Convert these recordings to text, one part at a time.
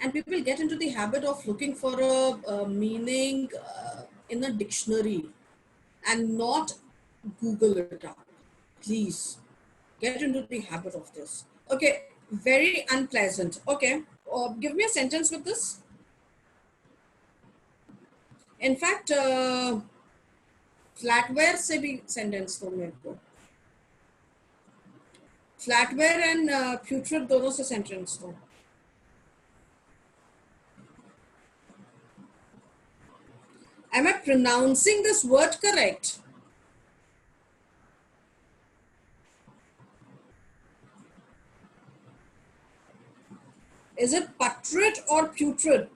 and people get into the habit of looking for a meaning in a dictionary and not Google it up. Please get into the habit of this. Okay, very unpleasant. Okay, give me a sentence with this. In fact, flatware से भी sentence दो मेरे को. Flatware and putrid दोनों से sentence दो. Am I pronouncing this word correct? Is it putrid or putrid?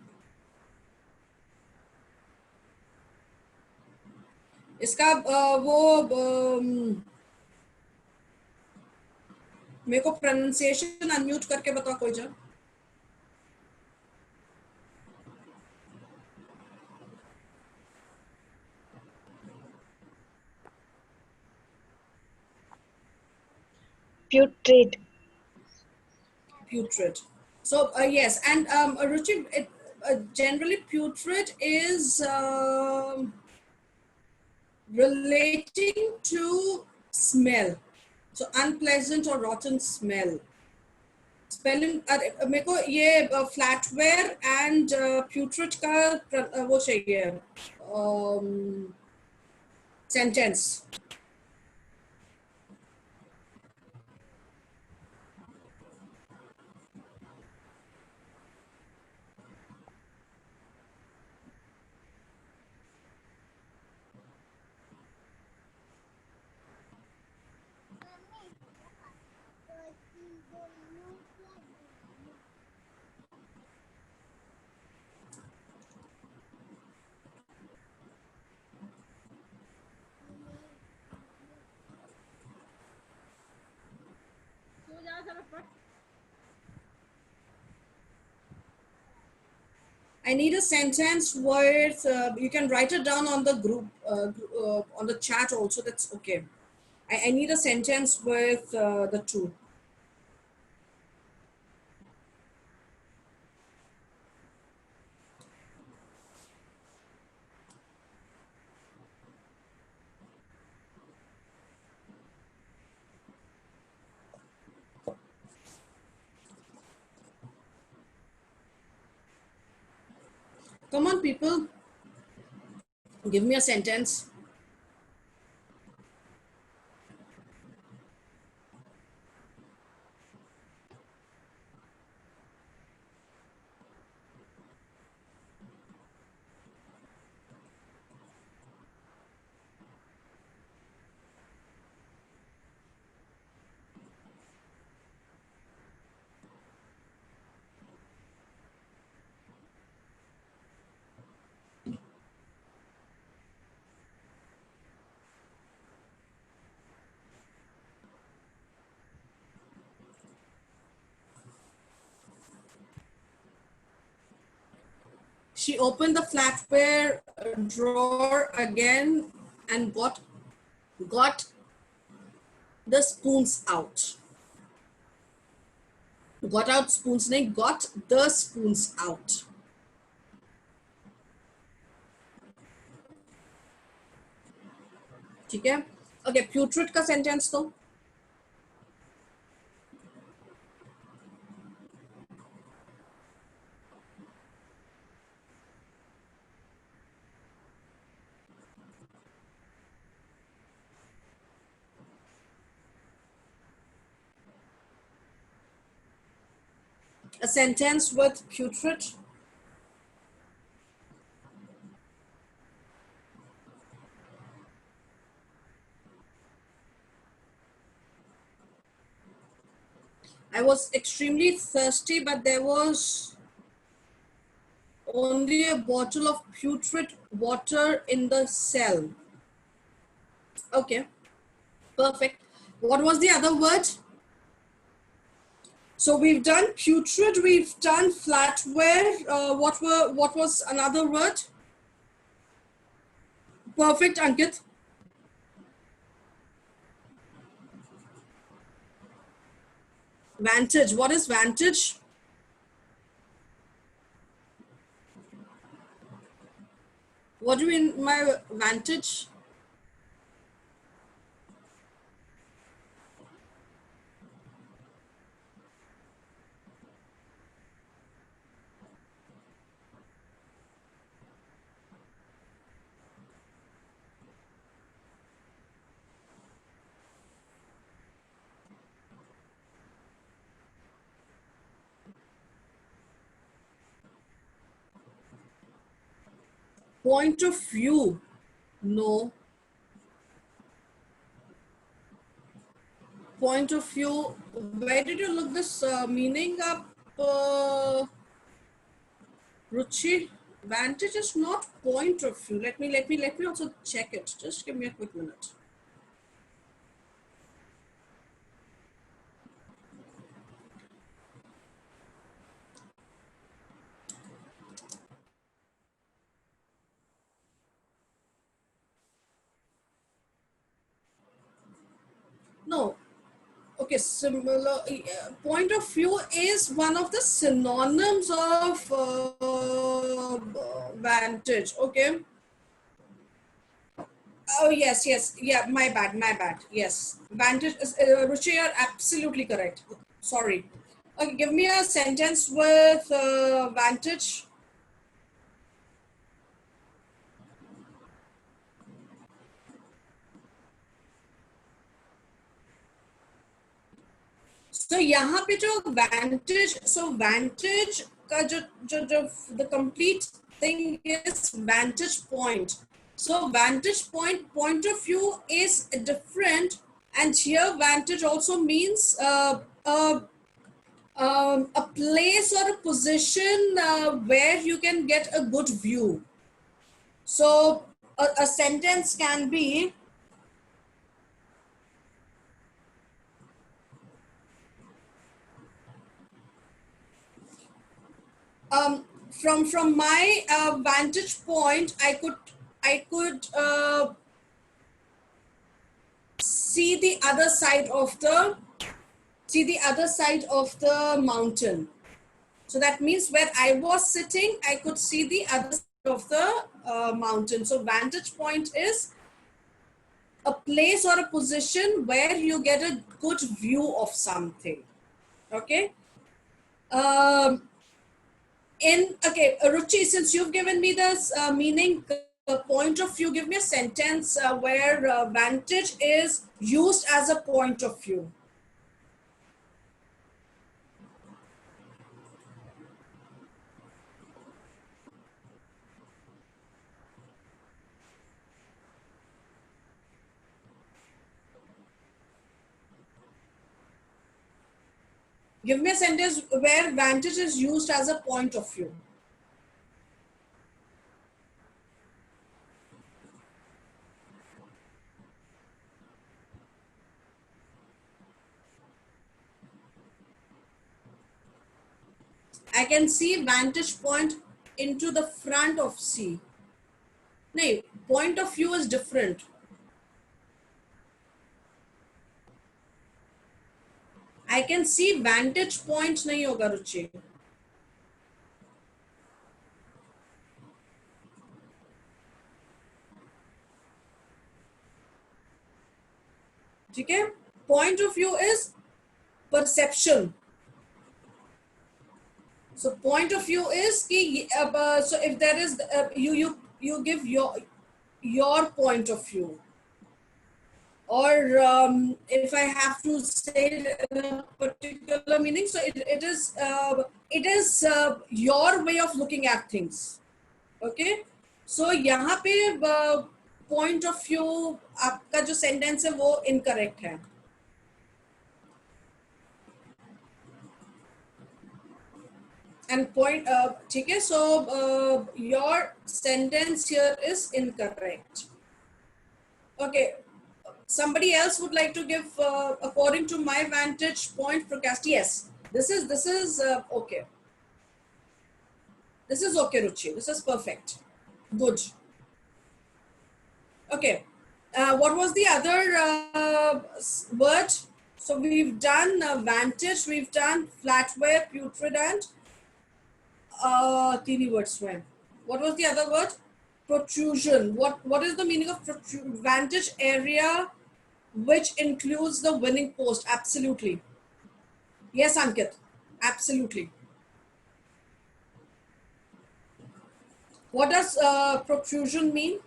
इसका वो मेरे को pronunciation unmute करके बताओ कोई जन. Putrid. Putrid. So yes, and Ruchi, generally putrid is relating to smell. So unpleasant or rotten smell. Spelling मेरे को ये flatware and putrid का वो चाहिए sentence. I need a sentence with, you can write it down on the group, on the chat also, that's okay. I need a sentence with the two. Come on, people. Give me a sentence. She opened the flatware drawer again and got the spoons out. Got out spoons, nahi, got the spoons out. ठीक है? Okay, putrid का sentence तो. A sentence with putrid. I was extremely thirsty, but there was only a bottle of putrid water in the cell. Okay, perfect. What was the other word? So we've done putrid, we've done flatware. What was another word? Perfect, Ankit. Vantage. What is vantage? What do you mean my vantage? Point of view? No. Point of view. Where did you look this meaning up, Ruchi? Vantage is not point of view. Let me also check it. Just give me a quick minute. No. Okay, similar. Point of view is one of the synonyms of vantage. Okay. Oh yes, yes, yeah. My bad. Yes, vantage. Ruchi, you're absolutely correct. Sorry. Okay, give me a sentence with vantage. So यहाँ पे जो vantage, so vantage का जो the complete thing is vantage point. So vantage point of view is different, and here vantage also means a place or a position where you can get a good view. So a sentence can be, from my vantage point, I could see the other side of the mountain. So that means where I was sitting, I could see the other side of the mountain. So vantage point is a place or a position where you get a good view of something. Okay. Um, Ruchi, since you've given me this meaning, point of view, give me a sentence where vantage is used as a point of view. Give me a sentence where vantage is used as a point of view. I can see vantage point into the front of sea. No, point of view is different. I can see vantage point नहीं होगा रुचि. ठीक है? Point of view is perception. So point of view is कि so if there is you give your point of view, or if I have to say in a particular meaning, so it is your way of looking at things. Okay, so यहाँ पे point of view आपका जो sentence है वो incorrect है. And point, ठीक है, so your sentence here is incorrect. Okay, somebody else would like to give according to my vantage point forecast. Yes, this is okay. This is okay, Ruchi. This is perfect. Good. Okay. What was the other word? So we've done vantage, we've done flatware, putrid, and teeny words. When? What was the other word? Protrusion. What is the meaning of vantage area which includes the winning post? Absolutely. Yes, Ankit. Absolutely. What does protrusion mean?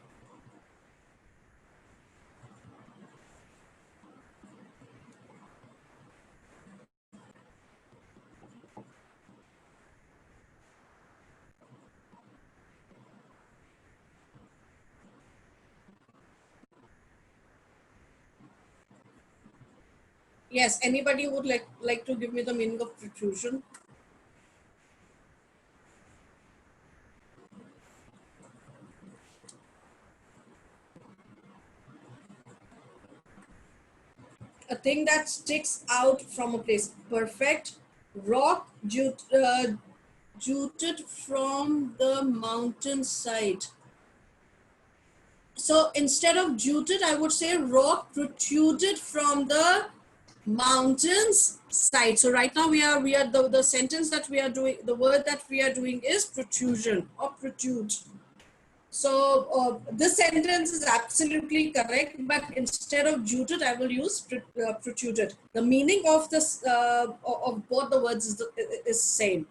Yes, anybody would like to give me the meaning of protrusion? A thing that sticks out from a place. Perfect. Rock jutted from the mountainside. So instead of jutted, I would say rock protruded from the mountains side. So right now we are the sentence that we are doing, the word that we are doing is protrusion or protrude. So this sentence is absolutely correct, but instead of jutted, I will use protruded. The meaning of this of both the words is same.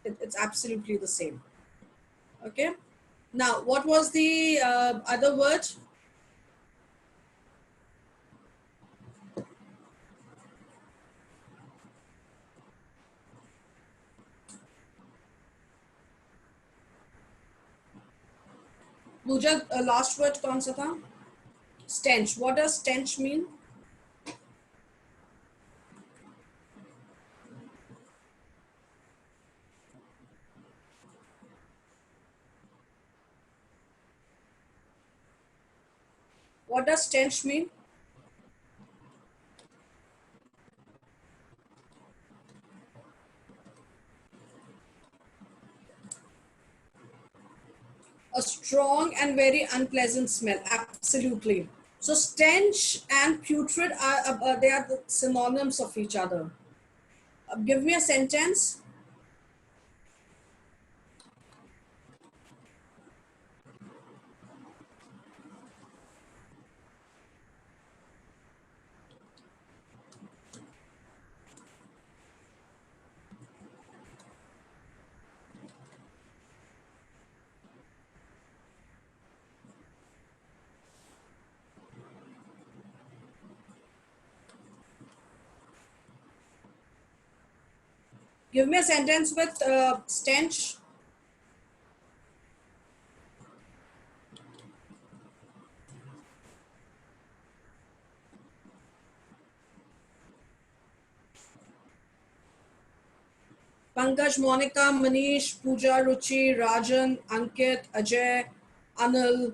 It's absolutely the same. Okay. Now, what was the other word? Pooja, last word कौन सा था? Stench. What does stench mean? What does stench mean? A strong and very unpleasant smell. Absolutely. So stench and putrid are they are the synonyms of each other. Give me a sentence. Give me a sentence with stench. Pankaj, Monica, Manish, Pooja, Ruchi, Rajan, Ankit, Ajay, Anil.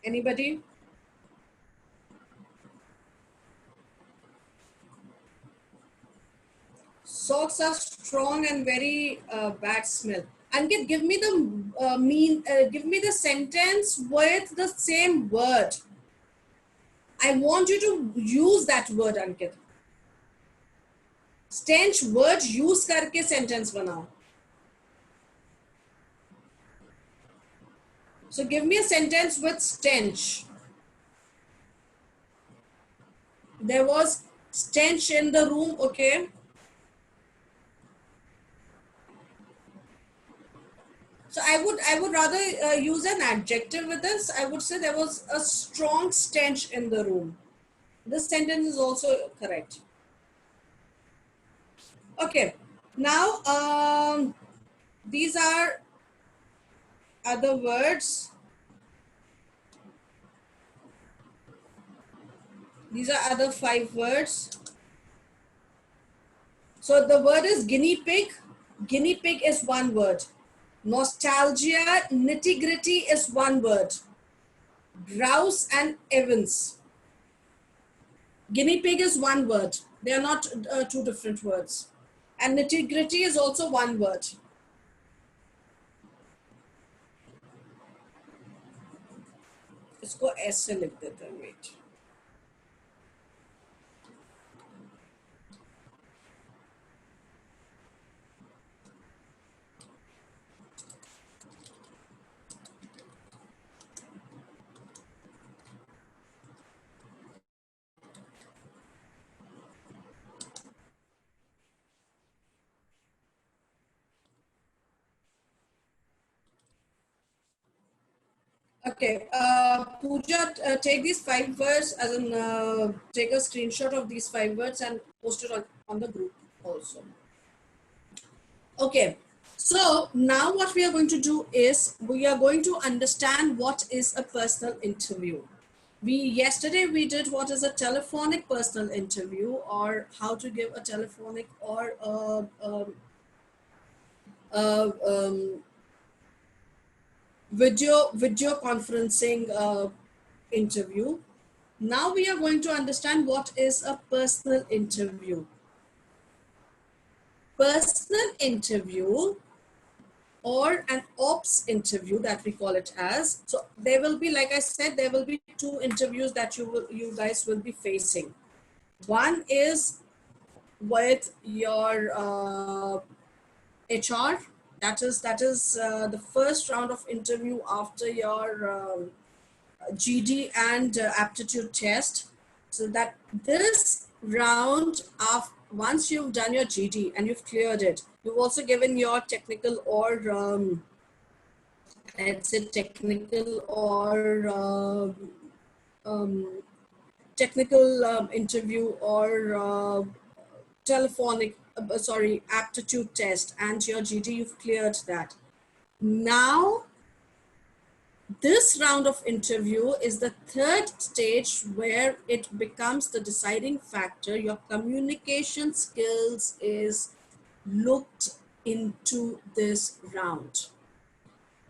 Anybody? Socks are strong and very bad smell. Ankit, give me the give me the sentence with the same word. I want you to use that word, Ankit. Stench word use करके sentence बनाओ. So give me a sentence with stench. There was stench in the room. Okay. So I would rather use an adjective with this. I would say there was a strong stench in the room. This sentence is also correct. Okay. Now these are other words. These are other 5 words. So the word is guinea pig. Guinea pig is one word. Nostalgia, nitty gritty is one word. Browse and Evans. Guinea pig is one word. They are not two different words. And nitty gritty is also one word. इसको ऐसे लिख देते हैं, wait. Okay, Pooja, take these 5 words as in take a screenshot of these 5 words and post it on the group also. Okay, so now what we are going to do is we are going to understand what is a personal interview. Yesterday we did what is a telephonic personal interview, or how to give a telephonic or a video conferencing interview. Now we are going to understand what is a personal interview. Personal interview, or an ops interview that we call it as. So there will be, like I said, there will be 2 interviews that you guys will be facing. One is with your HR. That is the first round of interview after your GD and aptitude test. So that this round, of once you've done your GD and you've cleared it, you've also given your technical or let's say technical or technical interview or telephonic, sorry, aptitude test, and your GD, you've cleared that. Now, this round of interview is the third stage where it becomes the deciding factor. Your communication skills is looked into this round.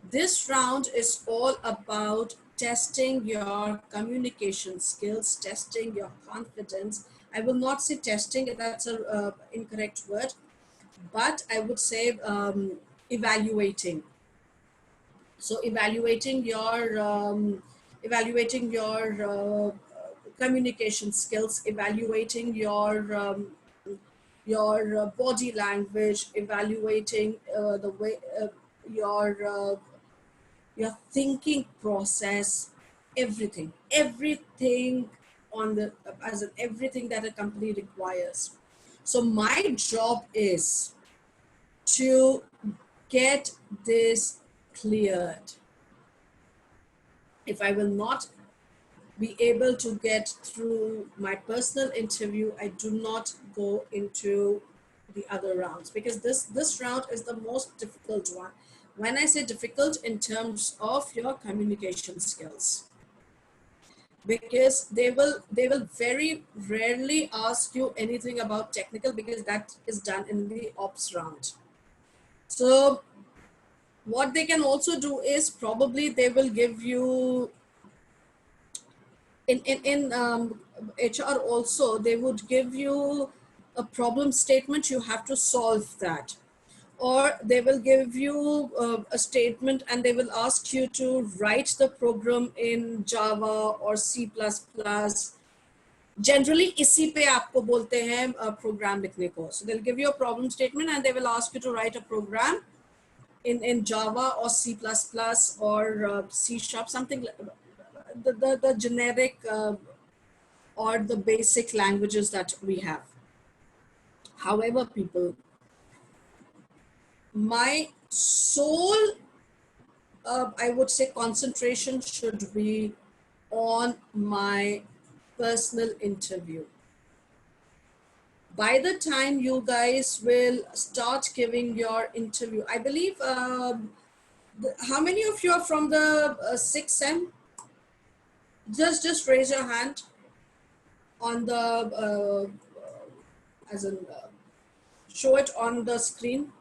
This round is all about testing your communication skills, testing your confidence. I will not say testing, that's an incorrect word, but I would say evaluating. So evaluating your communication skills, evaluating your body language, evaluating the way your thinking process, everything on the as in everything that a company requires. So my job is to get this cleared. If I will not be able to get through my personal interview, I do not go into the other rounds, because this round is the most difficult one. When I say difficult, in terms of your communication skills, because they will very rarely ask you anything about technical, because that is done in the ops round. So what they can also do is probably they will give you in HR also, they would give you a problem statement, you have to solve that. Or they will give you a statement and they will ask you to write the program in Java or C++. Generally, इसी पे आपको बोलते हैं program लिखने को. So they'll give you a problem statement and they will ask you to write a program in Java or C++ or C#, something the generic or the basic languages that we have. However, people, my sole, I would say, concentration should be on my personal interview. By the time you guys will start giving your interview, I believe, how many of you are from the 6th sem? Just raise your hand on the, as in, show it on the screen.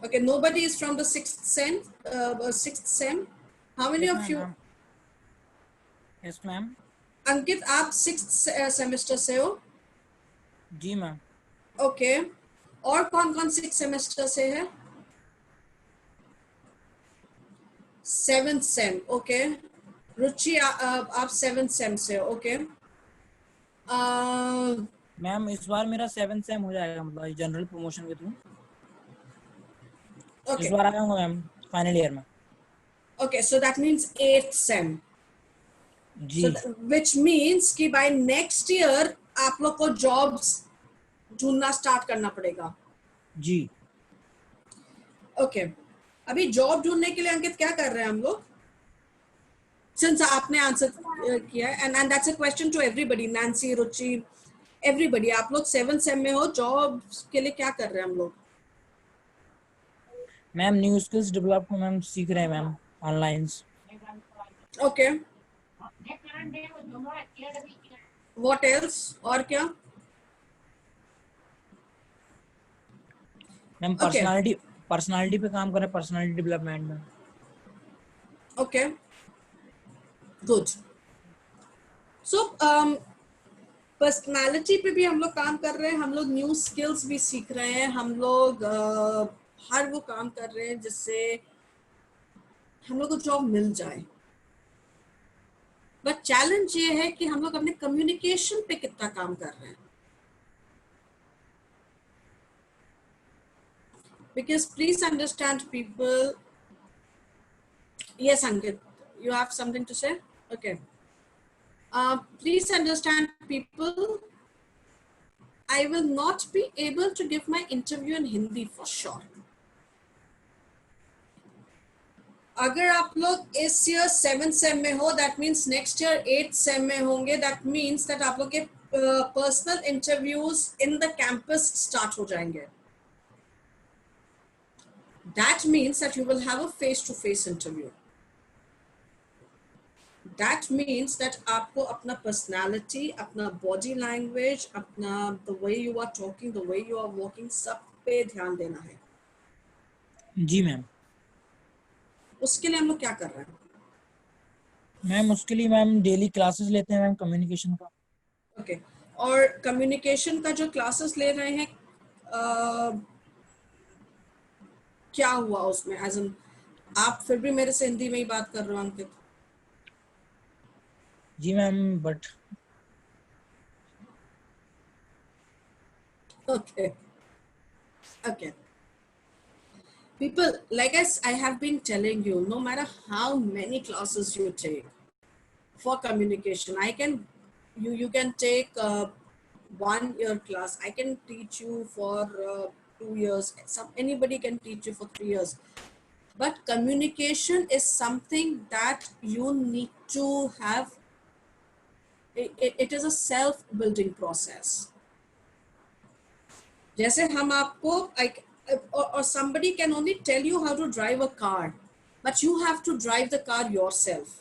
Okay, nobody is from the 6th sem. 6th sem. How many Yes, of you? Yes ma'am. Ankit, आप 6th semester से हो? जी ma'am. Okay, और कौन कौन 6th semester से है? 7th same, okay. रुचि, आप 7th same से हो, ओके। मैम इस बार मेरा 7th सेम हो जाएगा, मतलब जनरल प्रमोशन के थ्रू इस ओके बार आ जाऊंगा मैम फाइनल ईयर में। Okay, so that means 8th sem. जी। सो विच मीन्स कि बाय नेक्स्ट ईयर आप लोग को जॉब्स ढूंढना स्टार्ट करना पड़ेगा। जी ओके, अभी जॉब ढूंढने के लिए अंकित क्या कर रहे हैं हम लोग? सिंस आपने आंसर किया है, and that's a question to everybody, Nancy, Ruchi, everybody, आप लोग 7th सेम में हो, जॉब के लिए क्या कर रहे हैं हम लोग? Ma'am new skills develop ma'am सीख रहे हैं ma'am online. Okay, what else, और क्या? मैम ओके पर्सनालिटी पे काम कर रहे हैं, पर्सनालिटी डेवलपमेंट में। Okay, good. सो पर्सनालिटी पे भी हम लोग काम कर रहे हैं, हम लोग न्यू स्किल्स भी सीख रहे हैं, हम लोग हर वो काम कर रहे हैं जिससे हम लोग को जॉब मिल जाए। बट चैलेंज ये है कि हम लोग अपने कम्युनिकेशन पे कितना काम कर रहे हैं। Because please understand people. Yes, Ankit, you have something to say? Okay. Please understand, people, I will not be able to give my interview in Hindi for sure. अगर आप लोग इस ईयर 7th सेम में हो, that means next year 8th same में होंगे, that means that आप लोग के personal interviews in the campus start हो जाएंगे. That means that you will have a face-to-face interview. That means that आपको अपना personality, अपना body language, अपना the way you are talking, the way you are walking, सब पे ध्यान देना है. जी मैम। उसके लिए हम लोग क्या कर रहे हैं? मैम उसके लिए मैम डेली क्लासेस लेते हैं मैम कम्युनिकेशन का। ओके, और कम्युनिकेशन का जो क्लासेस ले रहे हैं, क्या हुआ उसमें? एज एन, आप फिर भी मेरे से हिंदी में ही बात कर रहे हो अंकित. जी ma'am but okay okay, people, like I have been telling you, no matter how many classes you take for communication, I can, you can take 1 year class, I can teach you for 2 years, anybody can teach you for 3 years, but communication is something that you need to have. It is a self building process. जैसे हम आपको like, or somebody can only tell you how to drive a car, but you have to drive the car yourself.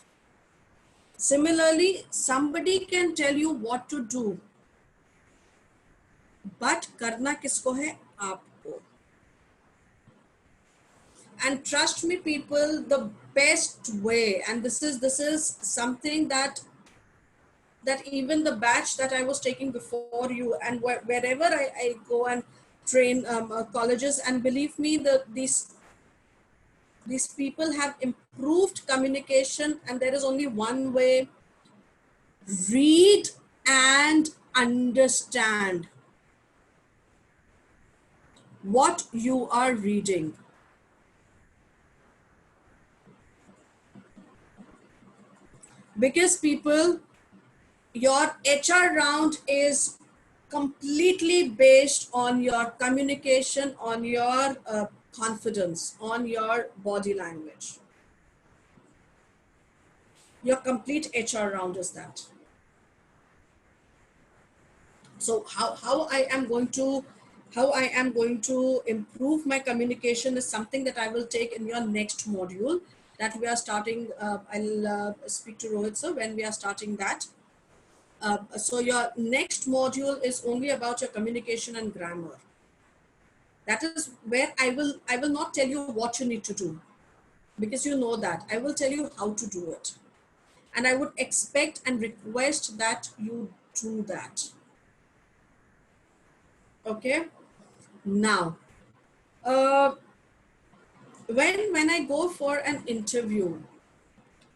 Similarly, somebody can tell you what to do, but करना किसको है? आपको. And trust me, people, the best way, and this is something that even the batch that I was taking before you, and wherever I go and train colleges, and believe me, these people have improved communication, and there is only one way: read and understand what you are reading. Because people, your HR round is completely based on your communication, on your confidence, on your body language. Your complete HR round is that. So how I am going to improve my communication is something that I will take in your next module that we are starting. I'll speak to Rohit sir when we are starting that. So your next module is only about your communication and grammar. That is where I will not tell you what you need to do, because you know that. I will tell you how to do it. And I would expect and request that you do that. Okay. Now, uh, when I go for an interview,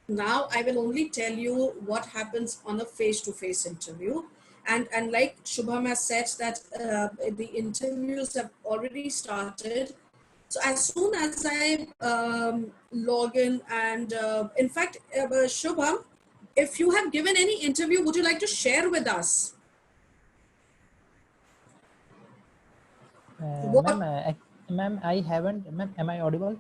now I will only tell you what happens on a face-to-face interview. And like Shubham has said that the interviews have already started. So as soon as I log in, and in fact, Shubham, if you have given any interview, would you like to share with us? Ma'am, What? ma'am, I haven't. Ma'am, am I audible?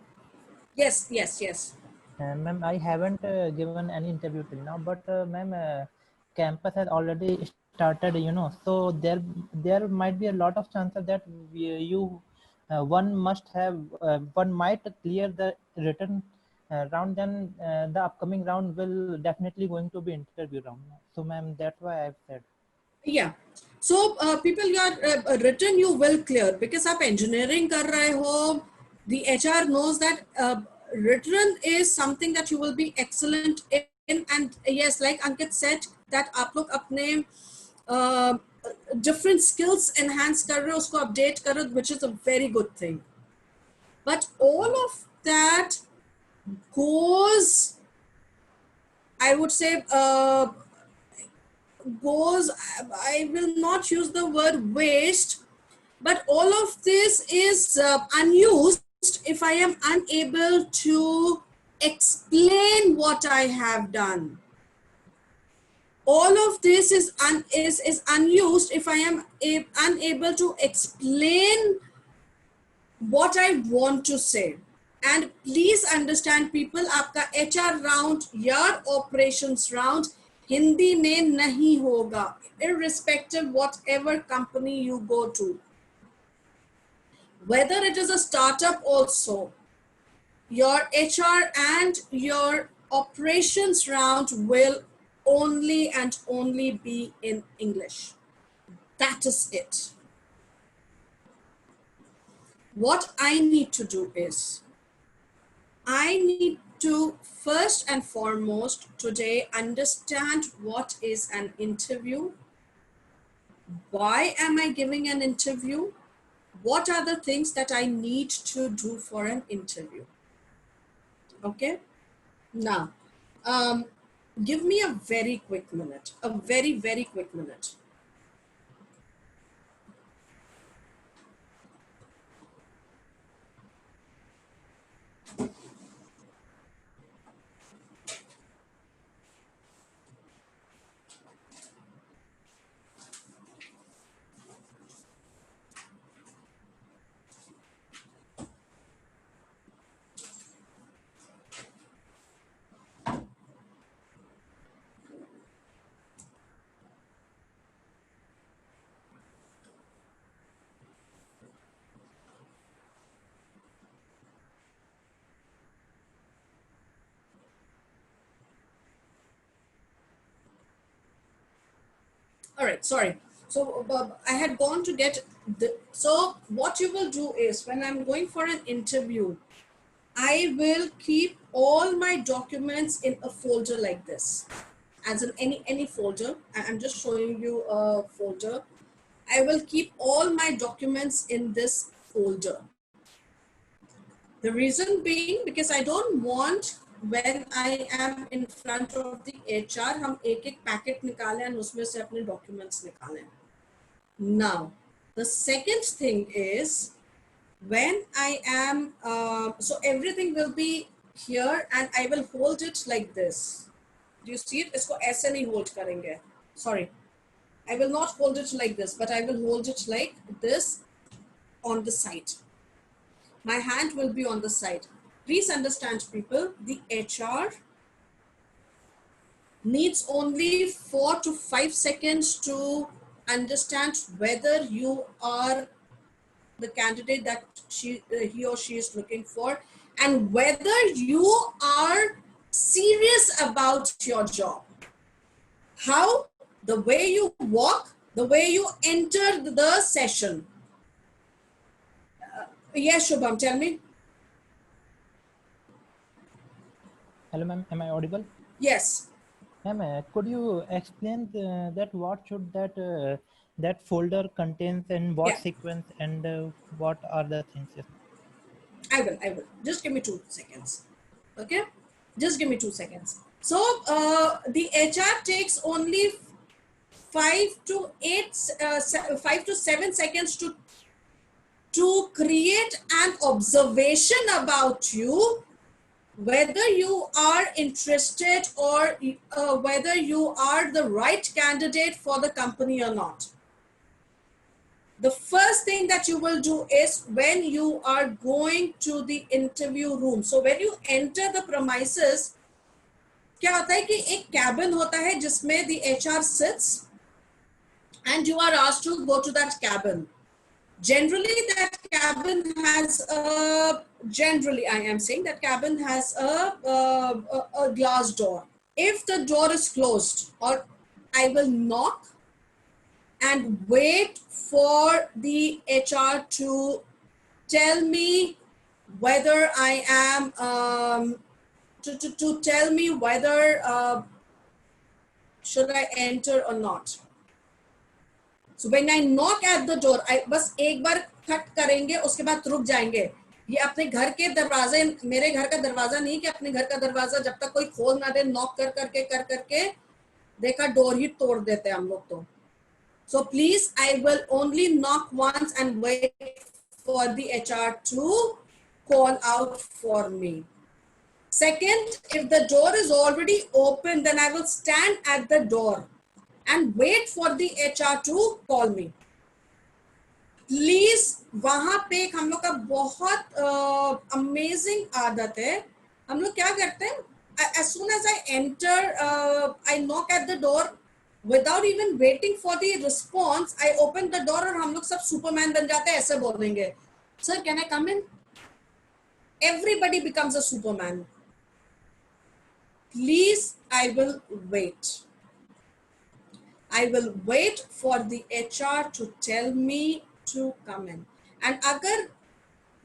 Yes, yes, yes. Ma'am, I haven't given any interview till now, but ma'am, campus has already started, you know, so there might be a lot of chances that one might clear the written round, then the upcoming round will definitely going to be interview round. So ma'am, that's why I've said. Yeah. So people, your written you will clear because आप engineering कर रहे हो. The HR knows that written is something that you will be excellent in. And yes, like Ankit said, that आप लोग अपने uh, different skills enhance कर रहे हो, उसको update कर रहे हो, which is a very good thing. But all of that goes, I would say, goes, I will not use the word waste, but all of this is unused if I am unable to explain what I have done. All of this is unused if I am unable to explain what I want to say. And please understand people, आपका HR round या operations round Hindi में नहीं होगा, irrespective whatever company you go to. Whether it is a startup also, your HR and your operations round will only and only be in English. That is it. What I need to do is, I need to first and foremost today understand what is an interview. Why am I giving an interview? What are the things that I need to do for an interview? Okay. Now, give me a very quick minute, a very, very quick minute. All right, sorry. So I had gone to get so what you will do is, when I'm going for an interview, I will keep all my documents in a folder like this, as in any folder. I'm just showing you a folder. I will keep all my documents in this folder. The reason being, because I don't want, when I am in front of the HR, हम एक packet निकालें and उसमें से अपने documents निकालें. Now, the second thing is, when I am, so everything will be here and I will hold it like this. Do you see it? इसको ऐसे नहीं hold करेंगे. Sorry. I will not hold it like this, but I will hold it like this on the side. My hand will be on the side. Please understand, people, the HR needs only 4 to 5 seconds to understand whether you are the candidate that he or she is looking for, and whether you are serious about your job. How? The way you walk, the way you enter the session. Yes, Shubham, tell me. Hello, ma'am, am I audible? Yes. Ma'am, could you explain that what should that folder contains and what Yeah, sequence and what are the things? Yes. I will. Just give me 2 seconds. Okay, just give me 2 seconds. So the HR takes only 5 to 7 seconds to create an observation about you, whether you are interested or whether you are the right candidate for the company or not. The first thing that you will do is when you are going to the interview room. So when you enter the premises, क्या होता है कि एक cabin होता है जिसमें the HR sits and you are asked to go to that cabin. Generally, that cabin has a, generally I am saying that cabin has a glass door. If the door is closed, or I will knock and wait for the HR to tell me whether I am to tell me whether should I enter or not. So when I knock at the door, I बस एक बार खट करेंगे, उसके बाद रुक जाएंगे. ये अपने घर के दरवाजे, मेरे घर का दरवाजा नहीं कि अपने घर का दरवाजा जब तक कोई खोल ना दे, नॉक कर करके देखा डोर ही तोड़ देते हैं हम लोग तो. So please, I will only knock once and wait for the HR to call out for me. Second, if the door is already open, then I will stand at the door and wait for the HR to call me. Please, वहां पे एक हम लोग का बहुत amazing आदत है. हम लोग क्या करते हैं? As soon as I enter, I knock at the door. Without even waiting for the response, I open the door और हम लोग सब सुपरमैन बन जाते हैं. ऐसे बोल देंगे, Sir, can I come in? Everybody becomes a superman. Please, I will wait. I will wait for the HR to tell me to come in. And अगर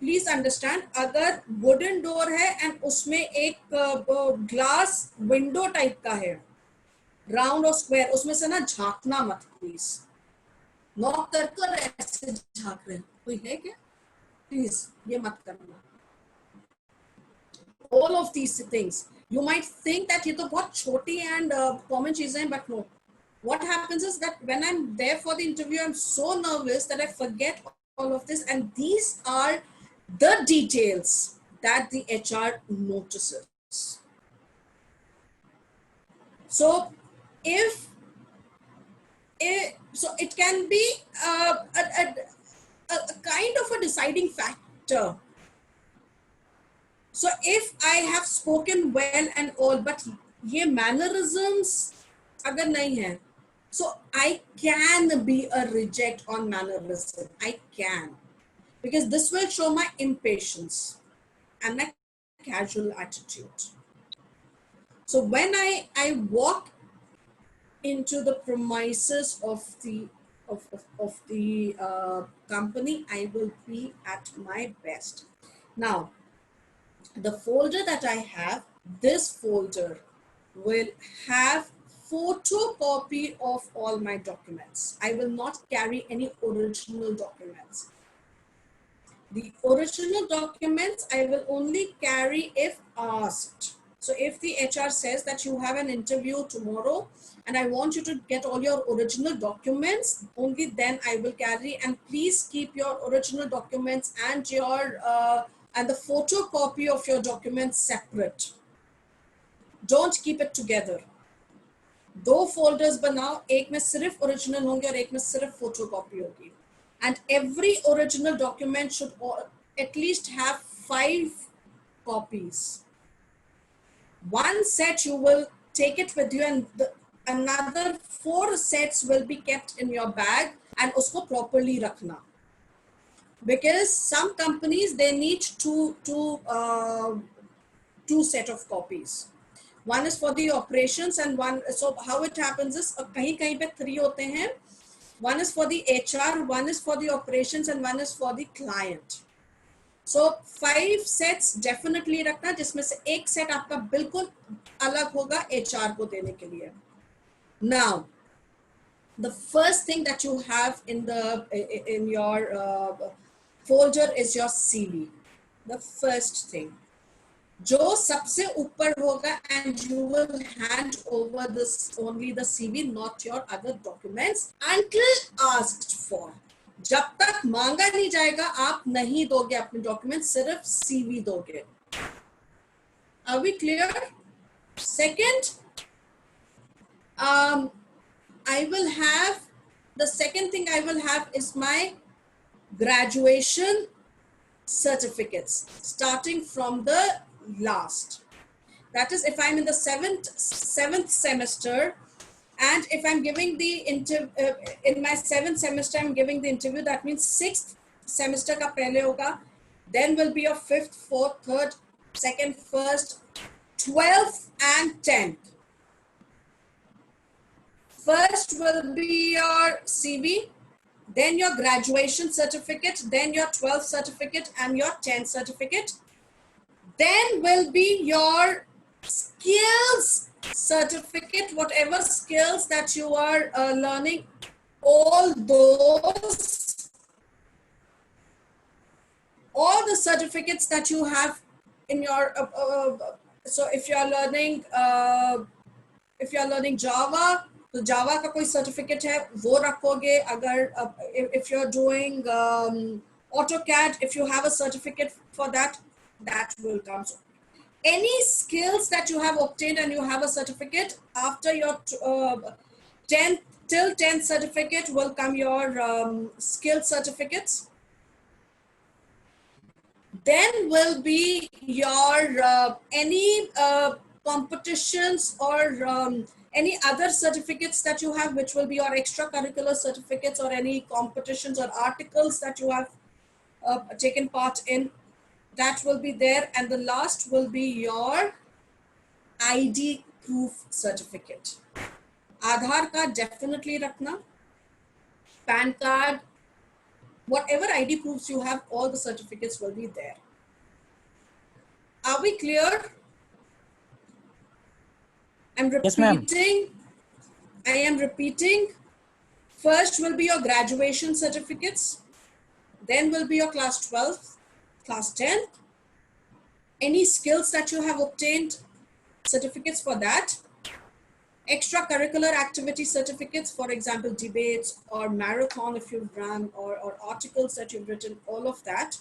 please understand, अगर wooden door है and उसमें एक glass window type का है, round or square, उसमें से ना झांकना मत please. नॉक कर ऐसे झांक रहे कोई है क्या? Please, ये मत करना. All of these things, you might think that ये तो बहुत छोटी and common चीजें हैं, but no. What happens is that when I'm there for the interview, I'm so nervous that I forget all of this, and these are the details that the HR notices. So if so it can be a kind of a deciding factor. So if I have spoken well and all, but ये mannerisms अगर नहीं है, so I can be a reject on mannerism. I can, because this will show my impatience and my casual attitude. So when I walk into the premises of the company, I will be at my best. Now, the folder that I have, this folder will have photocopy of all my documents. I will not carry any original documents. The original documents I will only carry if asked. So if the HR says that you have an interview tomorrow and I want you to get all your original documents, only then I will carry. And please keep your original documents and your and the photocopy of your documents separate. Don't keep it together. दो folders बनाओ, एक में सिर्फ original होंगे और एक में सिर्फ photocopy होगी. And every original document should at least have 5 copies. One set you will take it with you, and another 4 sets will be kept in your bag, and उसको properly रखना. Because some companies, they need two set of copies. One is for the operations and one, so how it happens is कहीं पे 3 होते हैं. One is for the HR, one is for the operations, and one is for the client. So 5 sets definitely रखना, जिसमें से एक set आपका बिल्कुल अलग होगा HR को देने के लिए. Now, the first thing that you have in your folder is your CV. The first thing, जो सबसे ऊपर होगा, and you will hand over this only the CV, not your other documents until asked for. जब तक मांगा नहीं जाएगा आप नहीं दोगे अपने डॉक्यूमेंट, सिर्फ CV दोगे. Are we clear? Second, I will have, the second thing I will have is my graduation certificates starting from the last. That is, if I'm in the seventh semester, and if I'm giving the in my 7th semester, I'm giving the interview, that means 6th semester ka pehle hoga, then will be your 5th, 4th, 3rd, 2nd, 1st, 12th and 10th. First will be your CV, then your graduation certificate, then your 12th certificate and your 10th certificate. Then will be your skills certificate, whatever skills that you are learning, all the certificates that you have in your, so if you are learning Java, तो जावा का कोई certificate है वो रखोगे. अगर if you're doing AutoCAD, if you have a certificate for that, that will come. So any skills that you have obtained and you have a certificate, after your 10th till 10th certificate will come your skill certificates. Then will be your any competitions or any other certificates that you have, which will be your extracurricular certificates, or any competitions or articles that you have taken part in, that will be there. And the last will be your ID proof certificate. Aadhaar card definitely rakhna, PAN card, whatever ID proofs you have, all the certificates will be there. Are we clear? I'm repeating. Yes, I am repeating. First will be your graduation certificates. Then will be your class 12th, class 10th. Any skills that you have obtained, certificates for that. Extracurricular activity certificates, for example, debates or marathon if you've run, or articles that you've written, all of that.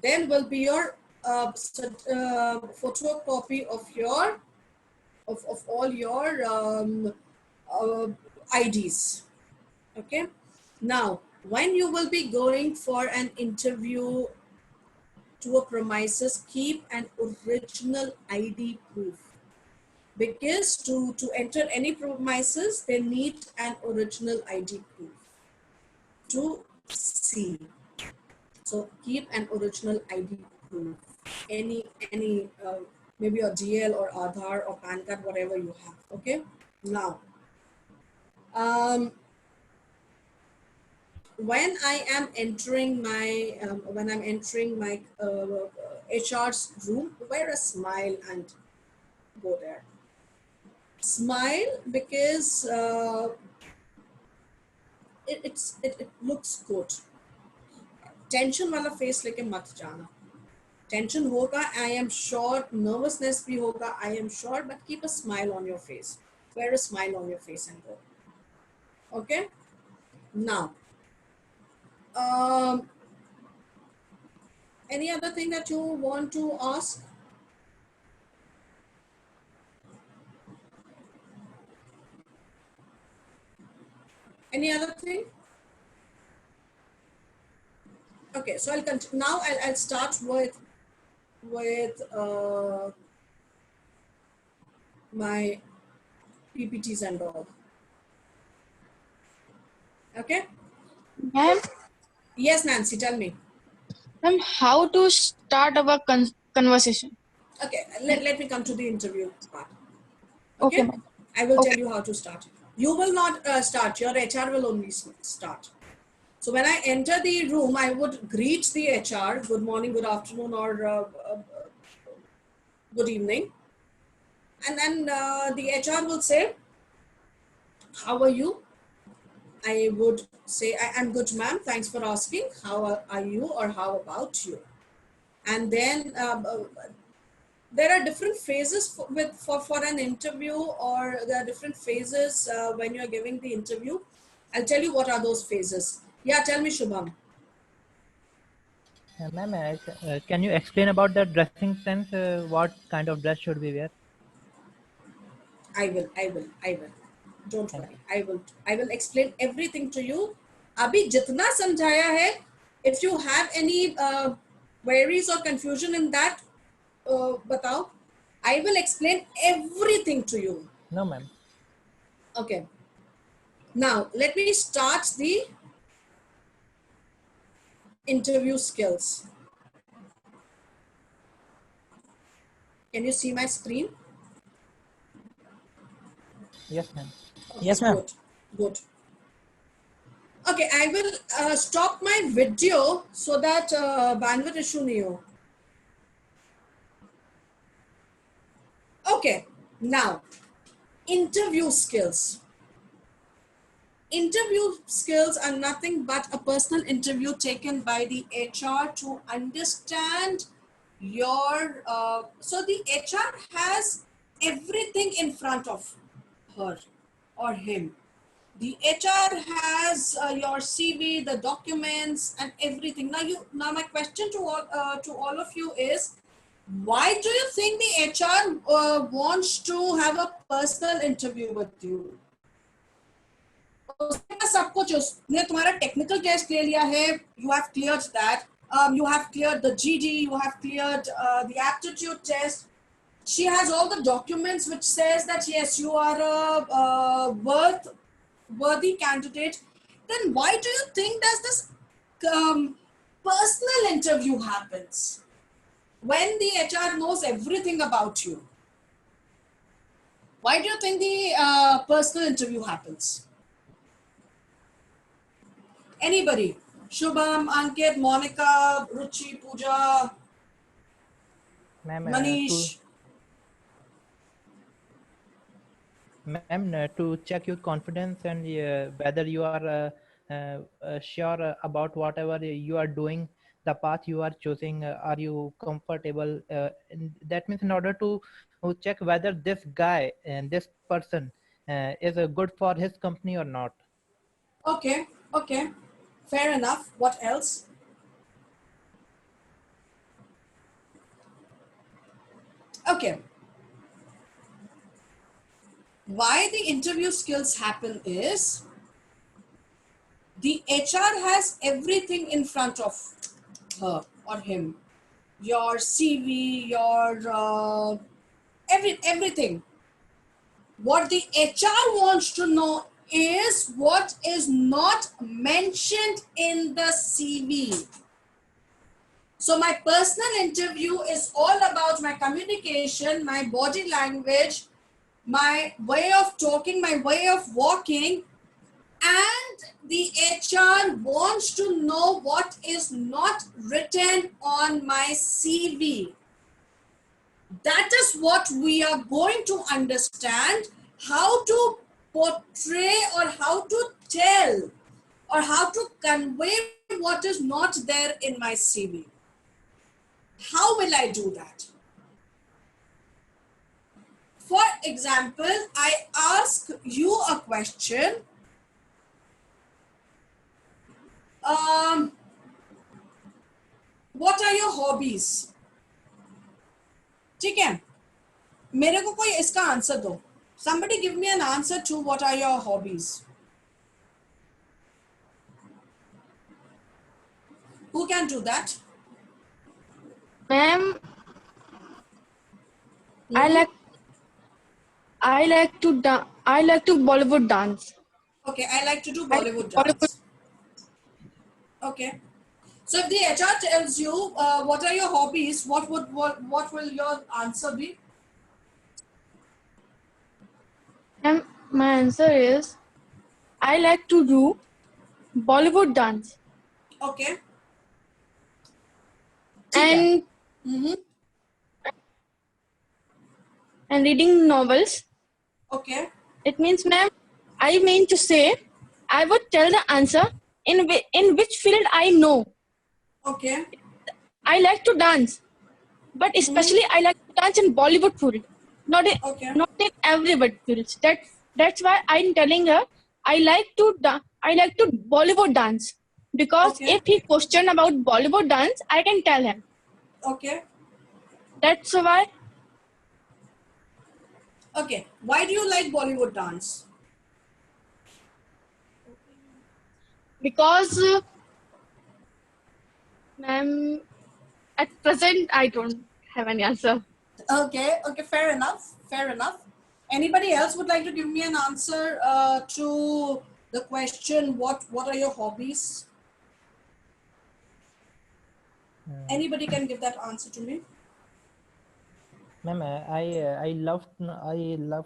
Then will be your photocopy of your of all your IDs. Okay. Now, when you will be going for an interview to a premises, keep an original ID proof, because to enter any premises, they need an original ID proof to see. So keep an original ID proof, any maybe your DL or Aadhaar or PAN card, whatever you have. Okay. Now, when I am entering my HR's room, wear a smile and go there. Smile, because it looks good. Tension wala face leke mat jana. Tension hoga, I am sure. Nervousness bhi hoga, I am sure. But keep a smile on your face. Wear a smile on your face and go. Okay. Now, any other thing that you want to ask? Any other thing? Okay, so I'll continue. Now I'll start with my PPTs and all. Okay. Ma'am, Yes, Nancy, tell me. ma'am, how to start our conversation? Okay, let me come to the interview part. Okay, Okay, ma'am. I will Okay. tell you how to start. You will not start. Your HR will only start. So when I enter the room, I would greet the HR, good morning, good afternoon, or good evening. And then the HR will say, how are you? I would say, I'm good, ma'am. Thanks for asking. How are you, or how about you? And then there are different phases for an interview, or there are different phases when you're giving the interview. I'll tell you what are those phases. Yeah, tell me, Shubham. Ma'am, can you explain about the dressing sense? What kind of dress should we wear? I will. Don't Thank worry. you. I will explain everything to you. अभी जितना समझाया है, if you have any queries or confusion in that, बताओ. I will explain everything to you. No, ma'am. Okay. Now let me start the interview skills. Can you see my screen? Yes, ma'am. Okay, Yes, ma'am. good. Okay, I will stop my video so that bandwidth issue nahi ho. Okay, now interview skills. Interview skills are nothing but a personal interview taken by the HR to understand your. So the HR has everything in front of her or him. The HR has your CV, the documents, and everything. Now my question to all of you is, why do you think the HR wants to have a personal interview with you? उसके पास सब कुछ, उसने तुम्हारा technical test ले लिया है, you have cleared that, you have cleared the GD, you have cleared the aptitude test. She has all the documents which says that yes, you are a worthy candidate. Then why do you think does this personal interview happens when the HR knows everything about you? Why do you think the personal interview happens? Anybody? Shubham, Ankit, Monica, Ruchi, Pooja, Ma'am, Manish. to check your confidence and whether you are sure about whatever you are doing, the path you are choosing, are you comfortable? And that means in order to check whether this guy and this person is good for his company or not. Okay, okay. Fair enough. What else? Okay. Why the interview skills happen is the HR has everything in front of her or him. Your CV, your everything. What the HR wants to know is what is not mentioned in the CV. So my personal interview is all about my communication, my body language, my way of talking, my way of walking, and the HR wants to know what is not written on my CV. That is what we are going to understand, how to portray or how to tell or how to convey what is not there in my CV. How will I do that? For example, I ask you a question. What are your hobbies? ठीक है, मेरे को कोई इसका answer दो. Somebody give me an answer to what are your hobbies. Who can do that? Ma'am, I like to Bollywood dance. Okay, I like to do I like Bollywood Bollywood. dance. Okay. So if the HR tells you what are your hobbies, what will your answer be? And my answer is I like to do Bollywood dance, Okay. ठीक है. and Mm-hmm. reading novels. Okay. It means, ma'am, I mean to say, I would tell the answer in which field I know. Okay. I like to dance, but Mm-hmm. especially I like to dance in Bollywood field, Okay. not in everybody fields. That's why I'm telling her I like to Bollywood dance, because Okay. if he question about Bollywood dance, I can tell him. Okay. That's why, Okay. Why do you like Bollywood dance? because ma'am, at present I don't have any answer. Okay. Okay. Fair enough. Fair enough. Anybody else would like to give me an answer to the question? What are your hobbies? Uh, Anybody can give that answer to me. Ma'am, I love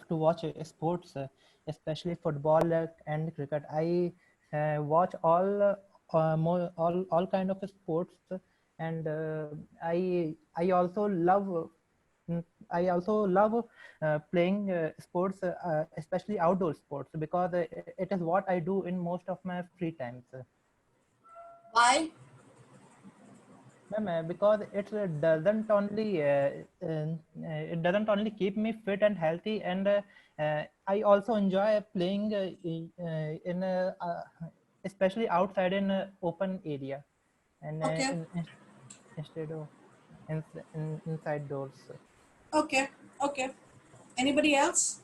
to watch sports, especially football and cricket. I watch all kind of sports, and I also love I also love playing sports, especially outdoor sports, because it is what I do in most of my free times. Why? Ma'am, because it doesn't only keep me fit and healthy, and I also enjoy playing in especially outside in open area, and Okay. instead of inside doors. Okay. Okay. Anybody else?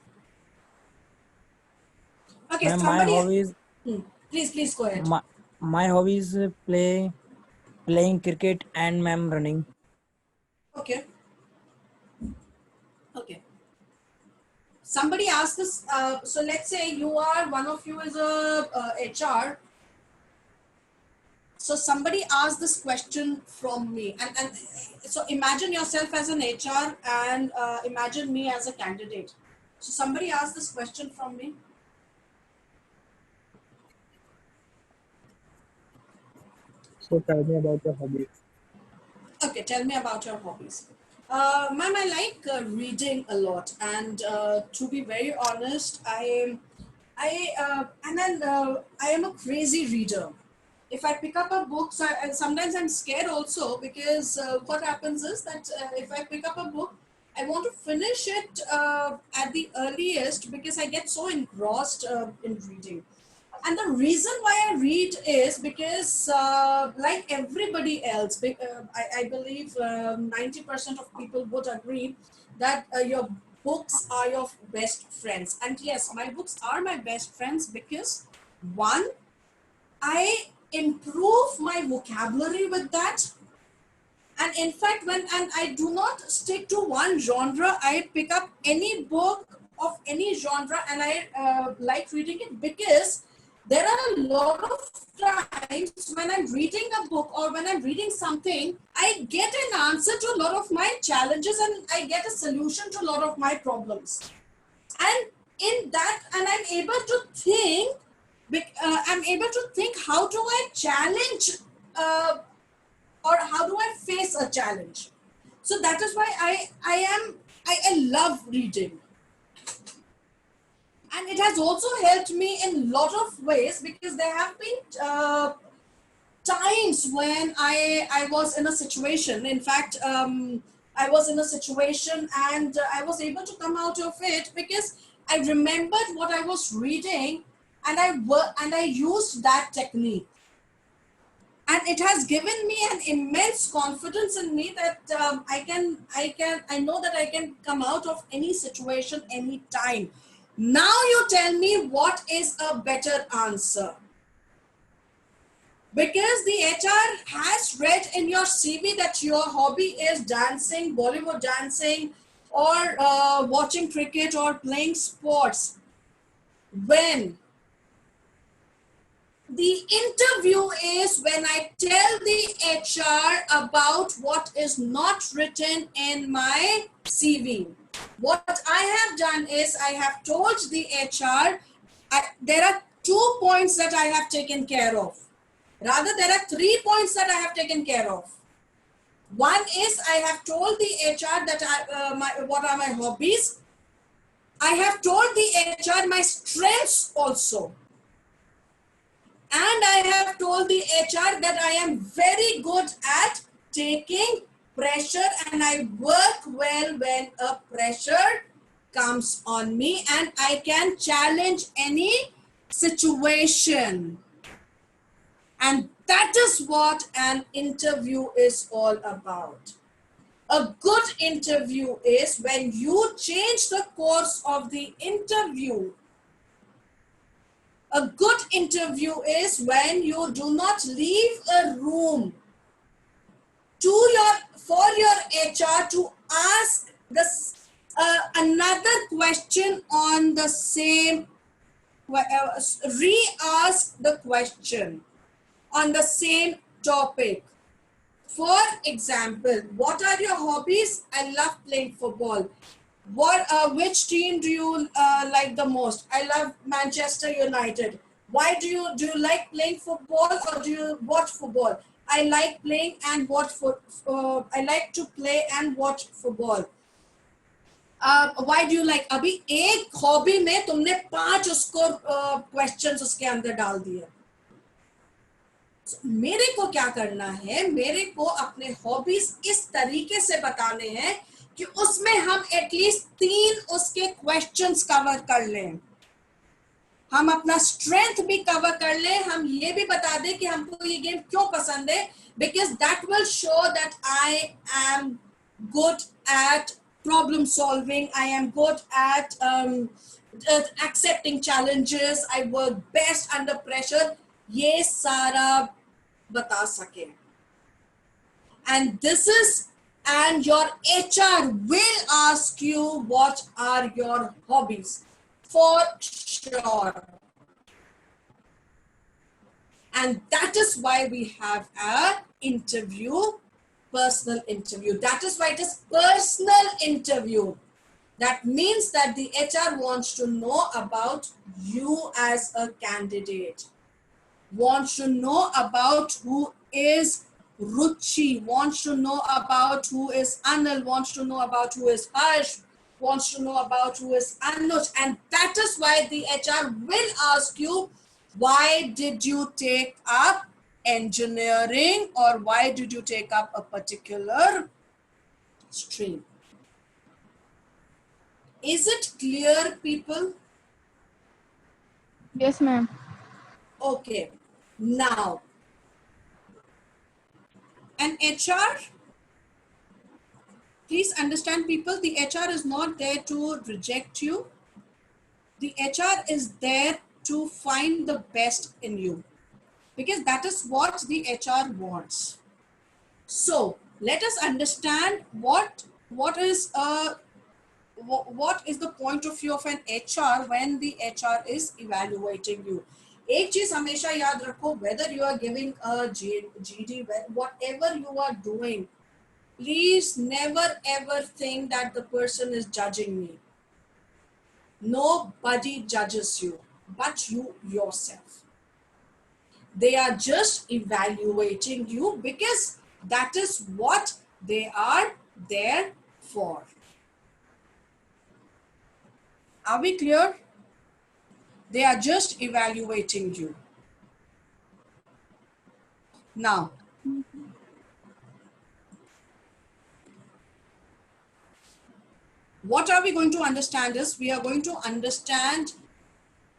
Okay. Ma'am, my Somebody. hobbies, Hmm. Please go ahead. my, my hobbies playing cricket and ma'am running. Okay. Okay. Somebody asked this. So let's say one of you is a HR. So somebody asked this question from me, and so imagine yourself as an HR, and imagine me as a candidate. So somebody asked this question from me. So tell me about your hobbies. Okay, tell me about your hobbies. Ma'am, I like reading a lot, and to be very honest, I am a crazy reader. If I pick up a book, so and sometimes I'm scared also, because what happens is that if I pick up a book, I want to finish it at the earliest, because I get so engrossed in reading. And the reason why I read is because, like everybody else, I believe 90% of people would agree that your books are your best friends. And yes, my books are my best friends because, one, I improve my vocabulary with that. And in fact, and I do not stick to one genre, I pick up any book of any genre, and I like reading it, because there are a lot of times when I'm reading a book or when I'm reading something, I get an answer to a lot of my challenges, and I get a solution to a lot of my problems. And in that, and I'm able to think, how do I challenge uh, or how do I face a challenge? So that is why I love reading, and it has also helped me in a lot of ways, because there have been times when I was in a situation. In fact, I was in a situation, and I was able to come out of it because I remembered what I was reading, and I used that technique. And it has given me an immense confidence in me that I know that I can come out of any situation anytime. Now you tell me, what is a better answer? Because the HR has read in your CV that your hobby is dancing, Bollywood dancing, or watching cricket or playing sports. When the interview is when I tell the HR about what is not written in my CV. What I have done is I have told the HR, 2 points that I have taken care of. Rather, there are 3 points that I have taken care of. One is I have told the HR that what are my hobbies. I have told the HR my strengths also. And I have told the HR that I am very good at taking pressure and I work well when a pressure comes on me and I can challenge any situation. And that is what an interview is all about. A good interview is when you change the course of the interview. A good interview is when you do not leave a room for your HR to ask another question on the same, re-ask the question on the same topic. For example, what are your hobbies? I love playing football. Which team do you like the most? I love Manchester United. Why do you like playing football or do you watch football? I like playing and I like to play and watch football. Why do you like? अभी एक hobby में तुमने 5 उसको questions उसके अंदर डाल दिए. मेरे को क्या करना है, मेरे को अपने हॉबीज इस तरीके से बताने हैं कि उसमें हम एटलीस्ट 3 उसके क्वेश्चंस कवर कर लें, हम अपना स्ट्रेंथ भी कवर कर लें, हम ये भी बता दें कि हमको ये गेम क्यों पसंद है, because that will show that I am good at problem solving, I am good at accepting challenges, I work best under pressure. ये सारा बता सके. And this is, and your HR will ask you what are your hobbies for sure. And that is why we have an interview, personal interview. That is why it is personal interview. That means that the HR wants to know about you as a candidate, wants to know about who is Ruchi, wants to know about who is Anil, wants to know about who is Harsh, wants to know about who is Anuj. And that is why the HR will ask you, why did you take up engineering or why did you take up a particular stream? Is it clear, people? Yes, ma'am. Okay. Now, an HR, please understand, people, the HR is not there to reject you. The HR is there to find the best in you, because that is what the HR wants. So let us understand what is the point of view of an HR when the HR is evaluating you. एक चीज हमेशा याद रखो, whether you are giving a GD, whatever you are doing, please never ever think that the person is judging me. Nobody judges you but you yourself. They are just evaluating you because that is what they are there for. Are we clear? They are just evaluating you. Now, what are we going to understand is, we are going to understand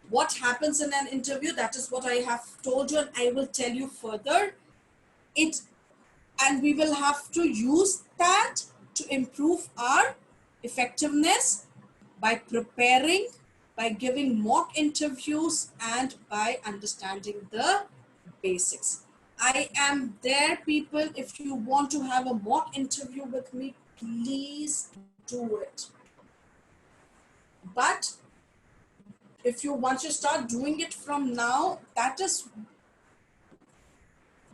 what happens in an interview. That is what I have told you and I will tell you further. And we will have to use that to improve our effectiveness by preparing, by giving mock interviews, and by understanding the basics. I am there, people. If you want to have a mock interview with me, please do it. But if you want to start doing it from now, that is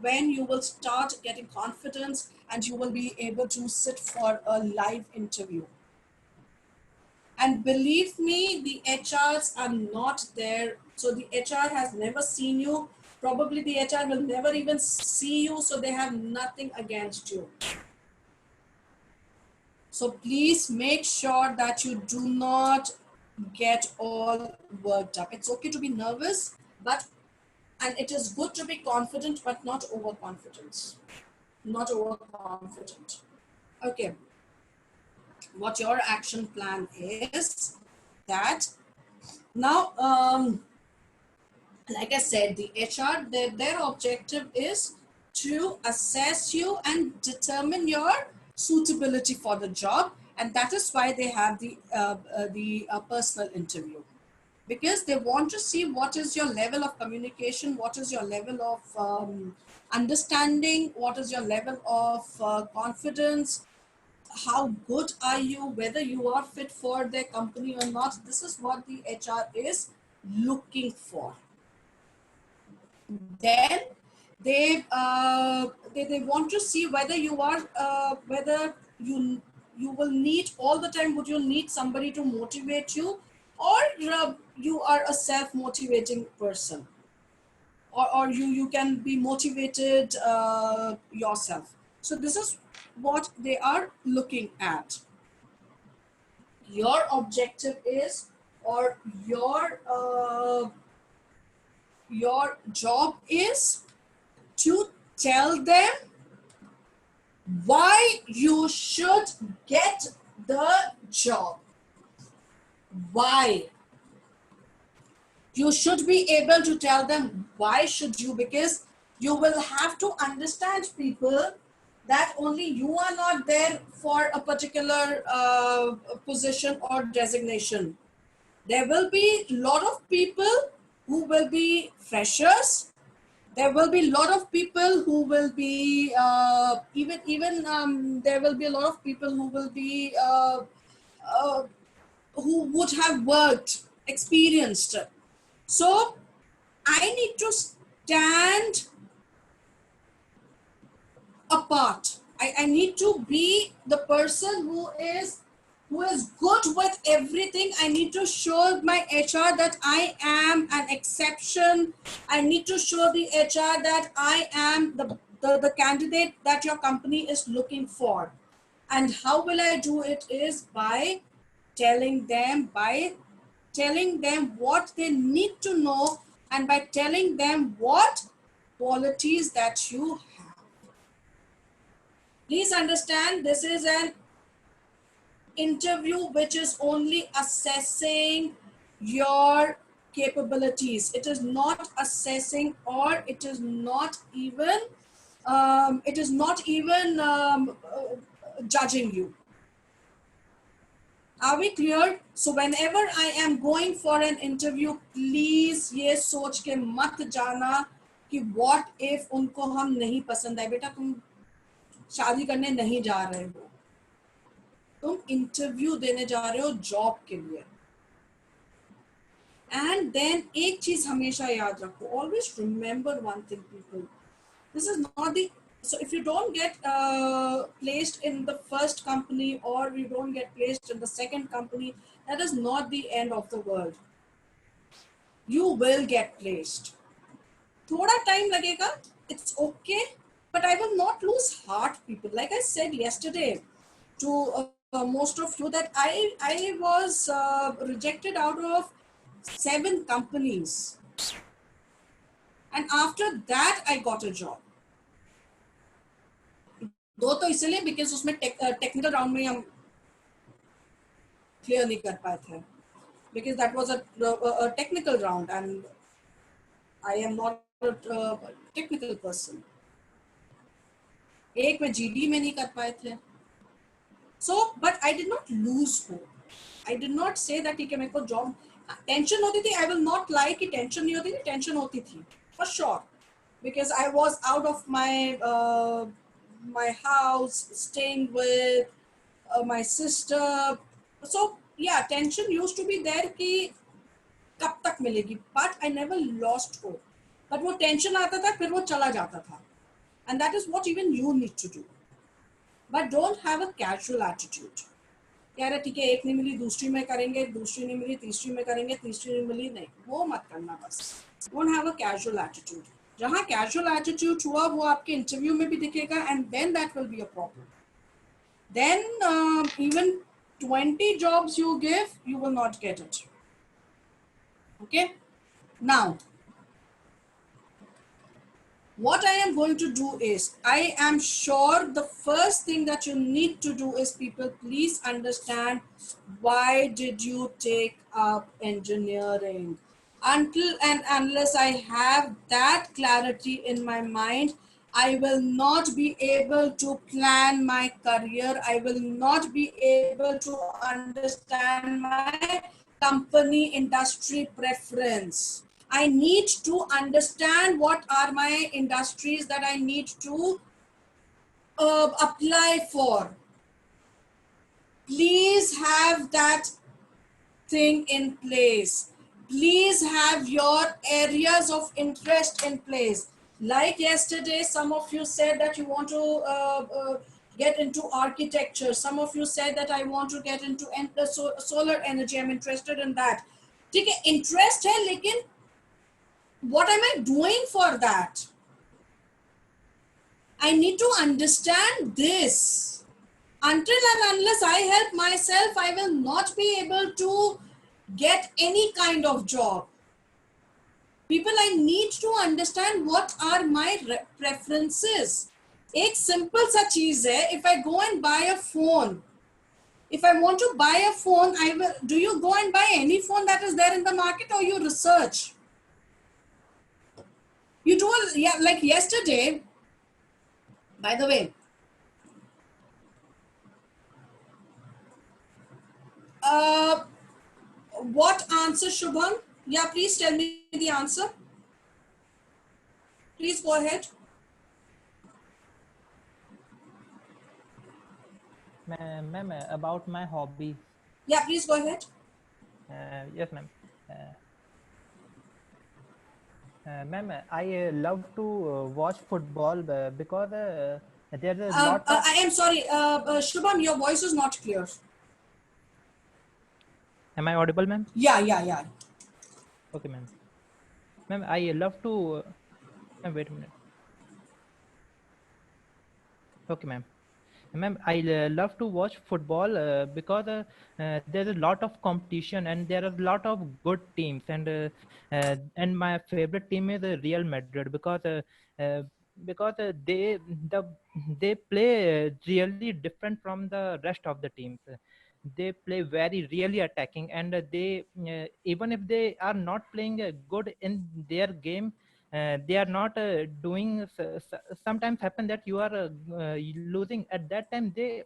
when you will start getting confidence and you will be able to sit for a live interview. And believe me, the HRs are not there. So the HR has never seen you. Probably the HR will never even see you. So they have nothing against you. So please make sure that you do not get all worked up. It's okay to be nervous, and it is good to be confident, but not overconfident. Not overconfident. Okay. What your action plan is that now, like I said, the HR, their objective is to assess you and determine your suitability for the job, and that is why they have the personal interview, because they want to see what is your level of communication, what is your level of understanding, what is your level of confidence, how good are you, whether you are fit for their company or not. This is what the HR is looking for. Then they want to see whether you are whether you will need all the time, would you need somebody to motivate you, or you are a self-motivating person, or you can be motivated yourself. So this is what they are looking at. Your objective is, or your job is to tell them why you should get the job. Why? You should be able to tell them why should you, because you will have to understand people that only you are not there for a particular position or designation. There will be a lot of people who will be freshers. There will be a lot of people who will be there will be a lot of people who will be uh, who would have worked, experienced. So I need to stand apart. I need to be the person who is good with everything. I need to show my HR that I am an exception. I need to show the HR that I am the candidate that your company is looking for. And how will I do it is by telling them what they need to know, and by telling them what qualities that you have. Please understand, this is an interview which is only assessing your capabilities. It is not assessing, or it is not even judging you. Are we clear? So whenever I am going for an interview, please ये सोच के मत जाना कि what if उनको हम नहीं पसंद है. बेटा तुम शादी करने नहीं जा रहे हो, तुम इंटरव्यू देने जा रहे हो जॉब के लिए. एंड देन एक चीज हमेशा याद रखो, always remember one thing people, this is not the, so if you don't get placed in the first company, or you don't get placed in the second company, that is not the end of the world. You will get placed. थोड़ा time लगेगा, it's okay, but I will not lose heart, people. Like I said yesterday to most of you, that I was rejected out of 7 companies, and after that I got a job. दो तो इसलिए because उसमें technical round में हम clear नहीं कर पाए थे, because that was a technical round and I am not a technical person. एक में GD में नहीं कर पाए थे. So but I did not lose hope. I did not say that ठीक है मेरे को job टेंशन होती थी. I will not lie कि टेंशन नहीं होती थी, टेंशन होती थी for sure, because I was out of my house, staying with my sister. So yeah, tension used to be there कि कब तक मिलेगी, but I never lost hope. But वो tension आता था, फिर वो चला जाता था, and that is what even you need to do. But don't have a casual attitude. कह रहे ठीक है एक नहीं मिली दूसरी में करेंगे, दूसरी नहीं मिली तीसरी में करेंगे, तीसरी नहीं मिली, नहीं वो मत करना बस. Don't have a casual attitude. जहाँ कैजुअल एटीट्यूड हुआ वो आपके इंटरव्यू में भी दिखेगा and then that will be a problem. Then even 20 jobs you give, you will not get it. Okay. Now what I am going to do is, I am sure the first thing that you need to do is, people, please understand why did you take up engineering. Until and unless I have that clarity in my mind, I will not be able to plan my career. I will not be able to understand my company industry preference. I need to understand what are my industries that I need to apply for. Please have that thing in place. Please have your areas of interest in place. Like yesterday, some of you said that you want to get into architecture. Some of you said that I want to get into solar energy. I'm interested in that. ठीक है, interest है, लेकिन what am I doing for that? I need to understand this. Until and unless I help myself, I will not be able to get any kind of job. People, I need to understand what are my preferences. एक simple सा चीज है, if I go and buy a phone, if I want to buy a phone, I will. Do you go and buy any phone that is there in the market, or you research? You do, yeah, like yesterday. By the way, uh, what answer, Shubham? Yeah, please tell me the answer. Please go ahead. Ma'am, about my hobbies. Yeah, please go ahead. Yes, ma'am. Ma'am, I love to watch football because there's a lot of. I am sorry, Shubham, your voice is not clear. Am I audible, ma'am? Yeah. Okay, ma'am. Ma'am, I love to. Wait a minute. Okay, ma'am. Ma'am, I love to watch football because there's a lot of competition and there are a lot of good teams, and my favorite team is Real Madrid uh, because the they play really different from the rest of the teams. They play very really attacking, and they even if they are not playing good in their game, they are not doing sometimes happen that you are losing at that time. They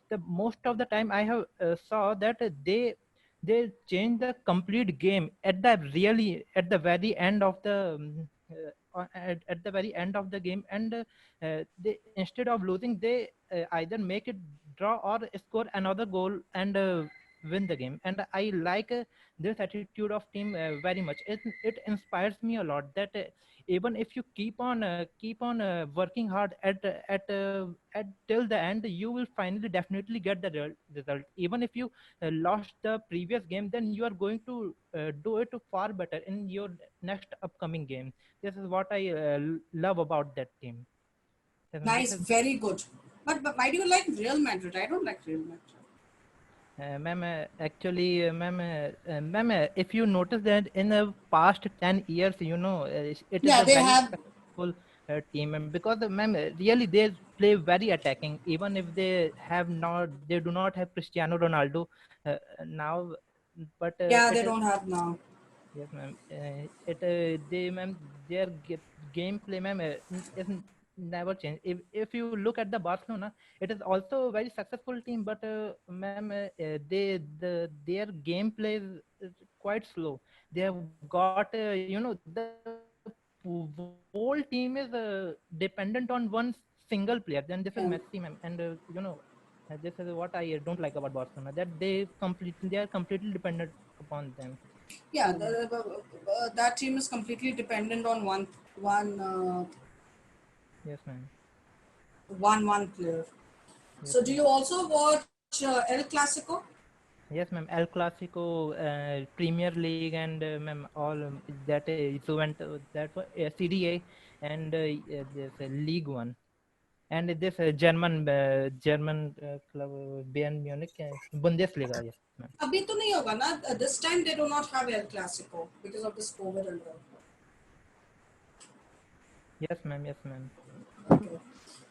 the most of the time I have saw that they change the complete game at the really at the very end of the at the very end of the game, and they instead of losing they either make it draw or score another goal and win the game. And I like this attitude of team very much. It inspires me a lot that even if you keep on working hard at till the end, you will finally definitely get the result. Even if you lost the previous game, then you are going to do it far better in your next upcoming game. This is what I love about that team. Nice, very good. But why do you like Real Madrid? I don't like Real Madrid. Ma'am, actually, ma'am, if you notice that in the past 10 years, it is Yeah, a they very have. successful team, because, ma'am, really they play very attacking, even if they do not have Cristiano Ronaldo now, but Yeah, it they is. don't have now. Yes, ma'am. They, ma'am, their gameplay, ma'am, never changed. If you look at the Barcelona, it is also a very successful team, but ma'am, their gameplay is quite slow. They have got, the whole team is dependent on one single player. Then this is Messi, ma'am, and this is what I don't like about Barcelona. That they are completely dependent upon them. Yeah, So that team is completely dependent on yes, ma'am. one player. Yes, So do ma'am. you also watch El Clasico? Yes, ma'am. El Clasico, Premier League, and ma'am, all that is went that was CDA and this League One, and this German club Bayern Munich, Bundesliga. Yes, ma'am. Abhi to nahi hoga na. This time they do not have El Clasico because of this COVID and all. Yes, ma'am. Yes, ma'am. Okay.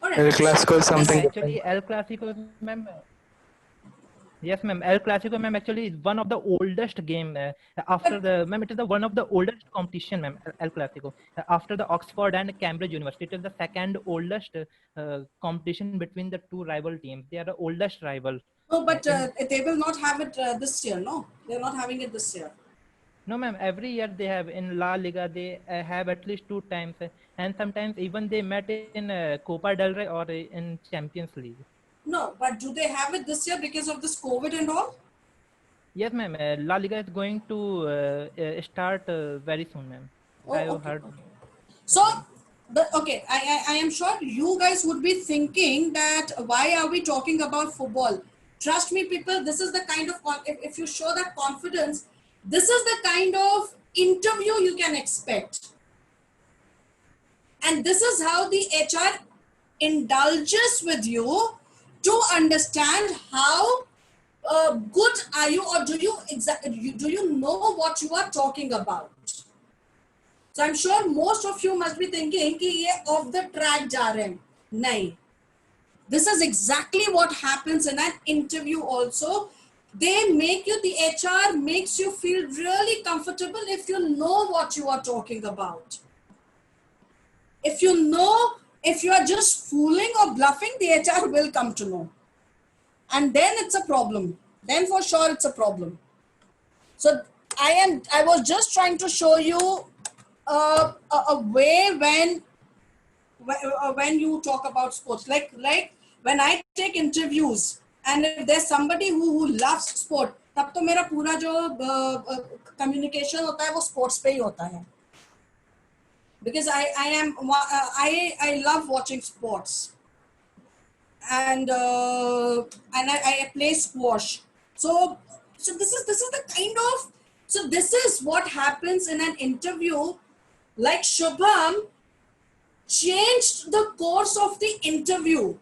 All El right. So Clasico is Ma'am, something listen. different. actually, El Clasico, ma'am. Yes, ma'am. El Clasico, ma'am, actually is one of the oldest game after the ma'am. It is the one of the oldest competition, ma'am. El Clasico after the Oxford and Cambridge University. It is the second oldest competition between the two rival teams. They are the oldest rival. No, but In they will not have it this year. No, they're not having it this year. No, ma'am. Every year they have in La Liga. They have at least two times, and sometimes even they met in Copa del Rey or in Champions League. No, but do they have it this year because of this COVID and all? Yes, ma'am. La Liga is going to start very soon, ma'am. I Oh, have okay. heard Okay. So, actually. okay, I am sure you guys would be thinking that why are we talking about football? Trust me, people, this is the kind of, if you show that confidence, this is the kind of interview you can expect. And this is how the HR indulges with you to understand how good are you, or do you know what you are talking about. So I'm sure most of you must be thinking कि ये off the track जा रहे हैं. नहीं. This is exactly what happens in an interview also. They make you, the HR makes you feel really comfortable if you know what you are talking about. If you know, if you are just fooling or bluffing, the HR will come to know. And then it's a problem. Then for sure it's a problem. So I was just trying to show you a way when you talk about sports, like when I take interviews, and if there's somebody who loves sport, तब तो मेरा पूरा जो communication होता है वो sports पे ही होता है, because I love watching sports, and I play squash. So this is the kind of, so this is what happens in an interview. Like Shubham changed the course of the interview.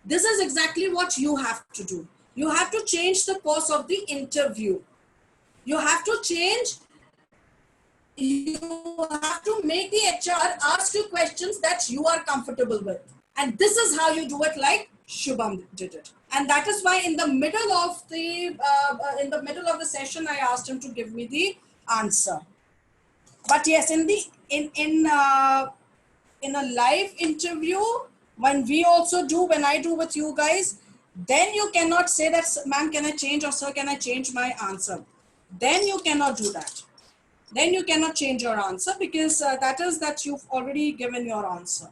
This is exactly what you have to do. You have to change the course of the interview. You have to make the HR ask you questions that you are comfortable with. And this is how you do it, like Shubham did it. And that is why in the middle of the session, I asked him to give me the answer. But yes, in a live interview, when I do with you guys, then you cannot say that, ma'am, can I change, or sir, can I change my answer? Then you cannot do that. Then you cannot change your answer, because that you've already given your answer.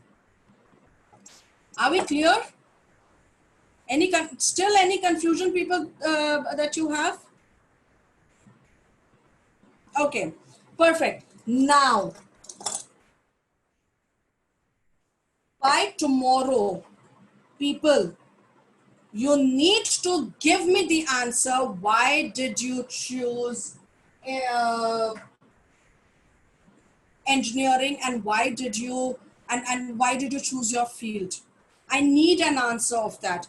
Are we clear? Still any confusion, people, that you have? Okay, perfect. Now, by tomorrow, people, you need to give me the answer. Why did you choose engineering, and why did you choose your field? I need an answer of that.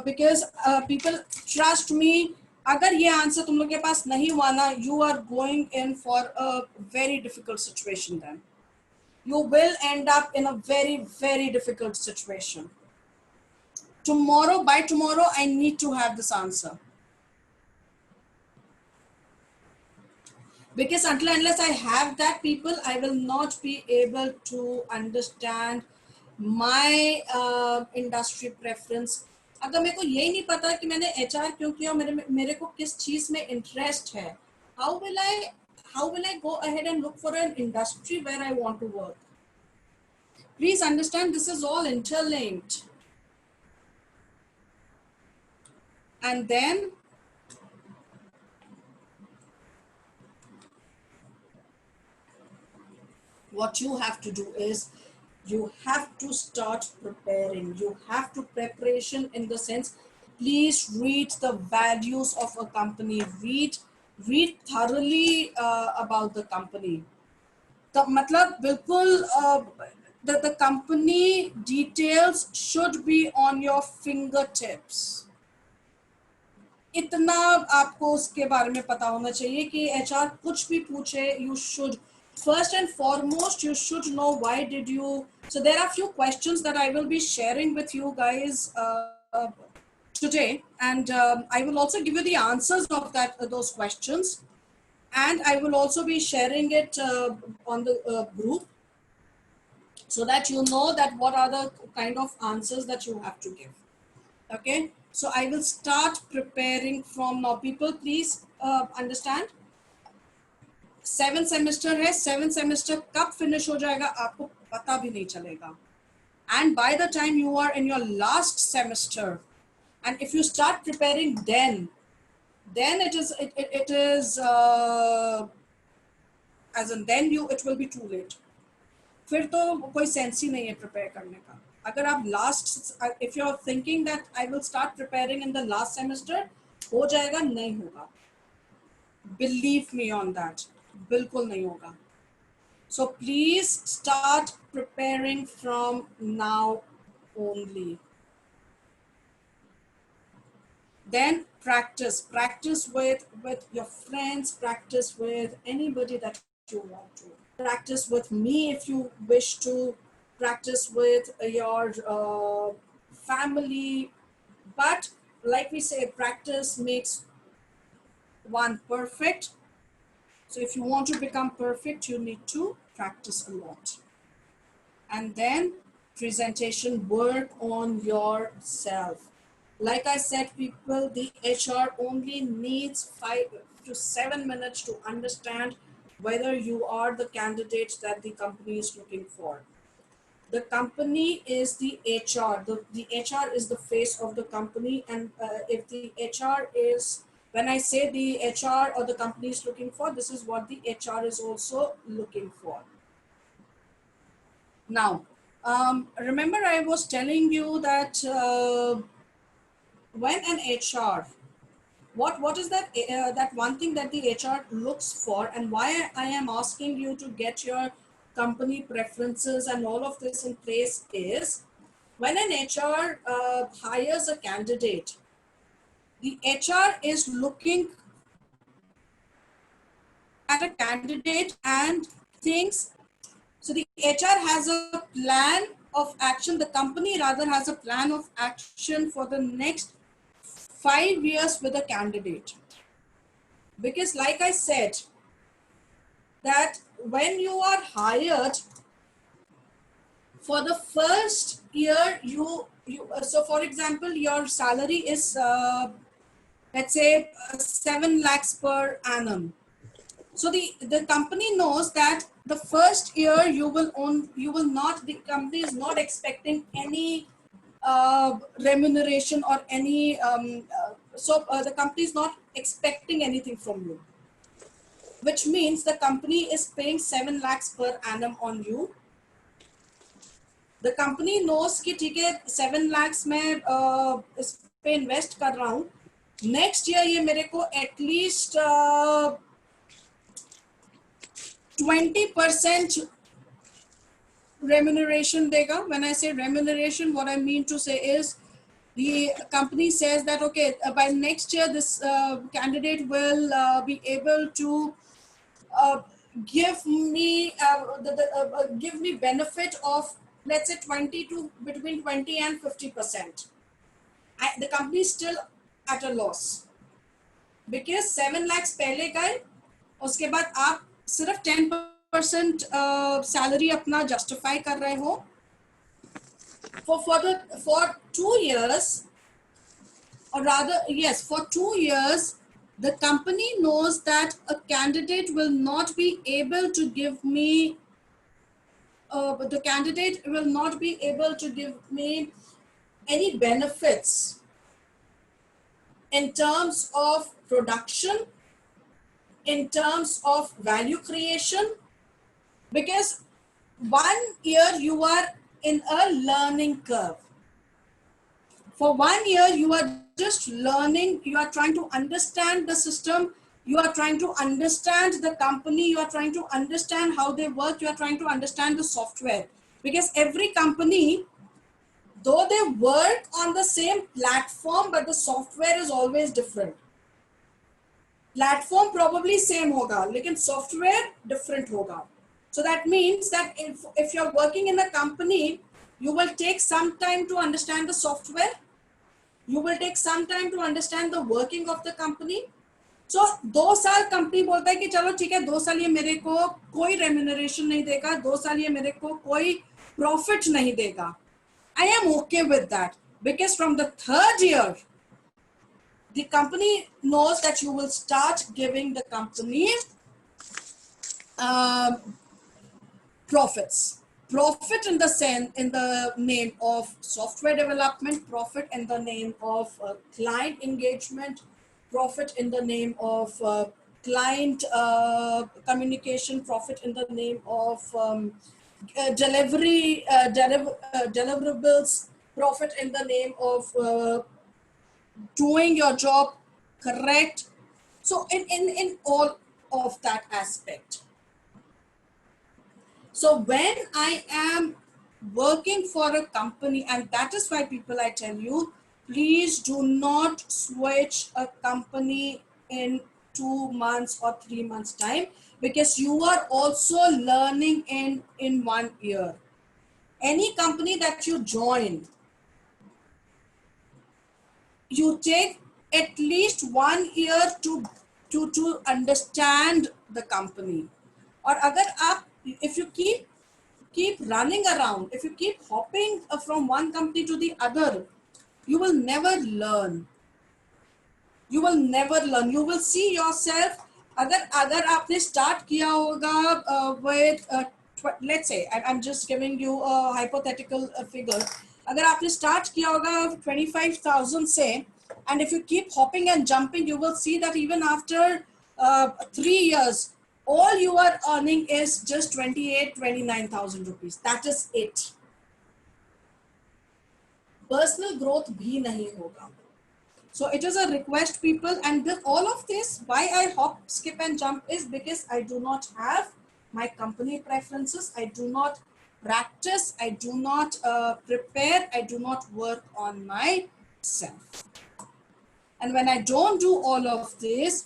Because people, trust me, अगर ये answer तुम लोग के पास नहीं हुआ ना, you are going in for a very difficult situation. Then you will end up in a very, very difficult situation. By tomorrow, I need to have this answer. Because unless I have that, people, I will not be able to understand my industry preference. अगर मेरे को यही नहीं पता कि मैंने HR क्यों किया, मेरे को किस चीज में interest है, how will I go ahead and look for an industry where I want to work? Please understand, this is all interlinked. And then what you have to do is, you have to start preparing. You have to preparation in the sense please read the values of a company. Read thoroughly about the company. The मतलब बिल्कुल the company details should be on your fingertips. इतना आपको उसके बारे में पता होना चाहिए कि एचआर कुछ भी पूछे, you should first and foremost you should know why did you. So there are few questions that I will be sharing with you guys today, and I will also give you the answers of those questions, and I will also be sharing it on the group, so that you know that what are the kind of answers that you have to give. Okay, so I will start preparing from now. People, please understand, 7 semester है, 7 semester कब finish हो जाएगा आपको पता भी नहीं चलेगा. And by the time you are in your last semester, and if you start preparing then it is as in then it will be too late. फिर तो कोई सेंस ही नहीं है प्रिपेयर करने का. अगर आप last, if you are thinking that I will start preparing in the last semester, हो जाएगा, नहीं होगा. बिलीव मी ऑन दैट, बिल्कुल नहीं होगा. So please start preparing from now only. Then practice with your friends, practice with anybody that you want to. Practice with me if you wish to. Practice with your family. But like we say, practice makes one perfect. So if you want to become perfect, you need to practice a lot. And then presentation, work on yourself. Like I said, people, the HR only needs 5 to 7 minutes to understand whether you are the candidate that the company is looking for. The company is the HR. The HR is the face of the company. And if the HR is, when I say the HR or the company is looking for, this is what the HR is also looking for. Now, remember I was telling you that when an HR, what is that that one thing that the HR looks for, and why I am asking you to get your company preferences and all of this in place is, when an HR hires a candidate, the HR is looking at a candidate and thinks, so the HR has a plan of action, the company rather has a plan of action for the next 5 years with a candidate. Because like I said, that when you are hired, for the first year, you so for example, your salary is let's say 7 lakhs per annum. So the company knows that the first year you will not, the company is not expecting any remuneration or any the company is not expecting anything from you, which means the company is paying 7 lakhs per annum on you. The company knows कि ठीक है 7 lakhs मैं इस पे invest कर रहा हूँ, next year ये मेरे को at least 20% remuneration देगा. When I say remuneration, what I mean to say is, the company says that okay, by next year this candidate will be able to give me benefit of, let's say, 20 to between 20 and 50%. The company is still at a loss because 7 lakhs पहले गए, उसके बाद आप सिर्फ 10% salary अपना justify कर रहे हो. For 2 years, or rather, yes, for 2 years, the company knows that a candidate will not be able to give me, the candidate will not be able to give me any benefits in terms of production, in terms of value creation, because 1 year you are in a learning curve. For 1 year, you are just learning, you are trying to understand the system, you are trying to understand the company, you are trying to understand how they work, you are trying to understand the software. Because every company, though they work on the same platform, but the software is always different. Platform probably same hoga, lekin software different hoga. So that means that if you're working in a company, you will take some time to understand the software, you will take some time to understand the working of the company. So 2 साल company बोलता है कि चलो ठीक है 2 साल ये मेरे को कोई रेम्यूनरेशन नहीं देगा, 2 साल ये मेरे को कोई प्रॉफिट नहीं देगा. I am okay with that, because from the 3rd year, the company knows that you will start giving the company profits. Profit in the name of software development, profit in the name of client engagement, profit in the name of client communication, profit in the name of deliverables, profit in the name of doing your job correct. So in all of that aspect. So when I am working for a company, and that is why people, I tell you, please do not switch a company in 2 months or 3 months time, because you are also learning in 1 year. Any company that you join, you take at least 1 year to understand the company. Or agar aap, if you keep running around, if you keep hopping from one company to the other, you will never learn. You will never learn. You will see yourself, अगर आपने start किया होगा with let's say I'm just giving you a hypothetical figure. अगर आपने start किया होगा 25,000 से, and if you keep hopping and jumping, you will see that even after 3 years, all you are earning is just 29,000 rupees. That is it. Personal growth भी नहीं होगा. So it is a request, people, and all of this, why I hop, skip and jump is because I do not have my company preferences, I do not practice, I do not prepare, I do not work on myself. And when I don't do all of this,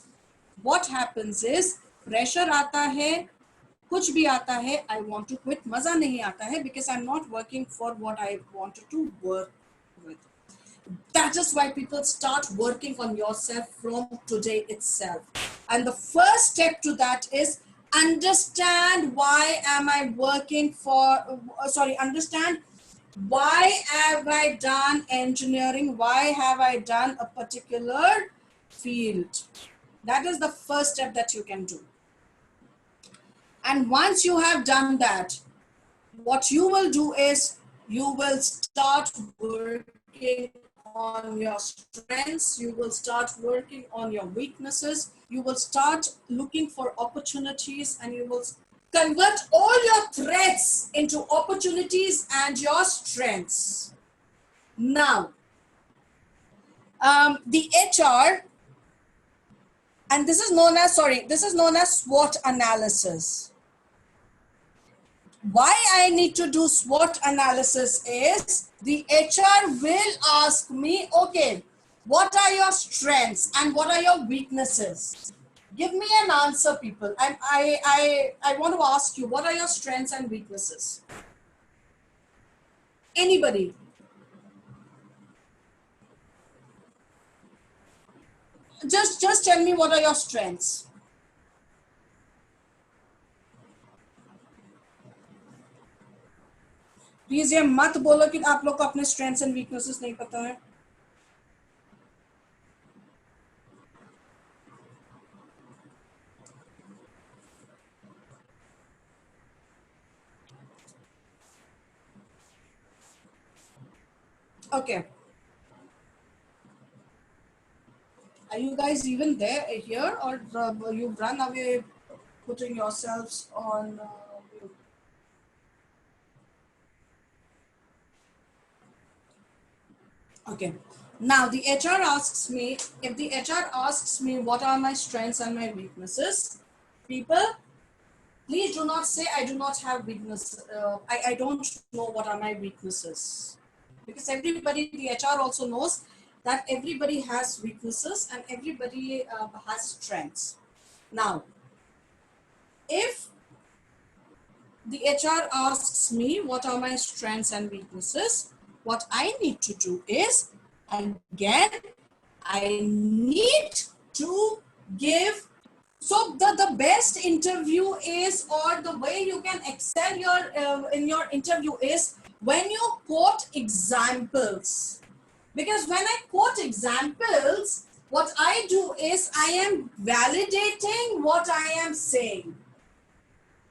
what happens is pressure आता है, कुछ भी आता है, I want to quit, मजा नहीं आता है, because I'm not working for what I wanted to work with. That is why people start working on yourself from today itself. And the first step to that is understand why am I working for, understand why have I done engineering, why have I done a particular field. That is the first step that you can do. And once you have done that, what you will do is you will start working on your strengths, you will start working on your weaknesses, you will start looking for opportunities, and you will convert all your threats into opportunities and your strengths. Now, the HR, and this is known as SWOT analysis. Why I need to do SWOT analysis is the HR will ask me, okay, what are your strengths and what are your weaknesses? Give me an answer, people. I want to ask you, what are your strengths and weaknesses? Anybody? Just tell me, what are your strengths? Please ये मत बोलो कि आप लोग को अपने strengths and weaknesses नहीं पता है. Okay. Are you guys even there here, or you've run away putting yourselves on mute? Okay. Now the HR asks me, if the HR asks me what are my strengths and my weaknesses, people, please do not say I do not have weakness. I don't know what are my weaknesses. Because everybody, the HR also knows that everybody has weaknesses and everybody has strengths. Now, if the HR asks me what are my strengths and weaknesses, what I need to do is, again, I need to give. So the best interview is, or the way you can excel in your interview is when you quote examples. Because when I quote examples, what I do is I am validating what I am saying.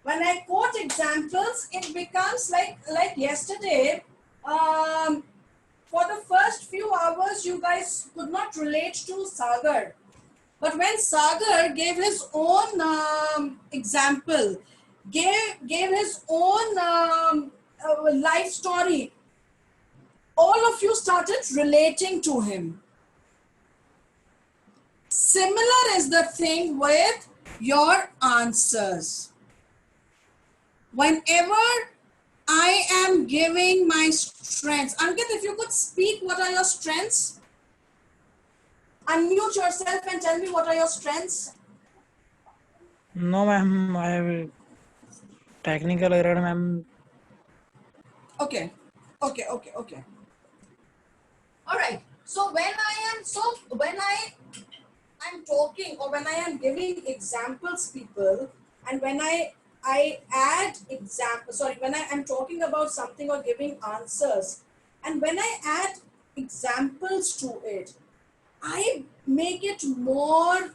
When I quote examples, it becomes like yesterday. For the first few hours, you guys could not relate to Sagar. But when Sagar gave his own example, gave his own life story, all of you started relating to him. Similar is the thing with your answers. Whenever I am giving my strengths, Ankit, if you could speak, what are your strengths? Unmute yourself and tell me what are your strengths. No, ma'am. I have technical error, ma'am. Okay. All right. So when I'm talking, or when I am giving examples, people, and when I add when I am talking about something or giving answers, and when I add examples to it, I make it more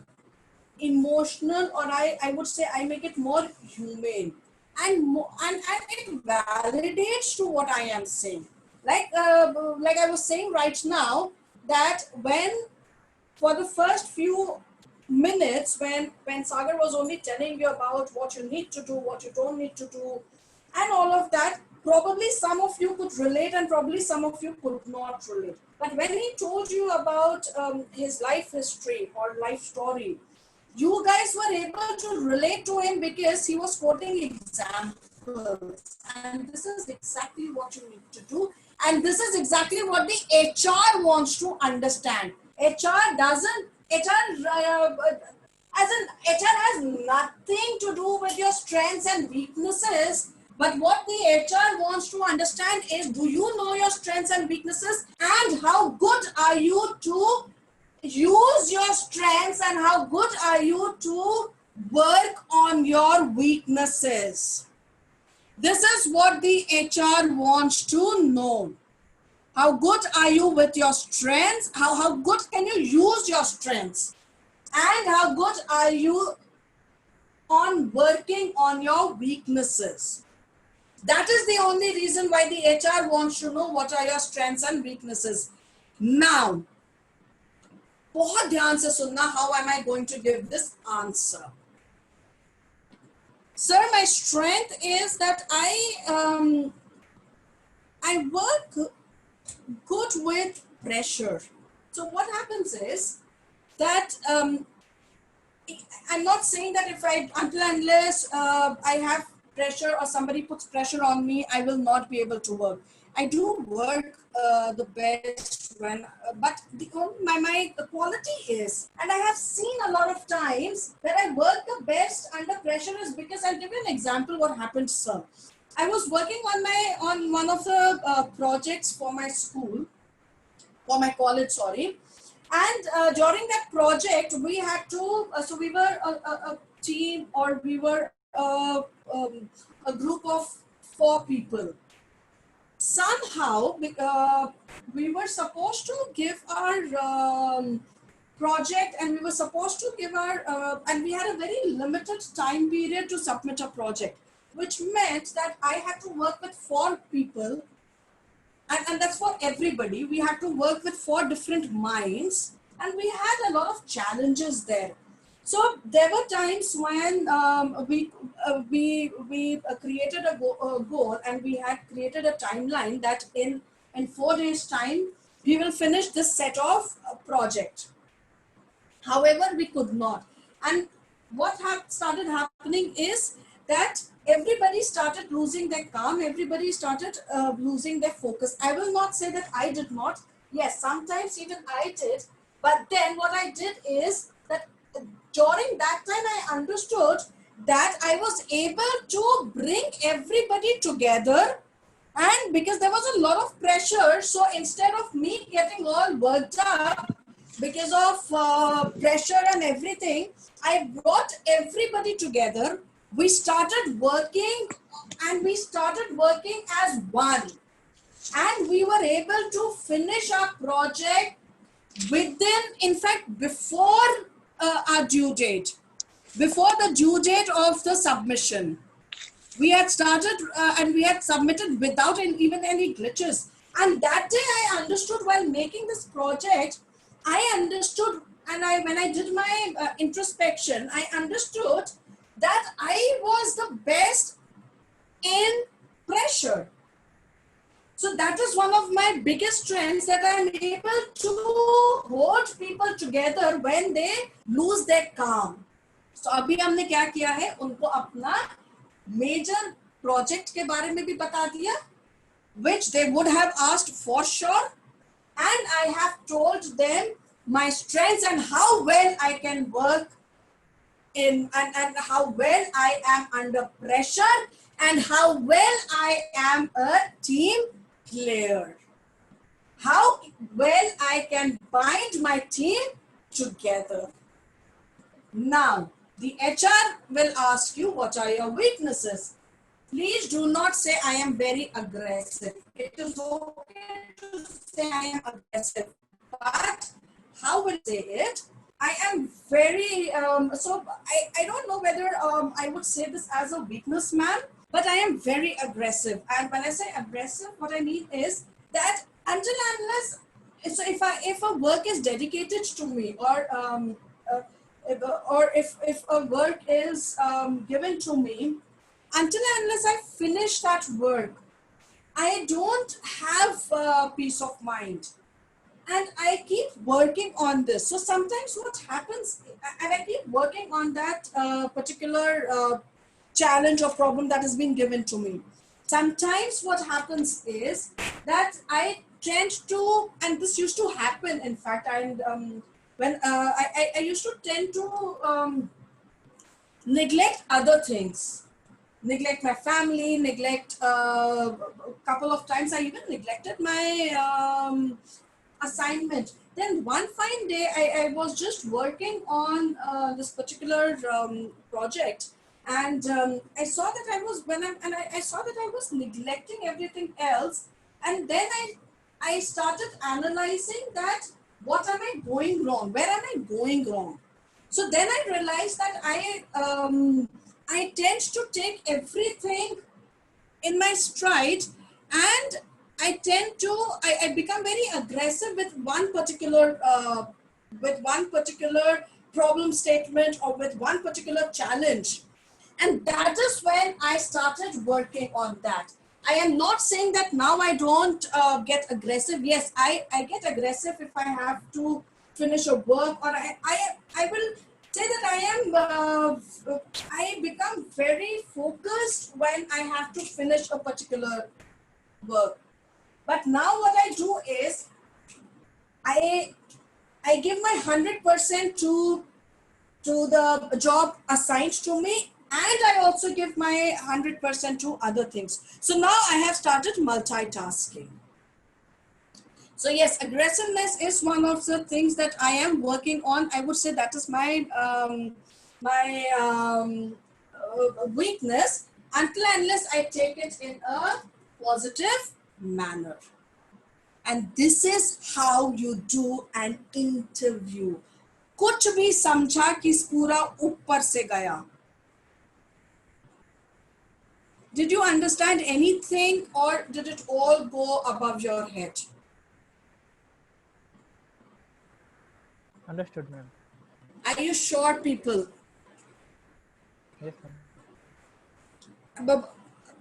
emotional, or I would say I make it more humane, and it validates to what I am saying. Like I was saying right now, that when for the first few minutes, when Sagar was only telling you about what you need to do, what you don't need to do, and all of that, probably some of you could relate and probably some of you could not relate. But when he told you about his life history or life story, you guys were able to relate to him because he was quoting examples. And this is exactly what you need to do. And this is exactly what the HR wants to understand. HR has nothing to do with your strengths and weaknesses. But what the HR wants to understand is, do you know your strengths and weaknesses, and how good are you to use your strengths, and how good are you to work on your weaknesses. This is what the HR wants to know. How good are you with your strengths? How good can you use your strengths? And how good are you on working on your weaknesses? That is the only reason why the HR wants to know what are your strengths and weaknesses. Now, बहुत ध्यान से सुनना, how am I going to give this answer? Sir, my strength is that I work good with pressure. So what happens is that I'm not saying that until unless I have pressure or somebody puts pressure on me, I will not be able to work. I do work the best when, but my quality is, and I have seen a lot of times that I work the best under pressure is because, I'll give you an example what happened, sir. I was working on one of the projects for my school, for my college, sorry. And during that project, we had to, so we were a team, or we were a group of 4 people. Somehow, we were supposed to give our project, and we were supposed to give our, and we had a very limited time period to submit a project, which meant that I had to work with 4 people. And that's for everybody. We had to work with 4 different minds, and we had a lot of challenges there. So there were times when we created a goal, and we had created a timeline that in 4 days time we will finish this set of project. However, we could not. And what started happening is that everybody started losing their calm, everybody started losing their focus. I will not say that I did not. Yes, sometimes even I did. But then what I did is that during that time I understood that I was able to bring everybody together, and because there was a lot of pressure, so instead of me getting all worked up because of pressure and everything, I brought everybody together. We started working, and we started working as one, and we were able to finish our project within, in fact, before our due date, before the due date of the submission. We had started and we had submitted without even any glitches. And that day I understood, while making this project, I understood, and when I did my introspection, I understood that I was the best in pressure. So that is one of my biggest strengths, that I am able to hold people together when they lose their calm. So अभी हमने क्या किया है, उनको अपना major project के बारे में भी बता दिया, which they would have asked for sure, and I have told them my strengths and how well I can work in, and how well I am under pressure, and how well I am a team player, how well I can bind my team together. Now, the HR will ask you, what are your weaknesses? Please do not say I am very aggressive. It is okay to say I am aggressive, but how will I say it? I am very, I don't know whether I would say this as a weakness, ma'am, but I am very aggressive. And when I say aggressive, what I mean is that until unless, so if a work is dedicated to me, or if a work is given to me, until unless I finish that work, I don't have peace of mind. And I keep working on this. So sometimes what happens, and I keep working on that particular challenge or problem that has been given to me. Sometimes what happens is that I tend to, and this used to happen, in fact, and when I used to tend to neglect other things, neglect my family, neglect a couple of times I even neglected my assignment. Then one fine day I was just working on this particular project, and I saw that I was I saw that I was neglecting everything else, and then I started analyzing that what am I going wrong, where am I going wrong. So then I realized that I tend to take everything in my stride, and I become very aggressive with one particular problem statement, or with one particular challenge. And that is when I started working on that. I am not saying that now I don't get aggressive. Yes, I get aggressive if I have to finish a work, or I will say that I become very focused when I have to finish a particular work. But now what I do is I give my 100% to the job assigned to me, and I also give my 100% to other things. So now I have started multitasking. So yes, aggressiveness is one of the things that I am working on. I would say that is my weakness, until unless I take it in a positive manner. And this is how you do an interview. कुछ भी समझा कि पूरा ऊपर से गया. Did you understand anything, or did it all go above your head? Understood, ma'am. Are you sure, people? Yes, ma'am.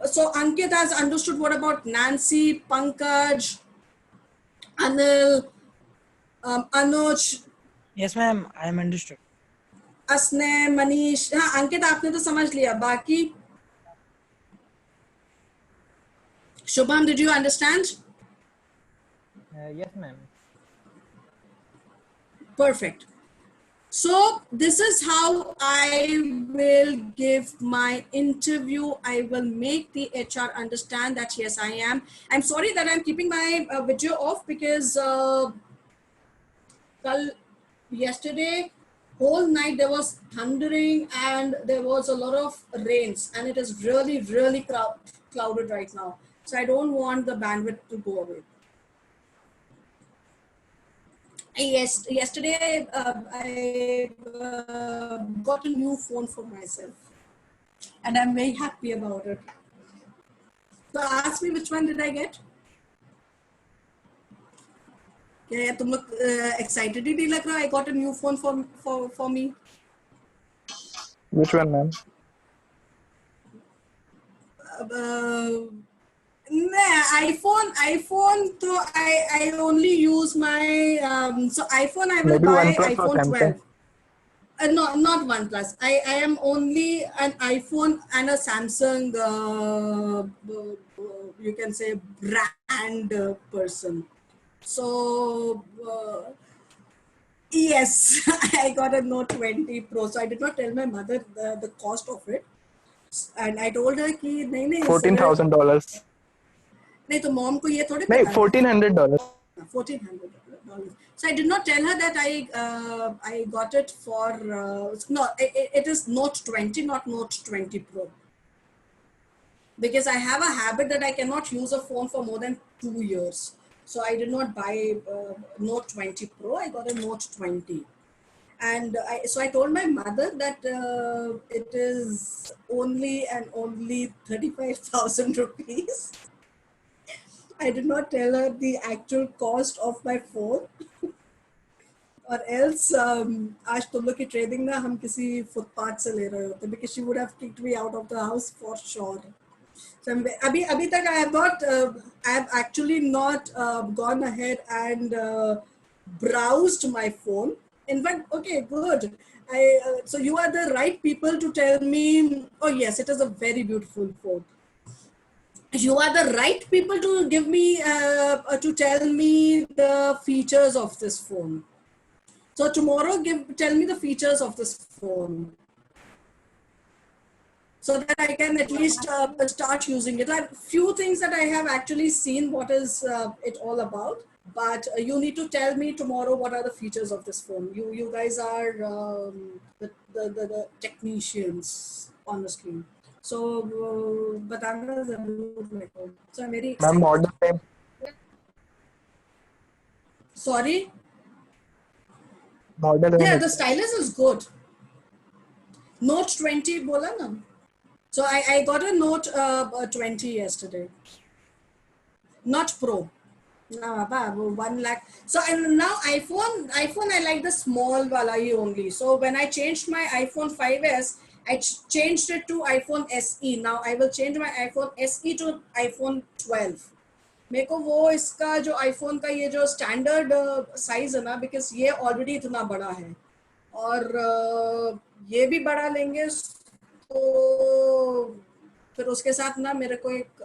So Ankit has understood. What about Nancy, Pankaj? Anil, Anuj, Yes, ma'am. I am understood. असने, Manish, हाँ अंकित आपने तो समझ लिया. बाकी Shubham, did you understand? Yes, ma'am. Perfect. So this is how I will give my interview. I will make the HR understand that yes, I am. I'm sorry that I'm keeping my video off because yesterday whole night there was thundering and there was a lot of rains and it is really really clouded right now. So I don't want the bandwidth to go away. Yes, yesterday I got a new phone for myself, and I'm very happy about it. So ask me which one did I get? क्या तुम लोग excited ही नहीं लग रहा? I got a new phone for me. Which one, ma'am? Nah, iPhone. So I only use my so iPhone. I will Maybe buy OnePlus or iPhone Samsung. 12. No, not OnePlus. I am only an iPhone and a Samsung. You can say brand person. So yes, I got a Note 20 Pro. So I did not tell my mother the cost of it, and I told her कि नहीं $14,000. नहीं तो mom को ये थोड़े No, पता है. $1,400. $1,400. So I did not tell her that I got it for no. It is Note 20, not Note 20 Pro. Because I have a habit that I cannot use a phone for more than 2 years. So I did not buy Note 20 Pro. I got a Note 20. And so I told my mother that it is only and only 35,000 rupees. I did not tell her the actual cost of my phone. Or else आज तुम लोग की trading ना हम किसी footpath से ले रहे होते because she would have kicked me out of the house for sure. So अभी तक I have actually not gone ahead and browsed my phone. In fact, okay, good. So you are the right people to tell me, oh yes, it is a very beautiful phone. You are the right people to give me, to tell me the features of this phone. So tomorrow, tell me the features of this phone, so that I can at least start using it. Like few things that I have actually seen what is it all about, but you need to tell me tomorrow what are the features of this phone. You guys are the technicians on the screen. So बताना ज़रूर मेरे को. So I'm very Ma'am, excited. model name. Sorry. Model name. Yeah, the stylus is good. Note 20 bola na. So I got a Note 20 yesterday. Not Pro. No, 1 lakh. So now iPhone I like the small wala hi only. So when I changed my iPhone 5s, I changed it to iPhone SE. Now I will change my iPhone SE to iPhone 12. मेरे को वो इसका जो iPhone का ये जो standard size है ना बिकॉज ये ऑलरेडी इतना बड़ा है और ये भी बड़ा लेंगे तो फिर उसके साथ ना मेरे को एक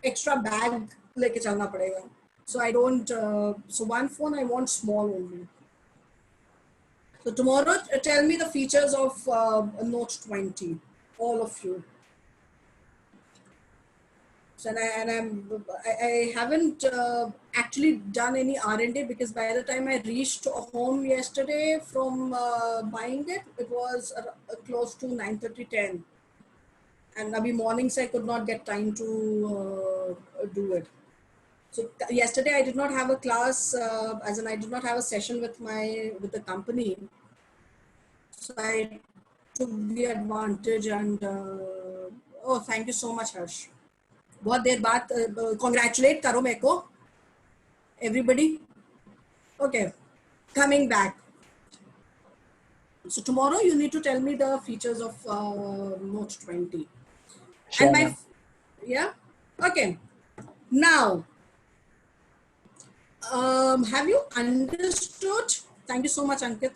एक्स्ट्रा बैग लेके चलना पड़ेगा so I don't so one phone I want small only so tomorrow tell me the features of Note 20 all of you. So I haven't actually done any R&D because by the time I reached home yesterday from buying it, it was close to 9:30, 10. And abhi mornings I could not get time to do it. So yesterday I did not have a class, as in I did not have a session with the company. So I took the advantage and oh, thank you so much, Harsh. बहुत देर बाद congratulate करो मेरे को everybody. Okay, coming back. So tomorrow you need to tell me the features of Note 20. Sure, And ma'am. yeah, okay. Now Have you understood? Thank you so much, Ankit.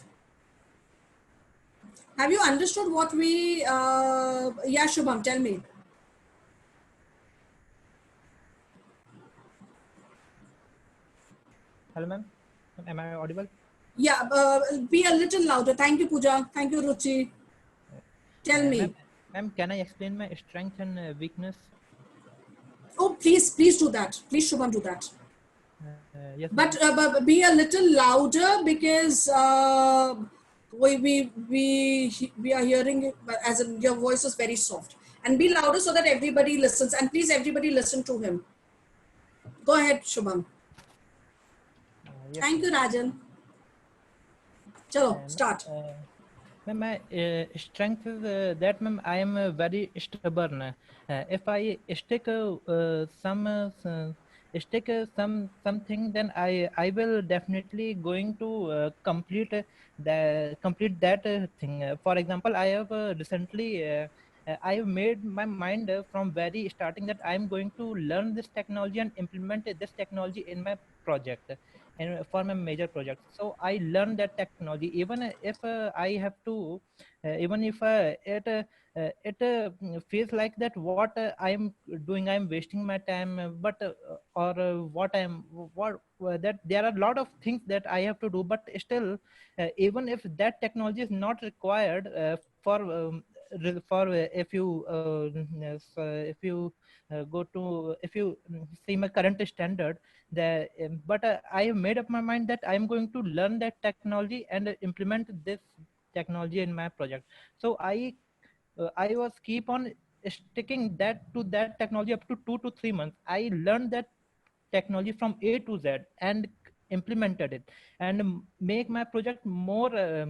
Have you understood what we, yeah, Shubham, tell me. Hello, ma'am. Am I audible? Yeah, be a little louder. Thank you, Pooja. Thank you, Ruchi. Tell Ma'am, me. ma'am, can I explain my strength and weakness? Oh, please do that. Please, Shubham, do that. Yes, ma'am. But be a little louder because we are hearing it, as in your voice is very soft. And be louder so that everybody listens. And please, everybody listen to him. Go ahead, Shubham. Yes, Thank ma'am. you, Rajan. Chalo, Ma'am, start. ma'am, my strength is that, ma'am, I am very stubborn. If I stick something, then I will definitely going to complete that thing. For example, I have recently. I have made my mind from very starting that I am going to learn this technology and implement this technology in my project and for my major projects. So I learned that technology, even if I have to even if it feels like that what I am doing, I am wasting my time, but or what I am what that there are a lot of things that I have to do, but still even if that technology is not required if you go to if you see my current standard, but I have made up my mind that I am going to learn that technology and implement this technology in my project. So I was keep on sticking that to that technology up to 2 to 3 months. I learned that technology from A to Z and implemented it and make my project um,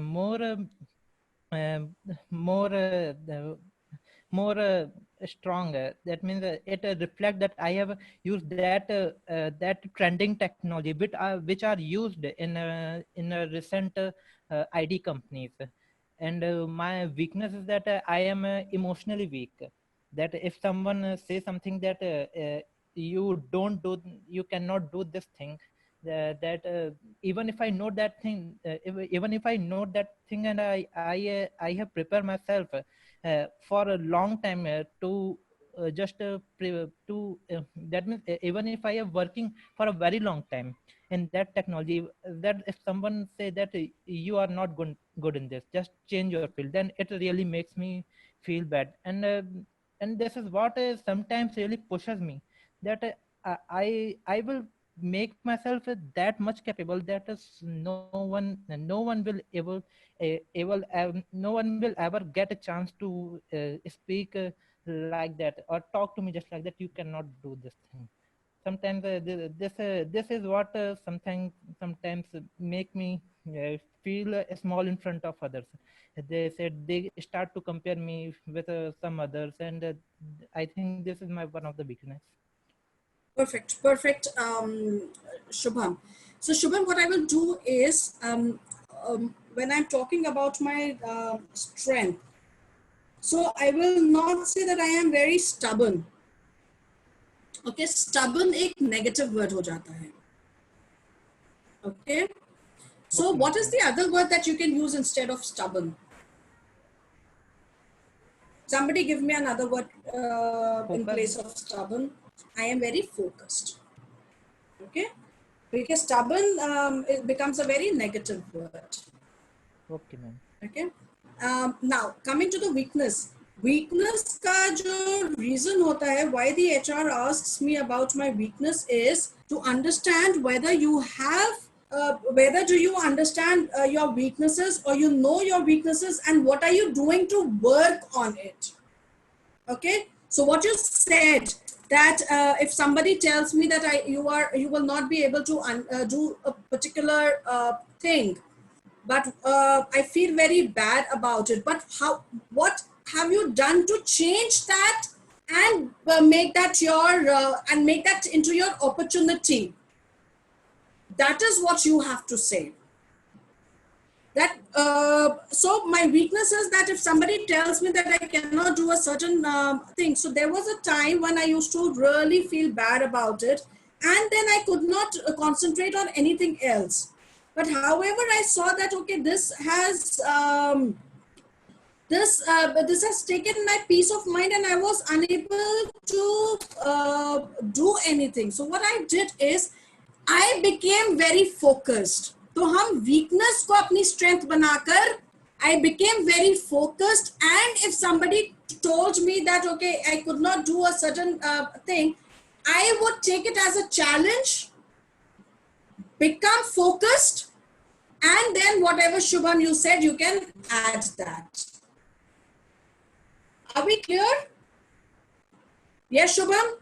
more more strong. That means it reflect that I have used that trending technology which are used in a recent ID companies. And my weakness is that I am emotionally weak. That if someone says something that you don't do, you cannot do this thing, that even if I know that thing, even if I know that thing, and I have prepared myself for a long time to just to that means even if I am working for a very long time in that technology, that if someone say that you are not good in this, just change your field, then it really makes me feel bad. And this is what sometimes really pushes me, that I will make myself that much capable that is no one will no one will ever get a chance to speak like that or talk to me just like that. You cannot do this thing. Sometimes this is what sometimes make me feel small in front of others. They said they start to compare me with some others, and I think this is my one of the weakness. Perfect, Shubham. So, Shubham, what I will do is, when I'm talking about my strength, so I will not say that I am very stubborn. Okay, stubborn एक negative word हो जाता है. Okay, so Okay, what ma'am. is the other word that you can use instead of stubborn? Somebody give me another word in Focus. place of stubborn. I am very focused. Okay, because stubborn it becomes a very negative word. Okay, ma'am. Okay, now coming to the weakness. Weakness का जो reason होता है why the HR asks me about my weakness is to understand whether you have whether do you understand your weaknesses, or you know your weaknesses, and what are you doing to work on it. Okay, so what you said, that if somebody tells me that you will not be able to do a particular thing, but I feel very bad about it, but what have you done to change that and make that your and make that into your opportunity? That is what you have to say. That so my weakness is that if somebody tells me that I cannot do a certain thing, so there was a time when I used to really feel bad about it, and then I could not concentrate on anything else. But however, I saw that okay, this has this has taken my peace of mind, and I was unable to do anything. So what I did is I became very focused. तो हम weakness को अपनी strength बनाकर I became very focused, and if somebody told me that okay, I could not do a certain thing, I would take it as a challenge, become focused, and then whatever Shubham you said, you can add that. Are we clear? Yes, Shubham?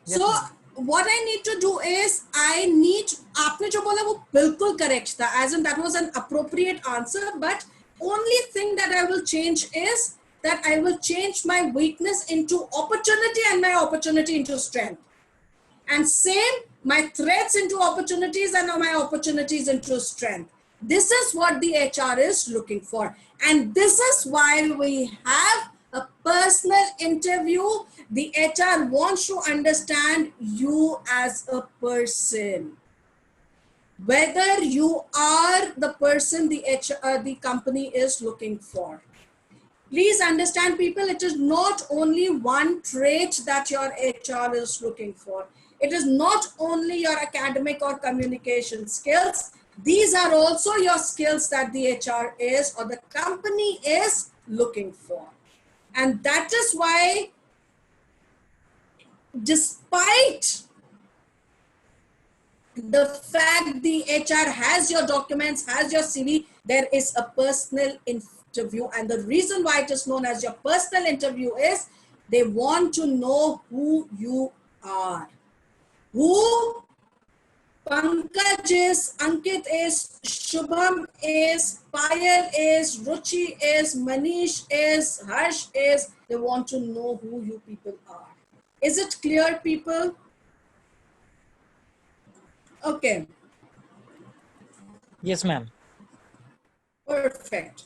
Yes, So ma'am. what I need to do is I need, आपने जो बोला वो बिल्कुल correct था, as in that was an appropriate answer, but only thing that I will change is that I will change my weakness into opportunity and my opportunity into strength. And same, my threats into opportunities and my opportunities into strength. This is what the HR is looking for. And this is why we have a personal interview. The HR wants to understand you as a person. Whether you are the person the company is looking for. Please understand, people, it is not only one trait that your HR is looking for. It is not only your academic or communication skills. These are also your skills that the HR is or the company is looking for. And that is why, despite the fact the HR has your documents, has your CV, there is a personal interview. And the reason why it is known as your personal interview is they want to know who you are. Who Pankaj is, Ankit is, Shubham is, Payal is, Ruchi is, Manish is, Harsh is. They want to know who you people are. Is it clear, people? Okay. Yes, ma'am. Perfect.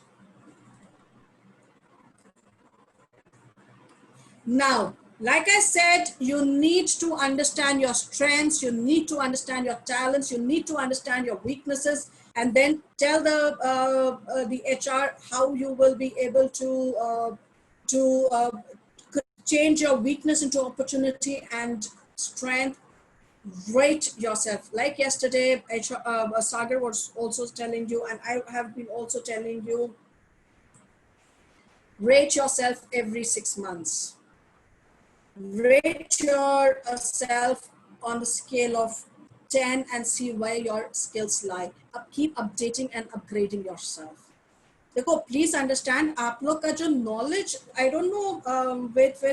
Now, like I said, you need to understand your strengths, you need to understand your talents, you need to understand your weaknesses, and then tell the HR how you will be able to change your weakness into opportunity and strength. Rate yourself. Like yesterday, Sagar was also telling you, and I have been also telling you, rate yourself every 6 months. Rate yourself on the scale of 10 and see where your skills lie. Keep updating and upgrading yourself. देखो, please understand, आप लोग का जो knowledge, I don't know, with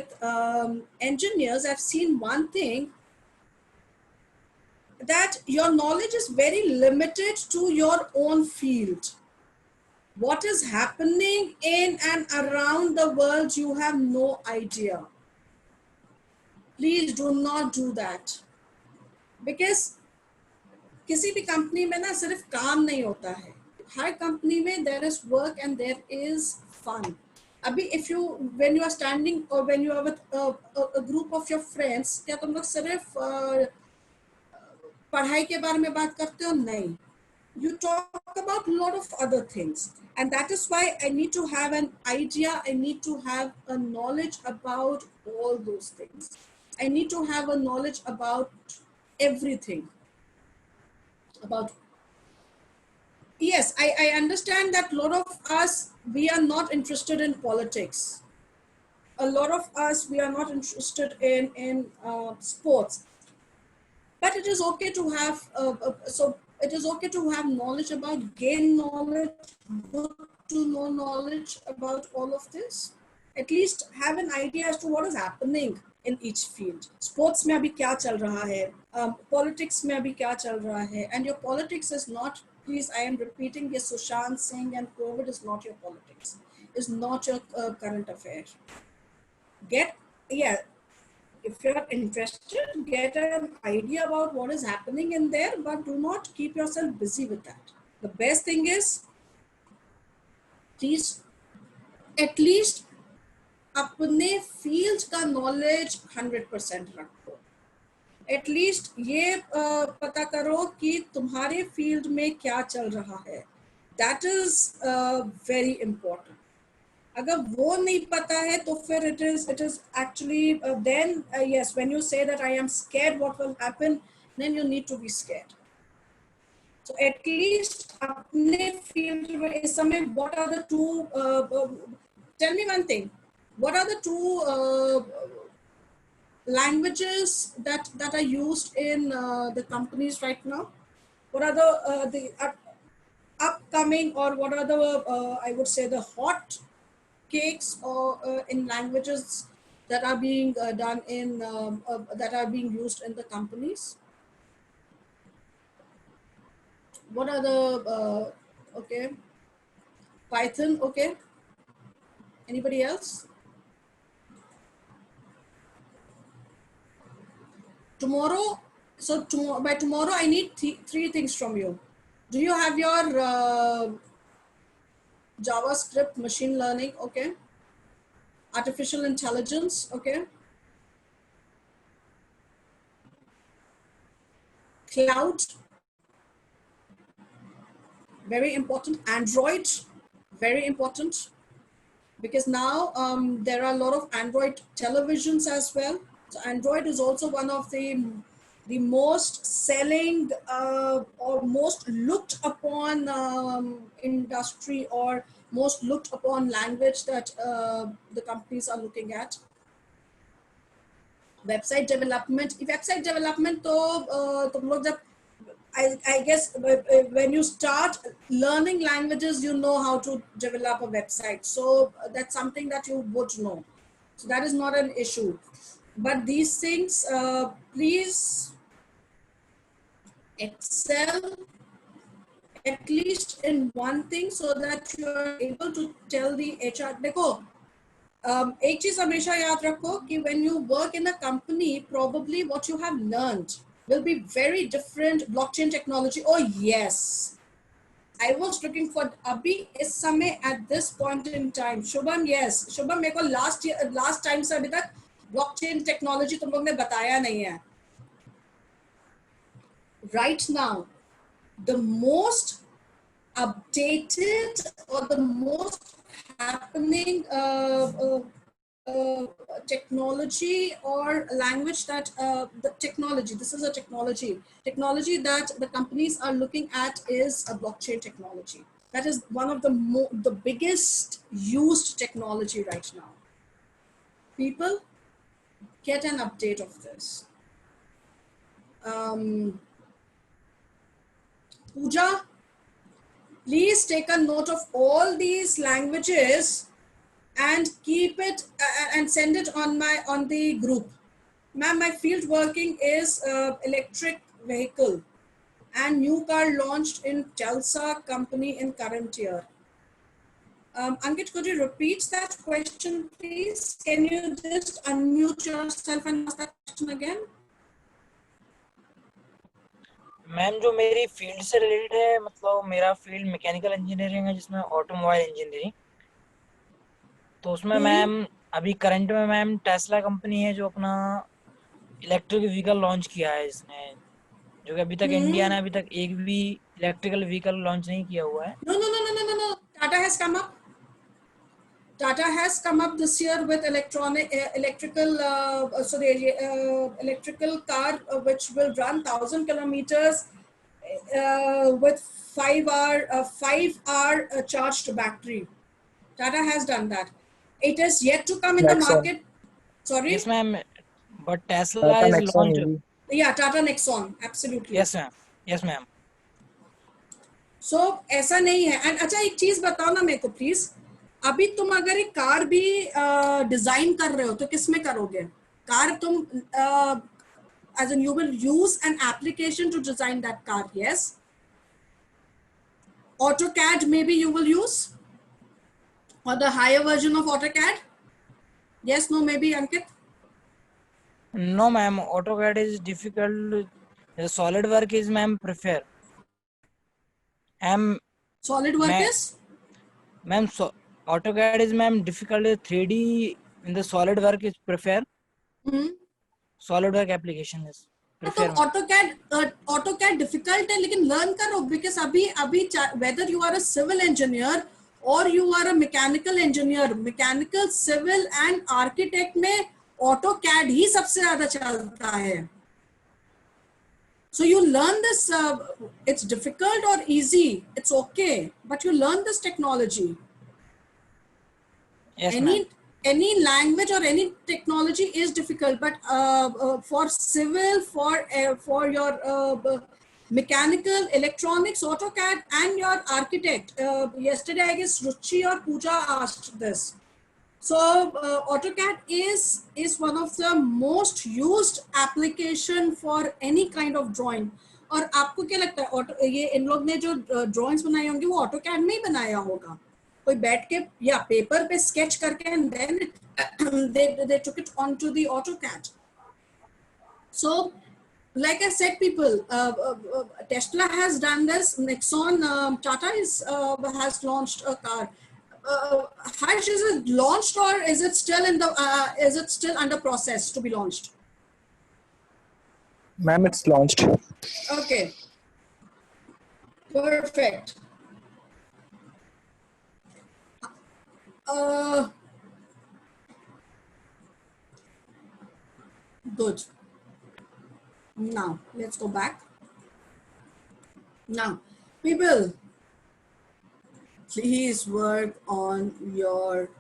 engineers, I've seen one thing, that your knowledge is very limited to your own field. What is happening in and around the world, you have no idea. Please do not do that. Because किसी भी company में ना सिर्फ काम नहीं होता है. हर company में there is work and there is fun. अभी when you are standing or when you are with a group of your friends, क्या तुम लोग सिर्फ पढ़ाई के बारे में बात करते हो? नहीं. You talk about a lot of other things, and that is why I need to have an idea, I need to have a knowledge about all those things. I need to have a knowledge about everything. About, yes, I understand that a lot of us, we are not interested in politics. A lot of us, we are not interested in sports. But it is okay to have, it is okay to have knowledge about, gain knowledge, good to know knowledge about all of this. At least have an idea as to what is happening in each field. Sports में अभी क्या चल रहा है, politics में अभी क्या चल रहा है, and your politics is not, please, I am repeating this, Sushant Singh and COVID is not your politics, is not your current affair. If you're interested, get an idea about what is happening in there, but do not keep yourself busy with that. The best thing is, please, at least अपने field का knowledge 100% रखो. At least ये पता करो कि तुम्हारे field में क्या चल रहा है. That is very important. अगर वो नहीं पता है तो फिर it is actually then yes, when you say that I am scared what will happen, then you need to be scared. So at least अपने field में इस समय what are the two tell me one thing, what are the two languages that are used in the companies right now? What are the upcoming, or what are the I would say the hot cakes or in languages that are being done in that are being used in the companies? What are the okay, Python, okay, anybody else? Tomorrow, so by tomorrow I need three things from you. Do you have your JavaScript, machine learning, okay, artificial intelligence, okay, cloud, very important, Android, very important, because now there are a lot of Android televisions as well. So Android is also one of the most selling or most looked upon industry, or most looked upon language that the companies are looking at. Website development तो तुम लोग जब I guess when you start learning languages, you know how to develop a website. So that's something that you would know. So that is not an issue. But these things, please excel at least in one thing so that you are able to tell the HR. देखो, एक चीज हमेशा याद रखो कि when you work in a company, probably what you have learned will be very different. Blockchain technology, oh yes, I was looking for अभी इस समय at this point in time. Shubham, yes, Shubham, मेरे को last time से अभी तक blockchain technology तुम लोग ने बताया नहीं है. Right now, the most updated or the most happening technology or language that the technology, this is a technology that the companies are looking at is a blockchain technology. That is one of the biggest used technology right now. People, get an update of this. Pooja, please take a note of all these languages and keep it and send it on the group. Ma'am, my field working is electric vehicle and new car launched in Telsa company in current year. Ankit, could you repeat that question, please? Can you just unmute yourself and ask that question again? Ma'am जो मेरी field से related है, मतलब मेरा field mechanical engineering है जिसमें automobile engineering, तो उसमें मैम अभी करंट में मैम टेस्ला कंपनी है जो अपना इलेक्ट्रिक व्हीकल लॉन्च किया है इसने, जो कि अभी तक इंडिया ने अभी तक एक भी इलेक्ट्रिकल व्हीकल लॉन्च नहीं किया हुआ है. No. Tata has come up. Tata has come up this year with electrical car which will run 1,000 kilometers with 5 hour charged battery. Tata has done that. It is yet to come in the market. Sorry. Yes, ma'am. But Tesla Tata is Nexon launched. maybe. Yeah, Tata Nexon, absolutely. Yes, ma'am. Yes, ma'am. So ऐसा नहीं है. And अच्छा एक चीज बताओ ना मेरे को प्लीज, अभी तुम अगर एक कार भी डिजाइन कर रहे हो तो किस में करोगे? कार तुम as in you will use an application to design that car, yes? AutoCAD maybe you will use, or the higher version of AutoCAD? Yes, no, maybe, Ankit? No, ma'am. AutoCAD is difficult. SolidWorks is, ma'am, prefer. SolidWorks is? Ma'am, AutoCAD is, ma'am, difficult 3D In the SolidWorks is prefer. Hmm? SolidWorks application is तो prefer. AutoCAD difficult है लेकिन learn करो because अभी whether you are a civil engineer or you are a mechanical engineer, mechanical, civil and architect में AutoCAD ही सबसे ज्यादा चलता है. So you learn this, it's difficult or easy, it's okay, but you learn this technology. Yes, ma'am. Any language or any technology is difficult, but for civil, for your mechanical, electronics, AutoCAD, and your architect. Yesterday, I guess Ruchi or Pooja asked this. So AutoCAD is one of the most used application for any kind of drawing. और आपको क्या लगता है ये इन लोग ने जो drawings बनाए होंगे वो AutoCAD में ही बनाया होगा, कोई बैठ के या पेपर पे स्केच करके and then they took it onto the AutoCAD. So like I said, people, Tesla has done this, Nexon, Tata has launched a car. Harsh, is it launched or is it still under process to be launched? Ma'am, it's launched. Okay, perfect. Good. Now let's go back. Now, people, please work on your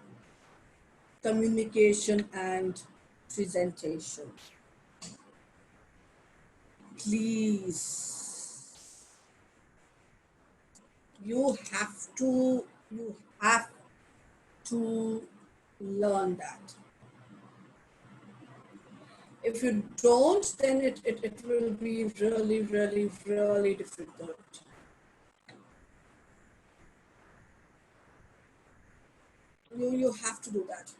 communication and presentation. Please. You have to learn that. If you don't, then it will be really, really, really difficult. You have to do that.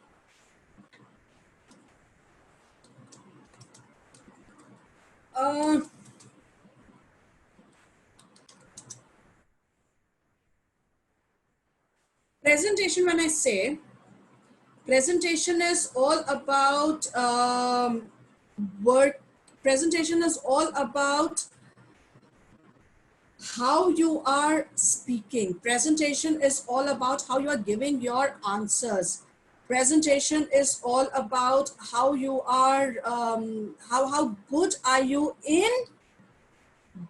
Presentation, when I say presentation is all about work. Presentation is all about how you are speaking. Presentation is all about how you are giving your answers. Presentation is all about how you are, how good are you in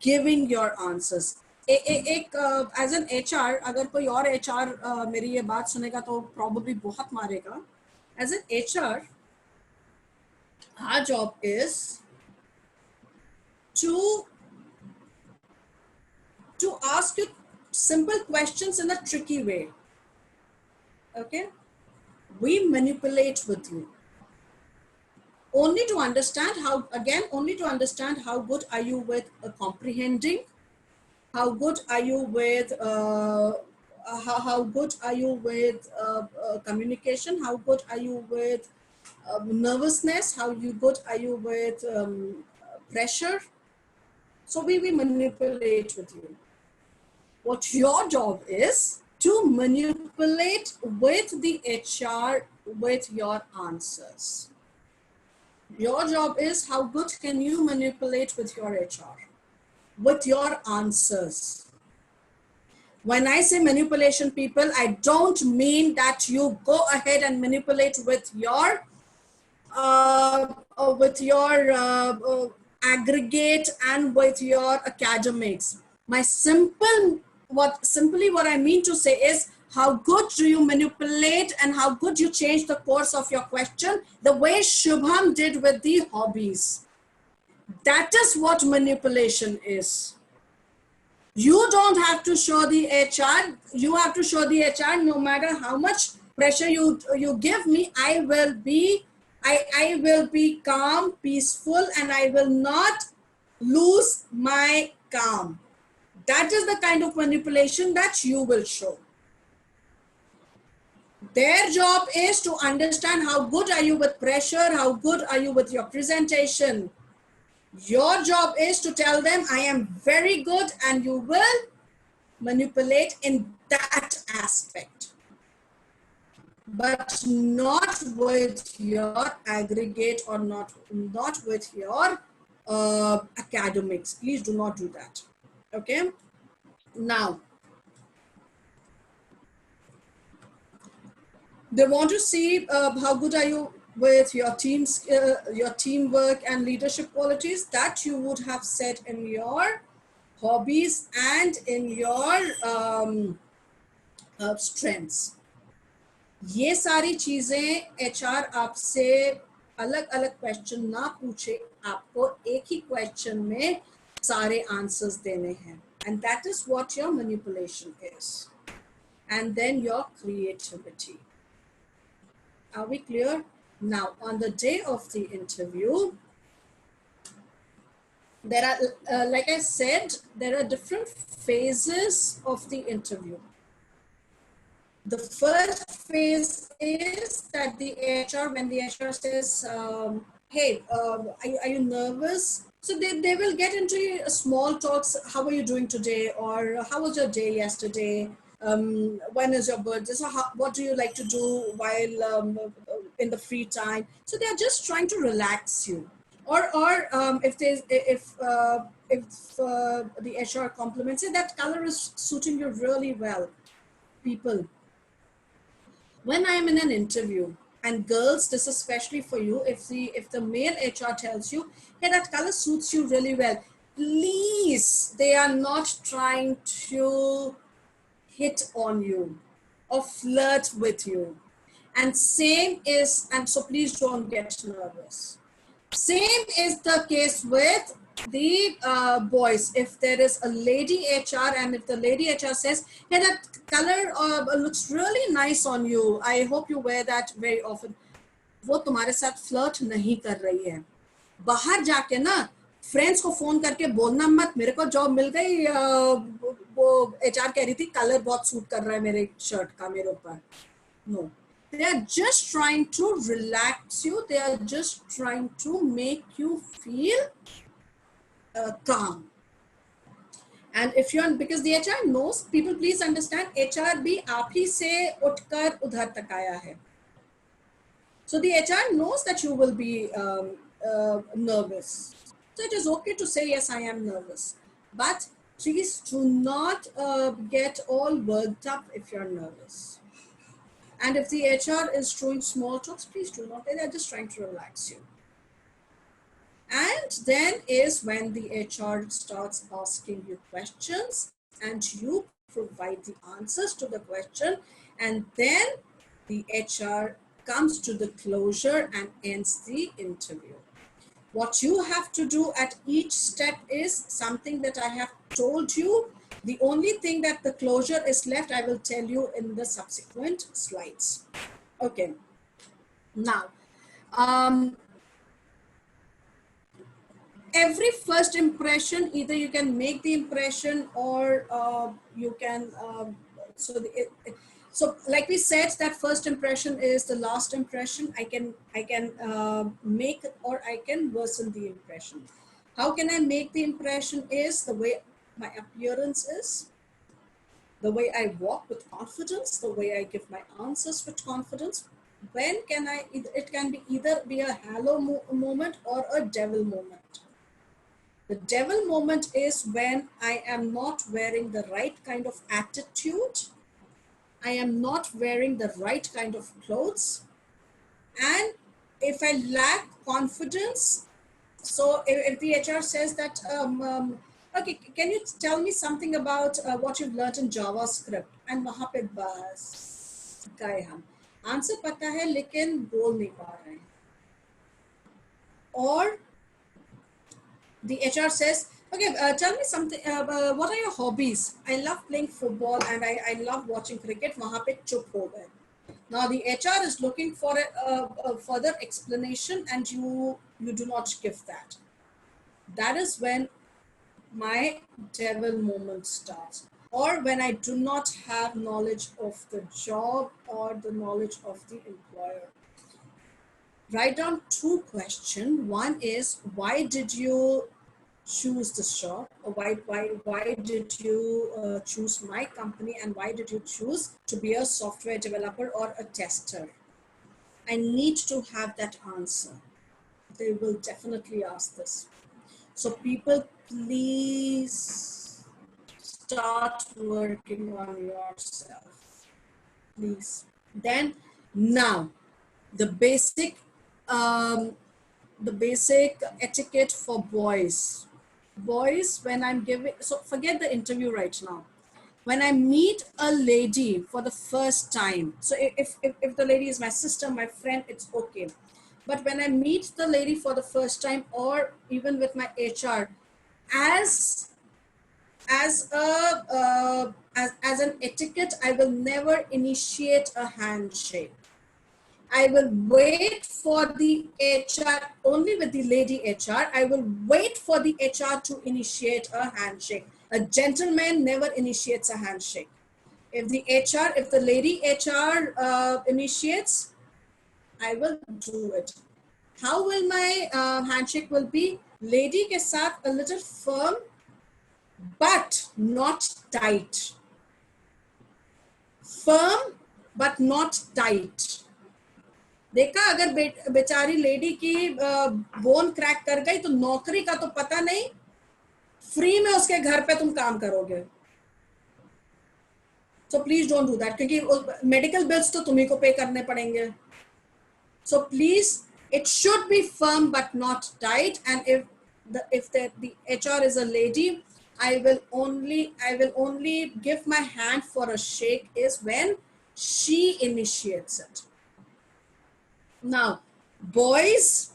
giving your answers. As an HR, अगर कोई और HR मेरी ये बात सुनेगा तो probably बहुत मारेगा. As an HR, our job is to ask you simple questions in a tricky way. Okay? We manipulate with you. Only to understand how good are you with comprehending, how good are you with how good are you with communication, how good are you with nervousness, how good are you with pressure. So we manipulate with you. What your job is to manipulate with the HR with your answers. Your job is how good can you manipulate with your HR, with your answers. When I say manipulation, people, I don't mean that you go ahead and manipulate with your aggregate and with your academics. Simply what I mean to say is how good do you manipulate and how good you change the course of your question, the way Shubham did with the hobbies. That is what manipulation is. You don't have to show the HR. You have to show the HR no matter how much pressure you give me. I will be calm, peaceful, and I will not lose my calm. That is the kind of manipulation that you will show. Their job is to understand how good are you with pressure, how good are you with your presentation. Your job is to tell them, I am very good, and you will manipulate in that aspect. but not with your aggregate or not with your academics. Please do not do that. Okay. Now, they want to see how good are you with your your teamwork and leadership qualities that you would have said in your hobbies and in your strengths. ये सारी चीजें HR आपसे अलग अलग question ना पूछे, आपको एक ही क्वेश्चन में सारे आंसर्स देने हैं, and that is what your manipulation is, and then your creativity. Are we clear? Now, on the day of the interview, there are, like I said, there are different phases of the interview. The first phase is that the HR, when the HR says, hey, are you nervous? So they will get into small talks. How are you doing today? Or how was your day yesterday? When is your birthday? So what do you like to do while in the free time? So they're just trying to relax you. Or if the HR compliments, say that color is suiting you really well. People, when I am in an interview, and girls, this is especially for you, if the male HR tells you, hey, that color suits you really well, please, they are not trying to hit on you or flirt with you. And same is, and so please don't get nervous. Same is the case with the boys. If there is a lady HR and if the lady HR says, hey, that color looks really nice on you, I hope you wear that very often, वो तुम्हारे साथ flirt नहीं कर रही है. बाहर जाके ना फ्रेंड्स को फोन करके बोलना मत मेरे को जॉब मिल गई, वो HR कह रही थी कलर बहुत सूट कर रहा है मेरे शर्ट का मेरे ऊपर. No. They are just trying to relax you. They are just trying to make you feel calm. And if you're, because the HR knows, people please understand, HR भी आप ही से उठकर उधर तक आया है. So the HR knows that you will be nervous. So it is okay to say, yes, I am nervous. But please do not get all worked up if you're nervous. And if the HR is doing small talks, please do not. They're just trying to relax you. And then is when the HR starts asking you questions and you provide the answers to the question. And then the HR comes to the closure and ends the interview. What you have to do at each step is something that I have told you. The only thing that the closure is left, I will tell you in the subsequent slides. Okay. Now, every first impression, either you can make the impression or you can, so like we said, that first impression is the last impression. I can make or I can worsen the impression. How can I make the impression is the way my appearance is, the way I walk with confidence, the way I give my answers with confidence. When can I, it can be either be a hello moment or a devil moment. The devil moment is when I am not wearing the right kind of attitude, I am not wearing the right kind of clothes, and if I lack confidence. So if the HR says that, okay, can you tell me something about what you've learned in JavaScript? And वहाँ पे बस गए हम. Answer पता है लेकिन बोल नहीं पा रहे हैं. Or the HR says, okay, tell me something, what are your hobbies? I love playing football and I love watching cricket. वहाँ पे चुप हो गए. Now the HR is looking for a further explanation and you do not give that. That is when my devil moment starts, or when I do not have knowledge of the job or the knowledge of the employer. Write down two questions. One is, why did you choose this job, or why did you choose my company, and why did you choose to be a software developer or a tester? I need to have that answer. They will definitely ask this. So people, please start working on yourself, please. Then now, the basic um, the basic etiquette for boys. Boys, when I'm giving, so forget the interview right now. When I meet a lady for the first time, so if the lady is my sister, my friend, it's okay. But when I meet the lady for the first time, or even with my HR, as as an etiquette, I will never initiate a handshake. I will wait for the HR, only with the lady HR, I will wait for the HR to initiate a handshake. A gentleman never initiates a handshake. If the lady HR initiates, I will do it. How will my handshake will be? Lady ke saath a little firm, but not tight. Firm, but not tight. देखा, अगर बेचारी lady की bone crack कर गई तो नौकरी का तो पता नहीं, फ्री में उसके घर पे तुम काम करोगे. So please don't do that, क्योंकि मेडिकल बिल्स तो तुम्ही को पे करने पड़ेंगे. So please, it should be firm but not tight. And if the HR is a lady, I will only give my hand for a shake is when she initiates it. Now, boys,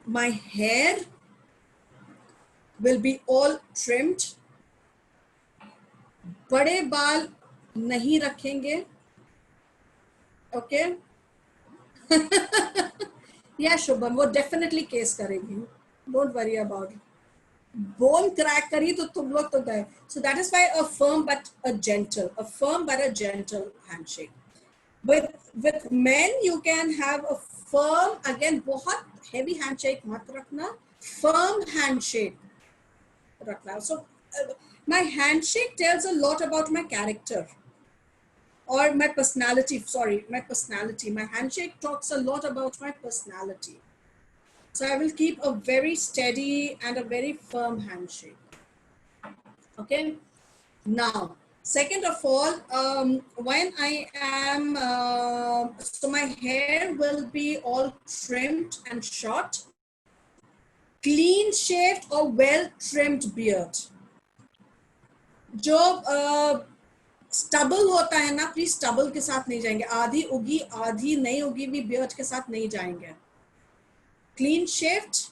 my hair will be all trimmed. बड़े बाल नहीं रखेंगे. Okay? Yeah, Shubham, वो definitely case करेगी. Don't worry about it. Bone crack करी तो तुम लोग तो गए. So that is why a firm but a gentle handshake. With men, you can have a firm, again, बहुत heavy handshake मत रखना, firm handshake रखना. So my handshake tells a lot about my character or my personality. My handshake talks a lot about my personality. So I will keep a very steady and a very firm handshake. Okay. Now, second of all, when I am, so my hair will be all trimmed and short, clean shaved or well trimmed beard. जो stubble होता है ना, please stubble के साथ नहीं जाएंगे. आधी उगी आधी नहीं उगी भी बियर्ड के साथ नहीं जाएंगे. Clean shaved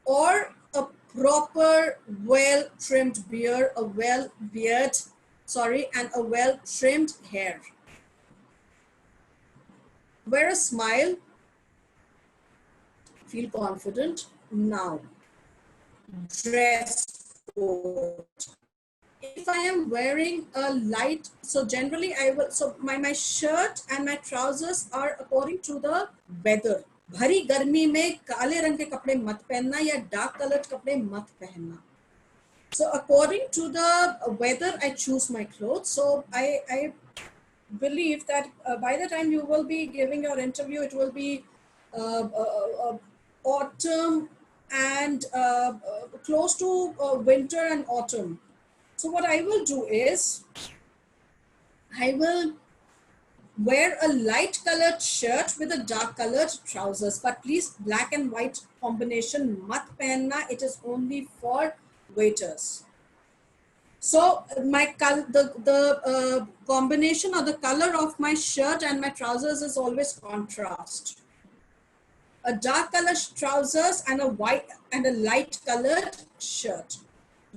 or a proper well trimmed beard, and a well trimmed hair. Wear a smile, feel confident. Now, dress code. If I am wearing a light, so generally I will, so my shirt and my trousers are according to the weather. भरी गर्मी में काले रंग के कपड़े मत पहनना या डार्क कलर्ड कपड़े मत पहनना. So according to the weather, I choose my clothes. So I believe that by the time you will be giving your interview, it will be autumn and close to winter and autumn. So what I will do is, I will wear a light colored shirt with a dark colored trousers, but please black and white combination mat pehenna. It is only for waiters. So my the combination or the color of my shirt and my trousers is always contrast. A dark colored trousers and a white and a light colored shirt.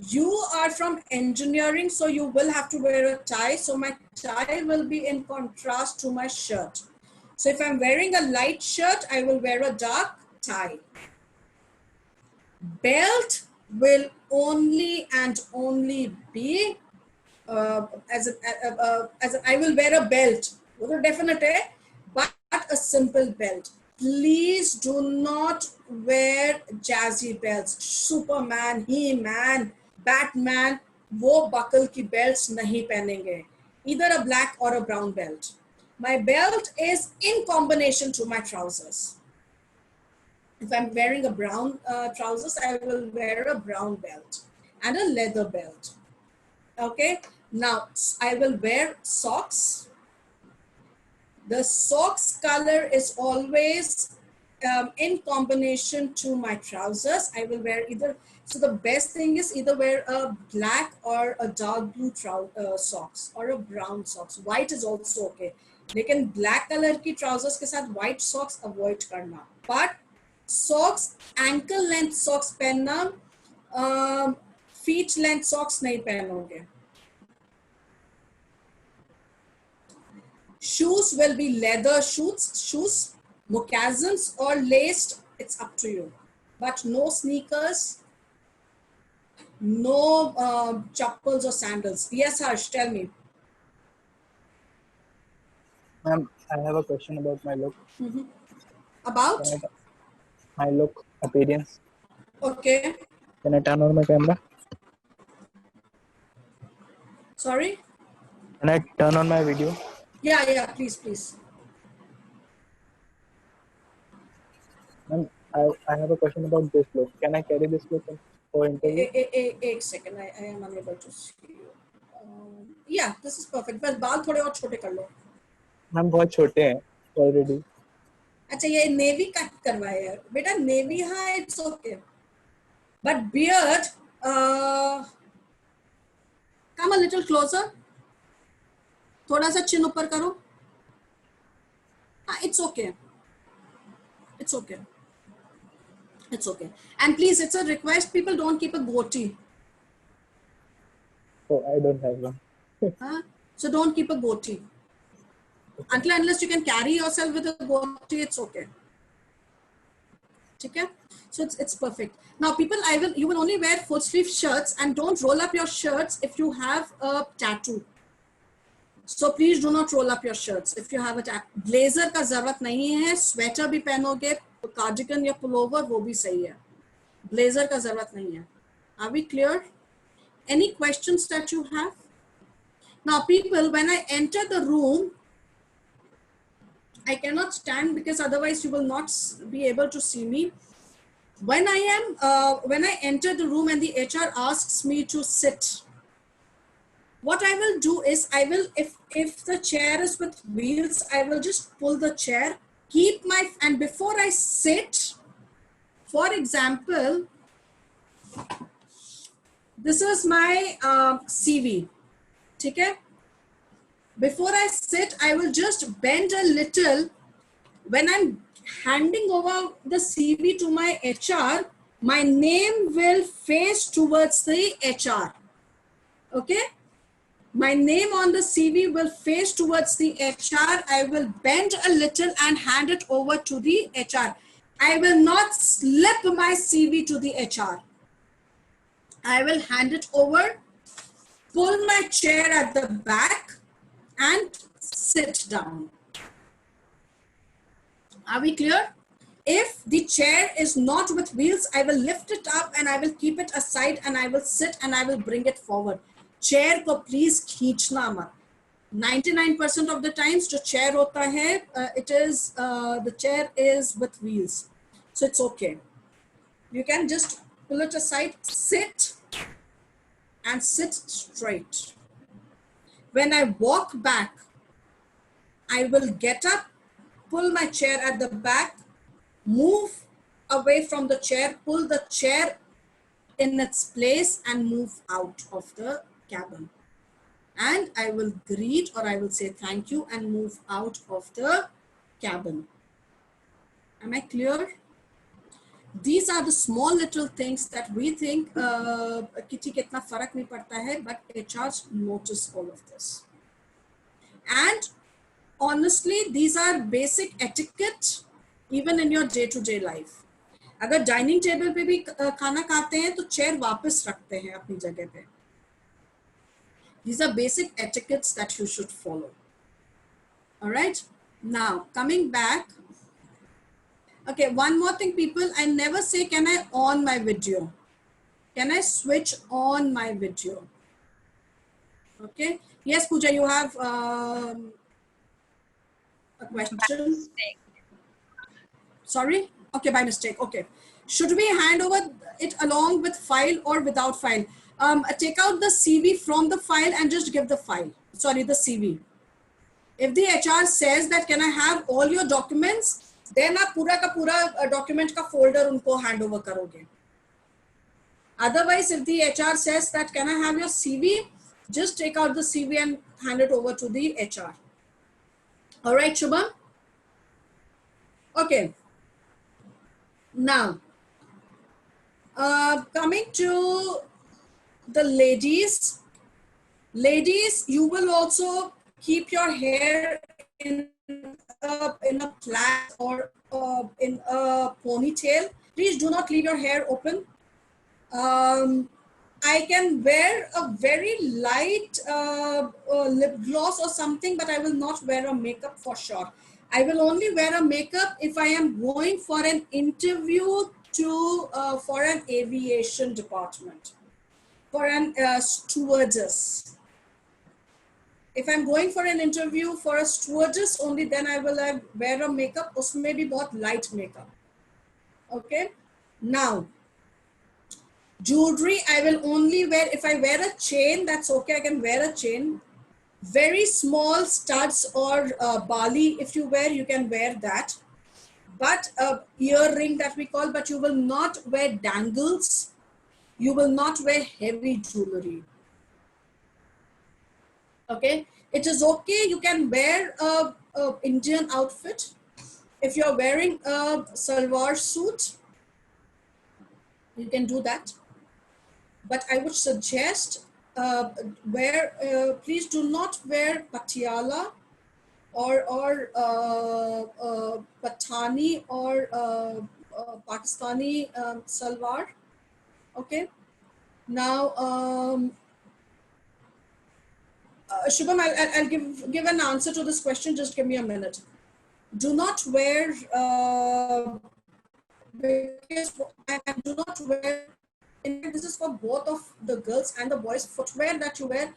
You are from engineering, so you will have to wear a tie. So my tie will be in contrast to my shirt. So if I'm wearing a light shirt, I will wear a dark tie. Belt will only and only be I will wear a belt. Definitely, but a simple belt. Please do not wear jazzy belts. Superman, He-Man, Batman, वो buckle की belts नहीं पहनेंगे. Either a black or a brown belt. My belt is in combination to my trousers. If I'm wearing a brown trousers, I will wear a brown belt and a leather belt. Okay. Now I will wear socks. The socks color is always in combination to my trousers. I will wear either, so the best thing is either wear a black or a dark blue socks or a brown socks. White is also okay. लेकिन black color की trousers के साथ white socks avoid करना. But socks, ankle length socks पहनना, feet length socks नहीं पहनोगे. Shoes will be leather shoes, moccasins or laced, it's up to you. But no sneakers, no chappals or sandals. Yes, Harsh, tell me. Ma'am, I have a question about my look. About? My look, appearance. Okay. Can I turn on my camera? Sorry? Can I turn on my video? Yeah, please. Ma'am, I have a question about this look. Can I carry this look for interview? एक second, I am unable to see you. Yeah, this is perfect. बस बाल थोड़े और छोटे कर लो. Ma'am बहुत छोटे हैं already. अच्छा ये नेवी कट करवाए है बेटा. नेवी हाँ it's okay. But beard come a little closer. थोड़ा सा चिन ऊपर करो. हाँ it's okay. It's okay. It's okay. And please, it's a request. People don't keep a goatee. Oh, I don't have one. So don't keep a goatee. Until unless you can carry yourself with a goatee, it's okay. Okay? So it's perfect. Now, people, you will only wear full sleeve shirts and don't roll up your shirts if you have a tattoo. So please do not roll up your shirts if you have a tattoo. Blazer का जरूरत नहीं है. Sweater भी पहनोगे, cardigan या pullover वो भी सही है. Blazer का जरूरत नहीं है. Are we clear? Any questions that you have? Now, people, when I enter the room, I cannot stand because otherwise you will not be able to see me. When I enter the room and the HR asks me to sit, what I will do is if the chair is with wheels, I will just pull the chair, and before I sit, for example, this is my CV. Okay? Before I sit, I will just bend a little. When I'm handing over the CV to my HR, my name will face towards the HR. Okay? My name on the CV will face towards the HR. I will bend a little and hand it over to the HR. I will not slip my CV to the HR. I will hand it over, pull my chair at the back, and sit down. Are we clear? If the chair is not with wheels, I will lift it up and I will keep it aside and I will sit and I will bring it forward. Chair को please खींचना मत. 99% of the times जो chair होता है, the chair is with wheels, so it's okay. You can just pull it aside, sit, and sit straight. When I walk back, I will get up, pull my chair at the back, move away from the chair, pull the chair in its place and move out of the cabin. And I will greet or I will say thank you and move out of the cabin. Am I clear? These are the small little things that we think किसी के इतना फर्क नहीं पड़ता है, but HRs notice all of this. And honestly, these are basic etiquette even in your day-to-day life. अगर dining table पे भी खाना खाते हैं तो चेयर वापस रखते हैं अपनी जगह पे. These are basic etiquettes that you should follow. All right. Now coming back, Okay, one more thing, people. I never say, can I on my video? Can I switch on my video? Okay. Yes, Pooja, you have a question. Sorry? Okay, by mistake. Okay. Should we hand over it along with file or without file? Take out the CV from the file and just give the file. Sorry, the CV. If the HR says that can I have all your documents, then आप पूरा का पूरा document का folder उनको hand over करोगे. Otherwise, if the HR says that can I have your CV, just take out the CV and hand it over to the HR. All right, Shubham? Okay. Now, coming to the ladies. Ladies, you will also keep your hair in a plait or in a ponytail. Please do not leave your hair open. I can wear a very light lip gloss or something, but I will not wear a makeup for sure. I will only wear a makeup if I am going for an interview to for an aviation department, for an stewardess. If I'm going for an interview for a stewardess, only then I will wear a makeup. Usme bhi bahut light makeup. Okay. Now, jewelry, I will only wear, if I wear a chain, that's okay, I can wear a chain. Very small studs or bali, if you wear, you can wear that. But earring that we call, but you will not wear dangles. You will not wear heavy jewelry. Okay, it is okay, you can wear a Indian outfit. If you're wearing a salwar suit, you can do that. But I would suggest please do not wear patiala or patani or Pakistani salwar. Okay. Now, Shubham, I'll give an answer to this question. Just give me a minute. Do not wear because I do not wear. In fact, this is for both of the girls and the boys. Footwear that you wear,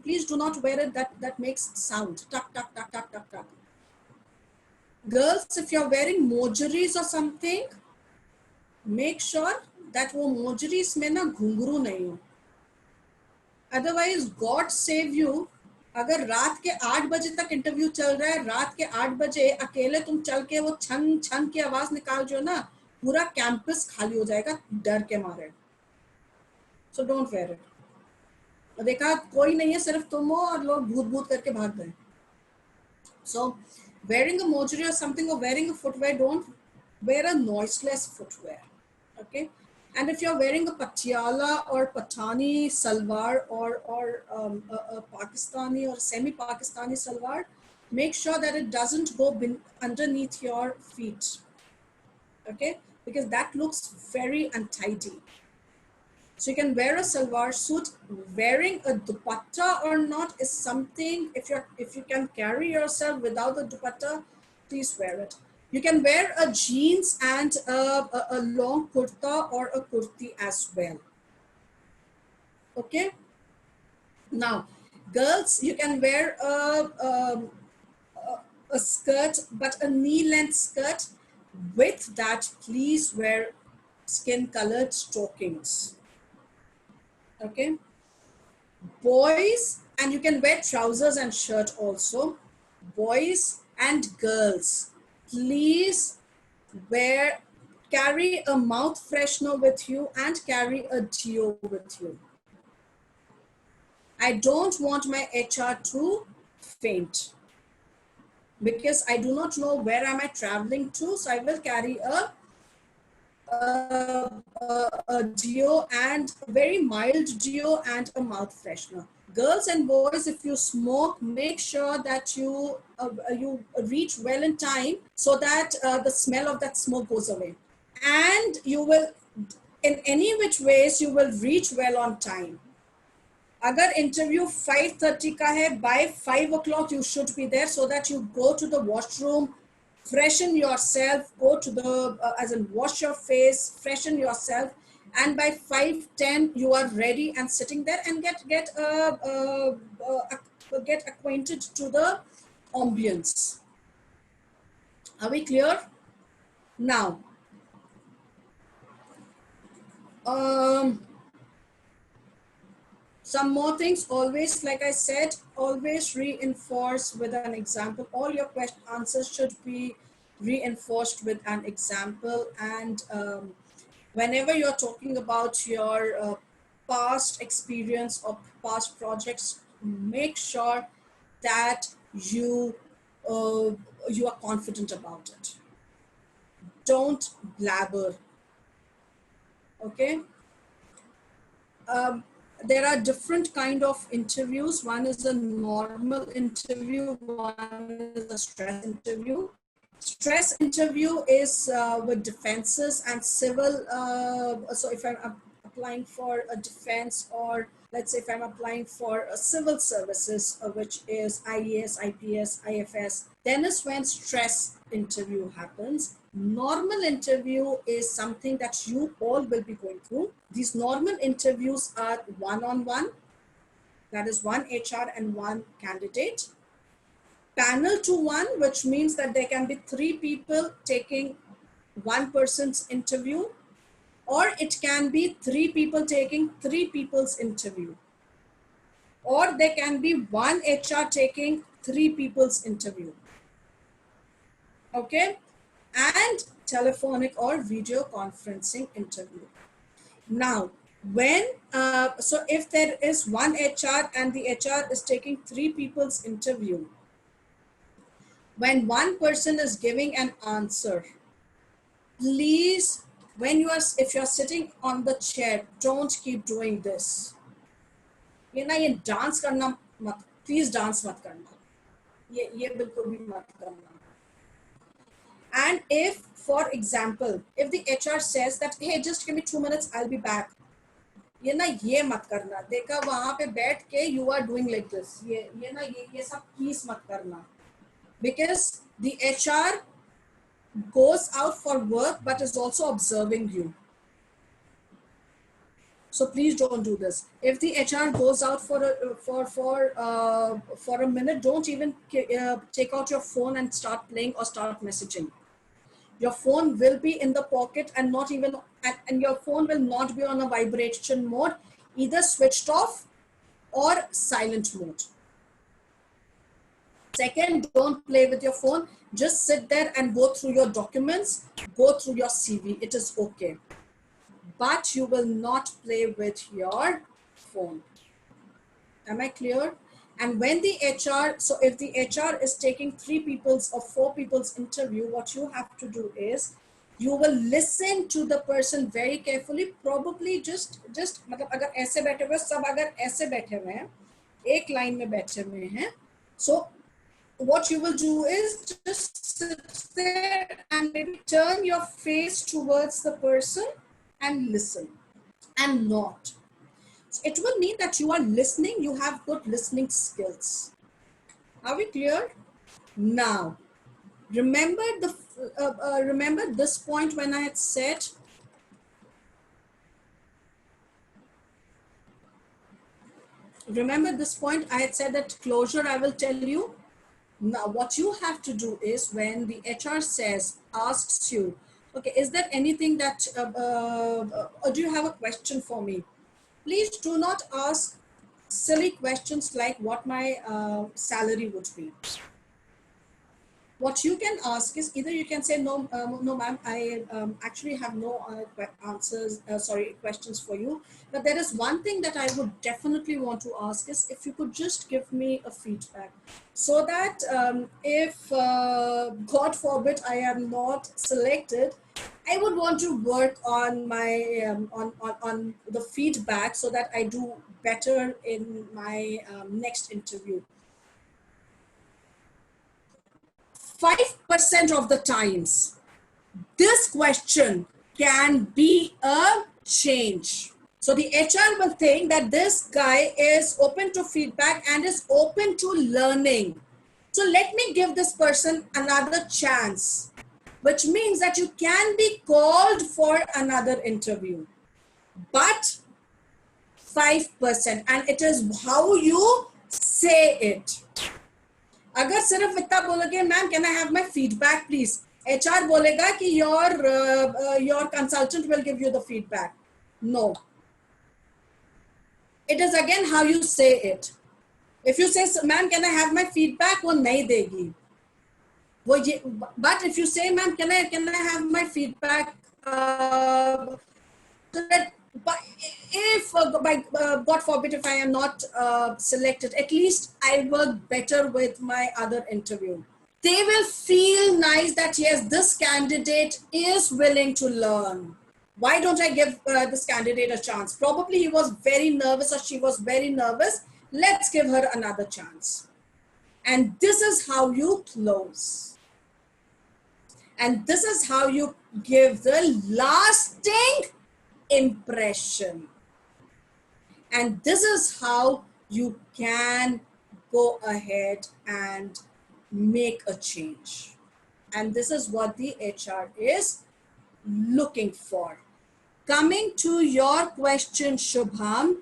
please do not wear it that makes sound. Tuck, tuck, tuck, tuck, tuck, tuck. Girls, if you're wearing mojaries or something, make sure that वो mojaries में ना घुंघरू नहीं हो. Otherwise, God save you. अगर रात के 8 बजे तक इंटरव्यू चल रहा है, रात के 8 बजे अकेले तुम चल के वो छन छन की आवाज निकाल जो ना, पूरा कैंपस खाली हो जाएगा डर के मारे. So don't wear it. देखा कोई नहीं है, सिर्फ तुम हो और लोग भूत भूत करके भाग गए. So wearing a mojari or something or wearing a footwear, don't wear a noiseless footwear. Okay. And if you're wearing a patiala or patani salwar or a Pakistani or semi-Pakistani salwar, make sure that it doesn't go underneath your feet. Okay, because that looks very untidy. So you can wear a salwar suit. Wearing a dupatta or not is something, if you can carry yourself without a dupatta, please wear it. You can wear a jeans and a long kurta or a kurti as well. Okay. Now, girls, you can wear a skirt, but a knee-length skirt. With that, please wear skin-colored stockings. Okay. Boys, and you can wear trousers and shirt also. Boys and girls, please carry a mouth freshener with you and carry a deo with you. I don't want my HR to faint because I do not know where am I traveling to, so I will carry a deo and very mild deo and a mouth freshener. Girls and boys, if you smoke, make sure that you reach well in time so that the smell of that smoke goes away. And you will, in any which ways, you will reach well on time. Agar interview 5:30 ka hai, by 5 o'clock you should be there so that you go to the washroom freshen yourself, go to the, as in wash your face, freshen yourself, and by 5:10 you are ready and sitting there and get acquainted to the ambience. Are we clear? Now, some more things. Always, like I said, always reinforce with an example. All your answers should be reinforced with an example. And whenever you're talking about your past experience or past projects, make sure that you are confident about it. Don't blabber. Okay. There are different kind of interviews. One is a normal interview, one is a stress interview. Stress interview is with defenses and civil. So if I'm applying for a defense, or let's say if I'm applying for a civil services, which is IAS, IPS, IFS, then is when stress interview happens. Normal interview is something that you all will be going through. These normal interviews are one-on-one. That is one HR and one candidate. Panel to one, which means that there can be 3 people taking one person's interview, or it can be 3 people taking 3 people's interview, or there can be one HR taking 3 people's interview. Okay, and telephonic or video conferencing interview. Now, when so if there is one HR and the HR is taking 3 people's interview, when one person is giving an answer, please, if you're sitting on the chair, don't keep doing this. ये ना ये dance करना मत, please dance मत करना, ये बिल्कुल भी मत करना. And if, for example, if the HR says that, hey, just give me 2 minutes, I'll be back, ये ना ये मत करना. देखा वहां पे बैठ के you are doing like this, ये ना ये सब please मत करना, because the HR goes out for work but is also observing you. So please don't do this. If the HR goes out for a minute, don't even take out your phone and start playing or start messaging. Your phone will be in the pocket and not even, and your phone will not be on a vibration mode, either switched off or silent mode. Second, don't play with your phone. Just sit there and go through your documents, go through your CV. It is okay. But you will not play with your phone. Am I clear? And when the HR, so if the HR is taking 3 people's or 4 people's interview, what you have to do is, you will listen to the person very carefully. Probably just मतलब अगर ऐसे बैठे हुए, सब अगर ऐसे बैठे हुए हैं, एक लाइन में बैठे हुए हैं, so what you will do is just sit there and maybe turn your face towards the person and listen and nod. So it will mean that you are listening, you have good listening skills. Are we clear? Now, remember this point when I had said, that closure I will tell you. Now, what you have to do is, when the HR asks you, okay, is there anything that, or do you have a question for me? Please do not ask silly questions like what my salary would be. What you can ask is, either you can say, no, no ma'am, I actually have no questions for you. But there is one thing that I would definitely want to ask is, if you could just give me a feedback, so that if God forbid I am not selected, I would want to work on my on the feedback so that I do better in my next interview. 5% of the times, this question can be a change. So the HR will think that this guy is open to feedback and is open to learning. So let me give this person another chance, which means that you can be called for another interview, but 5%, and it is how you say it. अगर सिर्फ इतना बोलोगे ma'am can I have my feedback please, HR बोलेगा कि your consultant will give you the feedback. No, it is again how you say it. If you say ma'am can I have my feedback, वो नहीं देगी वो ये. But if you say ma'am can I have my feedback, but if by God forbid if I am not selected, at least I work better with my other interview. They will feel nice that yes, this candidate is willing to learn. Why don't I give this candidate a chance? Probably he was very nervous or she was very nervous. Let's give her another chance. And this is how you close. And this is how you give the lasting impression. And this is how you can go ahead and make a change. And this is what the HR is looking for. Coming to your question, Shubham,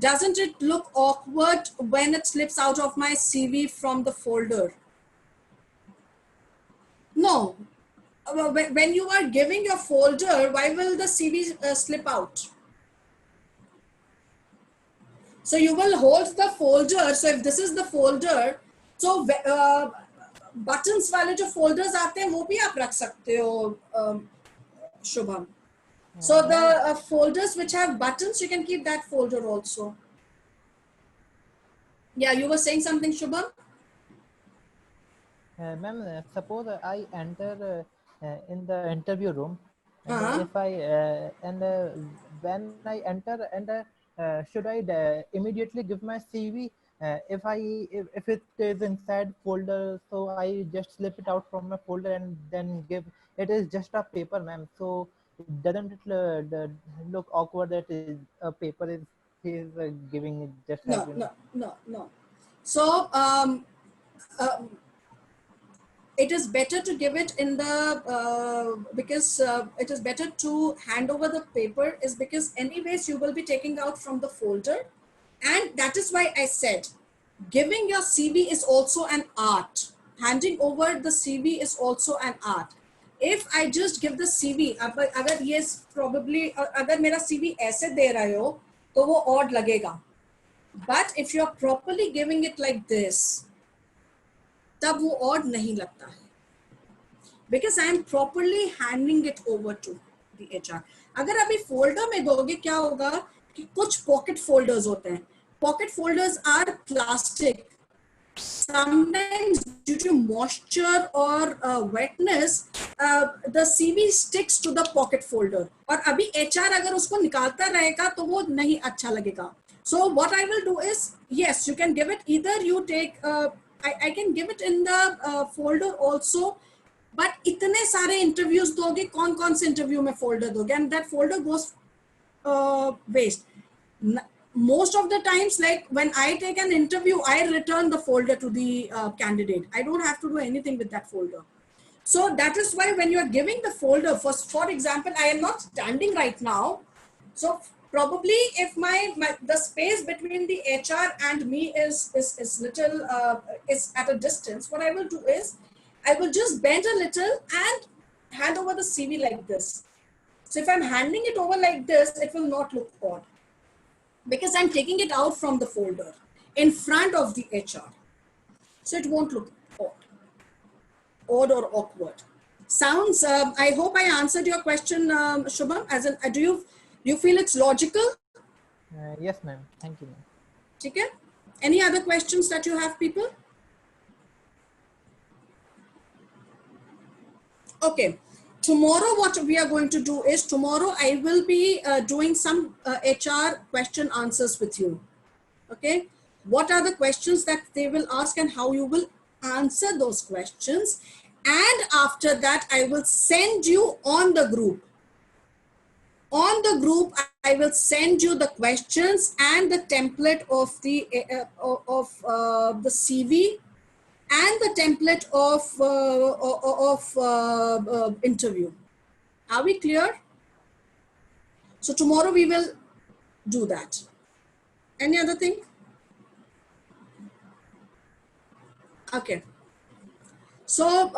doesn't it look awkward when it slips out of my CV from the folder? No. When you are giving your folder, why will the CV slip out? So you will hold the folder. So if this is the folder, so buttons वाले जो folders आते हैं वो भी आप रख सकते हो, Shubham. So the folders which have buttons, you can keep that folder also. Yeah, you were saying something, Shubham? Ma'am, suppose I enter in the interview room, and if I when I enter, and should I immediately give my CV? If it is inside folder, so I just slip it out from my folder and then give. It is just a paper, ma'am. So doesn't it look awkward that a paper is he is giving it just No, as in. no. So it is better to give it in the because it is better to hand over the paper, is because anyways you will be taking out from the folder. And that is why I said giving your CV is also an art. Handing over the CV is also an art. If I just give the CV, अगर ये probably अगर मेरा CV ऐसे दे रहे हो तो वो odd लगेगा. But if you're properly giving it like this, तब वो odd नहीं लगता है, because I am properly handing it over to the HR. अगर अभी folder में दोगे क्या होगा कि कुछ pocket folders होते हैं. Pocket folders are plastic. Sometimes due to moisture or wetness, the CV sticks to the pocket folder. और अभी HR अगर उसको निकालता रहेगा तो वो नहीं अच्छा लगेगा. So what I will do is, yes, you can give it. Either you take, I can give it in the folder also. But इतने सारे interviews दोगे, कौन से interview में folder दोगे, and that folder goes waste. Most of the times, like when I take an interview, I return the folder to the candidate. I don't have to do anything with that folder. So that is why when you are giving the folder, for example, I am not standing right now. So probably if the space between the HR and me is little is at a distance, what I will do is I will just bend a little and hand over the CV like this. So if I'm handing it over like this, it will not look odd, because I'm taking it out from the folder in front of the HR. So it won't look odd or awkward. Sounds, I hope I answered your question, Shubham. As in, do you feel it's logical? Yes, ma'am. Thank you, ma'am. Okay. Any other questions that you have, people? Okay. Tomorrow, what we are going to do is, tomorrow I will be doing some HR question answers with you. Okay. What are the questions that they will ask and how you will answer those questions. And after that, I will send you on the group. On the group, I will send you the questions and the template of the CV and the template of interview. Are we clear? So tomorrow we will do that. Any other thing? Okay. So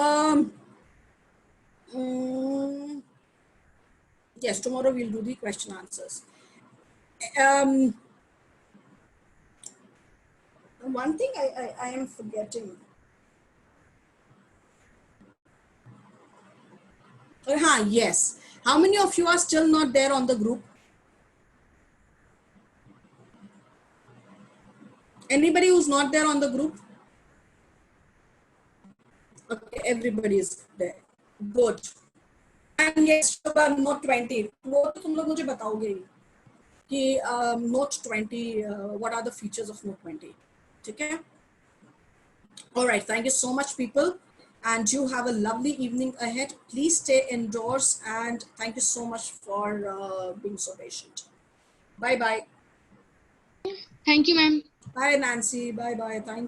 yes, tomorrow we'll do the question answers. One thing I am forgetting. Yes. How many of you are still not there on the group? Anybody who's not there on the group? Okay, everybody is there. Good. And yes, Note 20. वो तो तुम लोग मुझे बताओगे ही कि Note 20, what are the features of Note 20? ठीक है? All right. Thank you so much, people. And you have a lovely evening ahead. Please stay indoors. And thank you so much for being so patient. Bye-bye. Thank you, ma'am. Bye, Nancy. Bye-bye. Thank you.